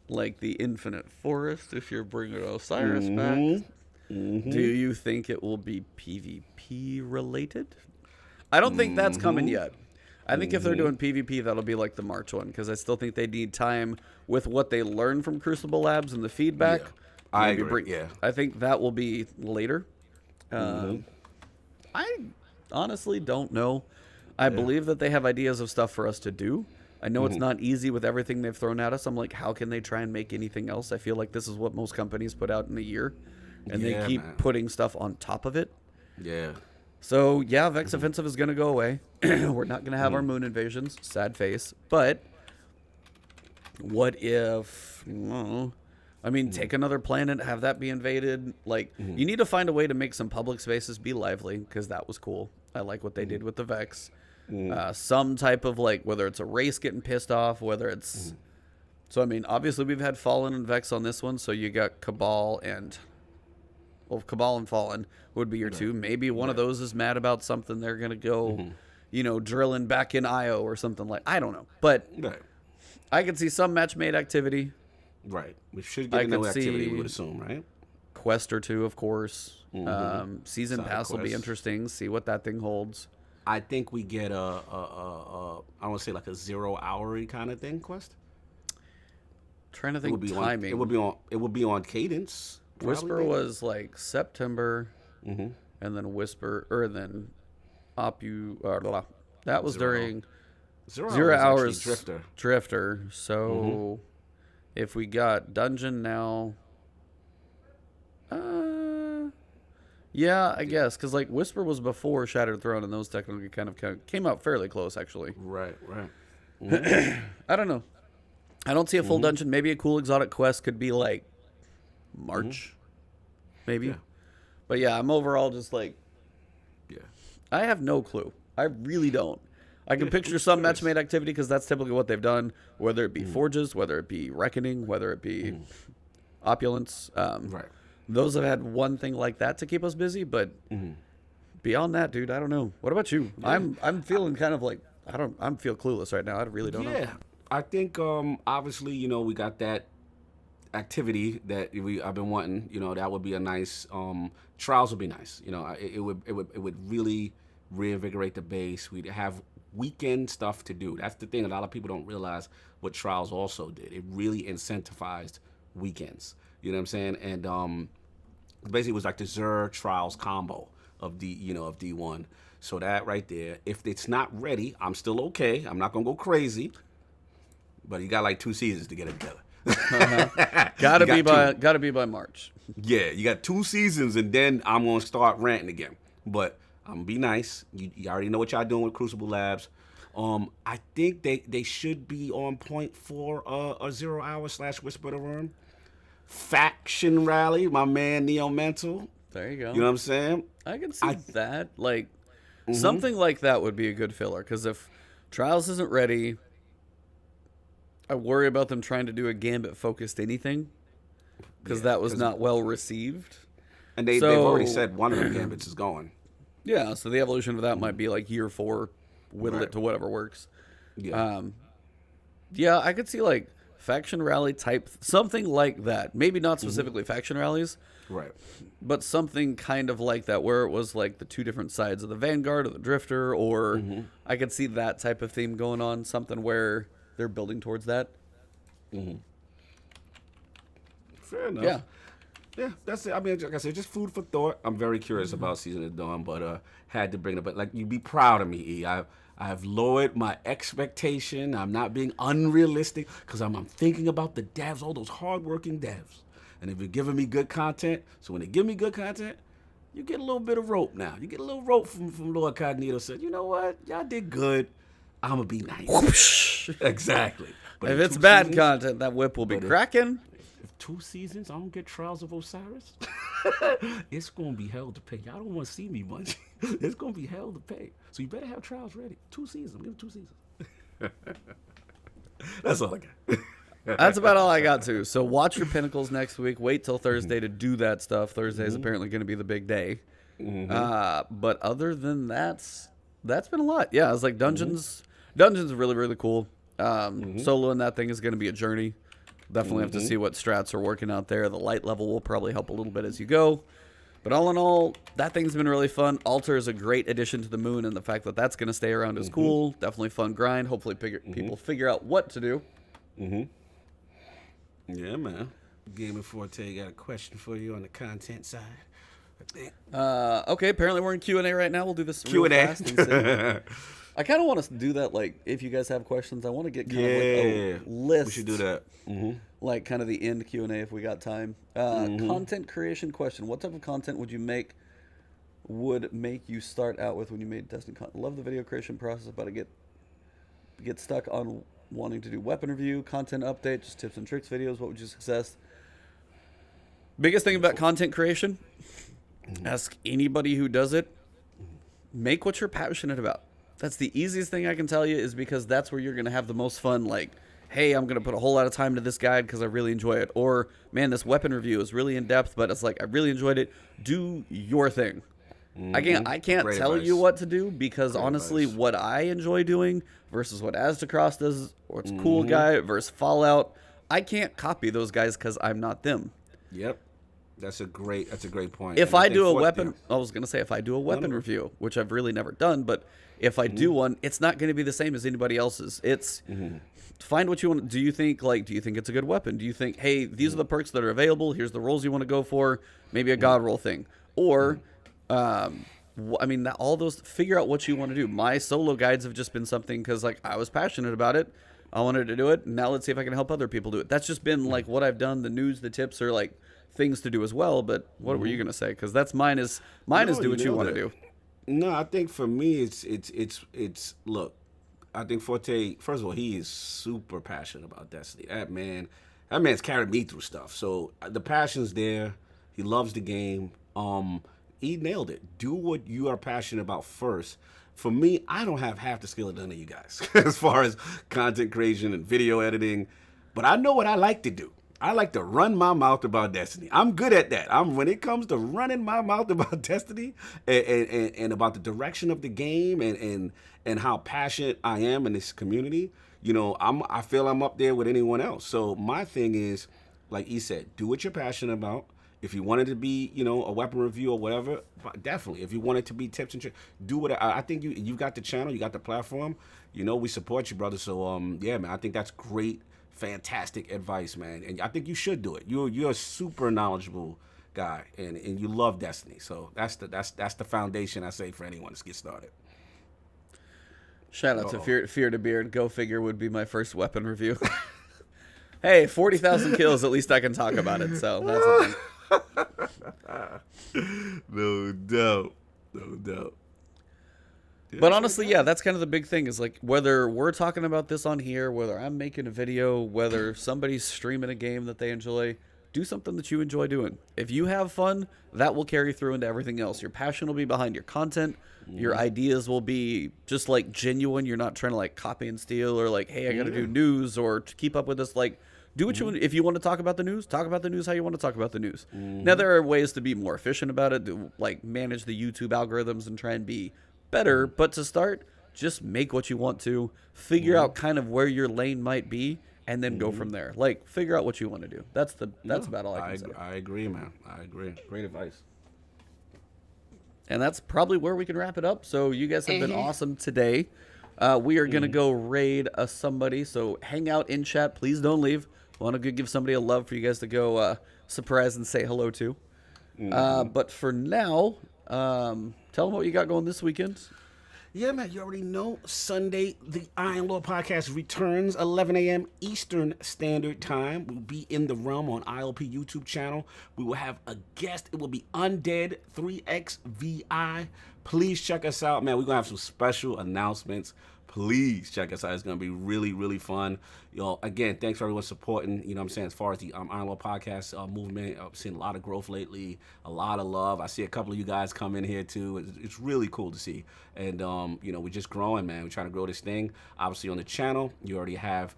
like the Infinite Forest, if you're bringing Osiris back. Do you think it will be PvP related? I don't think that's coming yet. I think if they're doing PvP, that'll be like the March one, because I still think they need time with what they learn from Crucible Labs and the feedback. Yeah, I agree. I think that will be later. honestly don't know. I believe that they have ideas of stuff for us to do. I know it's not easy with everything they've thrown at us. I'm like, how can they try and make anything else? I feel like this is what most companies put out in a year, and they keep putting stuff on top of it. Yeah. So, yeah, Vex Offensive is going to go away. We're not going to have our moon invasions. Sad face. But what if... I mean, take another planet, have that be invaded. Like, you need to find a way to make some public spaces be lively, because that was cool. I like what they did with the Vex. Some type of, like, whether it's a race getting pissed off, whether it's... So, I mean, obviously we've had Fallen and Vex on this one, so you got Cabal and... Well, Cabal and Fallen would be your two. Maybe one of those is mad about something. They're going to go, you know, drilling back in IO or something like... I don't know. But I could see some match-made activity. Right. We should get no activity, we would assume, right? Quest or two, of course. Season Pass will be interesting. See what that thing holds. I think we get I want to say like a 0-hour kind of thing quest. Trying to think timing. It would be on cadence. Whisper was like September, and then then that was during 0 hours Drifter. So if we got Dungeon now, yeah, I guess, because like Whisper was before Shattered Throne, and those technically kind of came out fairly close, actually. Right. I don't know. I don't see a full dungeon. Maybe a cool exotic quest could be like March, maybe. But yeah, I'm overall just like, I have no clue. I really don't. I can picture some match-made activity because that's typically what they've done, whether it be Forges, whether it be Reckoning, whether it be Opulence. Those have had one thing like that to keep us busy, but beyond that, dude, I don't know. What about you? I'm feeling kind of like, I'm feel clueless right now. I really don't know. Yeah, I think obviously, you know, we got that activity that I've been wanting. You know, that would be a nice trials would be nice. You know, it would really reinvigorate the base. We'd have weekend stuff to do. That's the thing. A lot of people don't realize what trials also did. It really incentivized weekends. You know what I'm saying? And basically it was like the Xur trials combo of D1. So that right there, if it's not ready, I'm still okay. I'm not gonna go crazy. But you got like 2 seasons to get it together. Gotta be by March. Yeah, you got 2 seasons, and then I'm gonna start ranting again. But I'm gonna be nice. You already know what y'all doing with Crucible Labs. I think they should be on point for a 0 hour / Whisper the Worm faction rally. My man Neo Mental. There you go. You know what I'm saying? I can see that. Like something like that would be a good filler. Because if Trials isn't ready, I worry about them trying to do a Gambit focused anything. Because that was not well received. And they've already said one of the Gambits is going. Yeah, so the evolution of that might be like year 4, whittle it to whatever works. Yeah. Yeah, I could see like faction rally type, something like that. Maybe not specifically faction rallies. Right. But something kind of like that, where it was like the 2 different sides of the Vanguard or the Drifter, or I could see that type of theme going on, something where they're building towards that. Fair enough. Yeah, that's it. I mean, like I said, just food for thought. I'm very curious about Season of Dawn, but had to bring it up. But like, you be proud of me, E. I've lowered my expectation. I'm not being unrealistic because I'm thinking about the devs, all those hardworking devs. And if you're giving me good content, so when they give me good content, you get a little bit of rope now. You get a little rope from Lord Cognito. Said, you know what? Y'all did good. I'm going to be nice. Exactly. But if it's bad content, that whip will be cracking. If 2 seasons, I don't get Trials of Osiris, it's going to be hell to pay. Y'all don't want to see me much. It's going to be hell to pay. So you better have Trials ready. 2 seasons. Give it 2 seasons. That's all I got. That's about all I got to. So watch your Pinnacles next week. Wait till Thursday to do that stuff. Thursday is apparently going to be the big day. But other than that's been a lot. Yeah, it's like Dungeons. Dungeons are really, really cool. Soloing that thing is going to be a journey. Definitely have to see what strats are working out there. The light level will probably help a little bit as you go. But all in all, that thing's been really fun. Altar is a great addition to the moon, and the fact that that's going to stay around is cool. Definitely fun grind. Hopefully people figure out what to do. Yeah, man. Gaming Forte got a question for you on the content side. Okay, apparently we're in Q&A right now. We'll do this Q&A. real fast. And I kind of want to do that, like, if you guys have questions, I want to get kind of like a list. We should do that. Like kind of the end Q&A if we got time. Content creation question. What type of content would make you start out with when you made Destiny content? Love the video creation process, but I get stuck on wanting to do weapon review, content update, just tips and tricks videos. What would you suggest? Biggest thing about content creation, ask anybody who does it, make what you're passionate about. That's the easiest thing I can tell you, is because that's where you're going to have the most fun. Like, hey, I'm going to put a whole lot of time into this guide because I really enjoy it. Or, man, this weapon review is really in depth, but it's like, I really enjoyed it. Do your thing. I can't Great tell advice. you what to do, because honestly, advice. what I enjoy doing versus what Aztecross does, or it's Cool Guy versus Fallout, I can't copy those guys because I'm not them. Yep. That's a great point. If And I think do a for- weapon, I was going to say, if I do a weapon review, which I've really never done, but if I do one, it's not going to be the same as anybody else's. It's find what you want. Do you think it's a good weapon? Do you think, hey, these are the perks that are available, here's the roles you want to go for, maybe a god roll thing, or I mean, all those, figure out what you want to do. My solo guides have just been something because, like, I was passionate about it. I wanted to do it. Now let's see if I can help other people do it. That's just been like what I've done. The news, the tips are like things to do as well. But what were you gonna say? Because that's mine is do what you want to do. No, I think for me, it's look. I think Forte, first of all, he is super passionate about Destiny. That man's carried me through stuff. So the passion's there. He loves the game. He nailed it. Do what you are passionate about first. For me, I don't have half the skill of none of you guys as far as content creation and video editing, but I know what I like to do. I like to run my mouth about Destiny. I'm good at that. When it comes to running my mouth about Destiny and about the direction of the game and how passionate I am in this community, I feel I'm up there with anyone else. So my thing is, like he said, do what you're passionate about. If you wanted to be, a weapon review or whatever, definitely. If you wanted to be tips and tricks, do what I think you've got the channel, you got the platform. We support you, brother. So yeah, man, I think that's great, fantastic advice, man. And I think you should do it. You're a super knowledgeable guy, and you love Destiny. So that's the foundation, I say, for anyone to get started. Shout out to Fear to Beard. Go figure would be my first weapon review. Hey, 40,000 kills. At least I can talk about it. So that's the thing. No doubt. But honestly, yeah, that's kind of the big thing, is like, whether we're talking about this on here, whether I'm making a video, whether somebody's streaming a game that they enjoy, do something that you enjoy doing. If you have fun, that will carry through into everything else. Your passion will be behind your content. Your ideas will be just like genuine. You're not trying to like copy and steal, or like, hey, I got to do news or to keep up with this. Like, do what you want. If you want to talk about the news how you want to talk about the news. Now, there are ways to be more efficient about it, to like manage the YouTube algorithms and try and be better. But to start, just make what you want to, figure out kind of where your lane might be, and then go from there. Like, figure out what you want to do. That's about all I can say. I agree, man. I agree. Great advice. And that's probably where we can wrap it up. So you guys have been awesome today. We are going to go raid somebody. So hang out in chat. Please don't leave. I want to give somebody a love for you guys to go surprise and say hello to. But for now, tell them what you got going this weekend. Yeah, man, you already know. Sunday, the Iron Lord podcast returns 11 a.m. Eastern Standard Time. We'll be in the realm on ILP YouTube channel. We will have a guest. It will be Undead 3XVI. Please check us out, man. We're going to have some special announcements. Please check us out. It's going to be really, really fun. Again, thanks for everyone supporting, what I'm saying, as far as the Iron Lord podcast movement. I've seen a lot of growth lately, a lot of love. I see a couple of you guys come in here, too. It's really cool to see. And, we're just growing, man. We're trying to grow this thing. Obviously, on the channel, you already have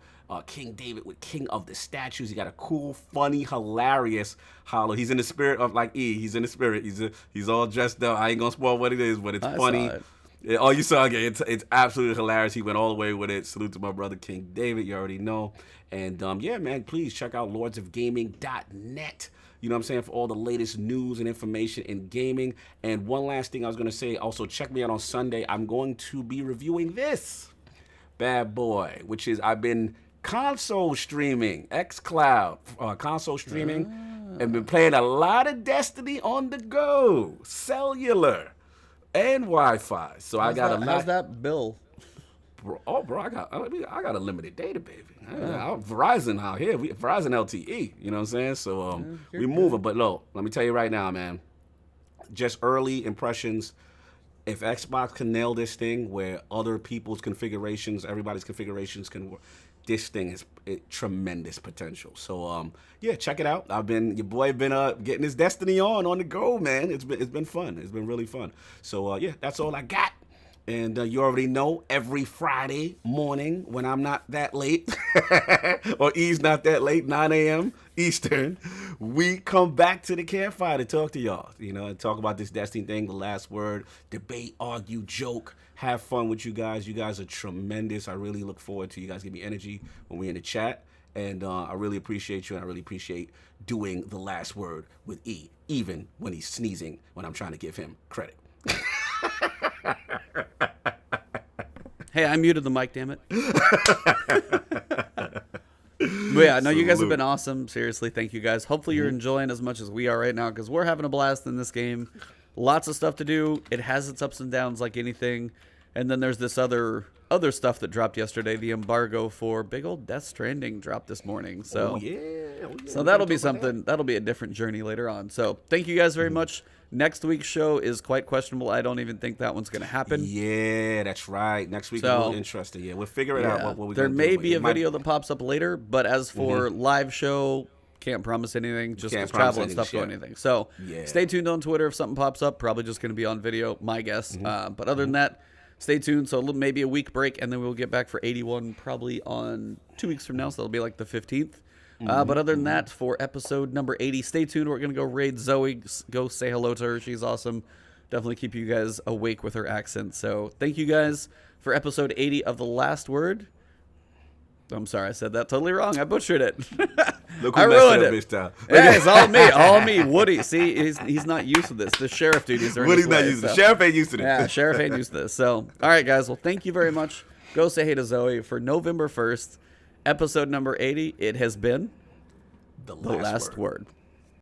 King David with King of the Statues. He got a cool, funny, hilarious hollow. He's in the spirit of, like, E. He's in the spirit. He's all dressed up. I ain't going to spoil what it is, but it's funny. Yeah, oh, you saw it. It's absolutely hilarious. He went all the way with it. Salute to my brother, King David. You already know. And, yeah, man, please check out lordsofgaming.net. You know what I'm saying? For all the latest news and information in gaming. And one last thing I was going to say, also check me out on Sunday. I'm going to be reviewing this bad boy, which is I've been console streaming, xCloud, console streaming, and been playing a lot of Destiny on the go, cellular, and Wi-Fi. So I got a lot. How's that bill? Bro, I got a limited data, baby. Verizon out here, Verizon LTE. You know what I'm saying? So we moving. But look, let me tell you right now, man. Just early impressions. If Xbox can nail this thing, where other people's configurations, everybody's configurations can work, this thing is tremendous potential. So yeah, check it out. Your boy been getting his Destiny on the go, man. It's been fun. It's been really fun. So yeah, that's all I got. And you already know, every Friday morning when I'm not that late, or E's not that late, 9 a.m. Eastern, we come back to the campfire to talk to y'all, and talk about this Destiny thing, the last word, debate, argue, joke, have fun with you guys. You guys are tremendous. I really look forward to you guys give me energy when we're in the chat. And I really appreciate you, and I really appreciate doing the last word with E, even when he's sneezing, when I'm trying to give him credit. Hey, I muted the mic, damn it. But yeah, no, you guys have been awesome. Seriously, thank you guys. Hopefully you're enjoying as much as we are right now, because we're having a blast in this game. Lots of stuff to do. It has its ups and downs like anything. And then there's this other stuff that dropped yesterday. The embargo for big old Death Stranding dropped this morning. So, so that'll be something. That'll be a different journey later on. So thank you guys very much. Next week's show is quite questionable. I don't even think that one's going to happen. Yeah, that's right. Next week is a little interesting. Yeah, we'll figure it out. What we're there gonna may do. be a video that pops up later, but as for live show, can't promise anything. Just because travel and stuff going anything. So stay tuned on Twitter if something pops up. Probably just going to be on video, my guess. But other than that, stay tuned. So maybe a week break, and then we'll get back for 81 probably on 2 weeks from now. So that'll be like the 15th. But other than that, for episode number 80, stay tuned. We're going to go raid Zoe, go say hello to her. She's awesome. Definitely keep you guys awake with her accent. So thank you guys for episode 80 of The Last Word. I'm sorry, I said that totally wrong. I butchered it. Look who I ruined it. This time. Yeah, it's all me. Woody, see, he's not used to this. The sheriff duties are Woody's not used to this. Sheriff ain't used to this. Yeah, sheriff ain't used to this. So, all right, guys. Well, thank you very much. Go say hey to Zoe for November 1st. Episode number 80, it has been The Last Word.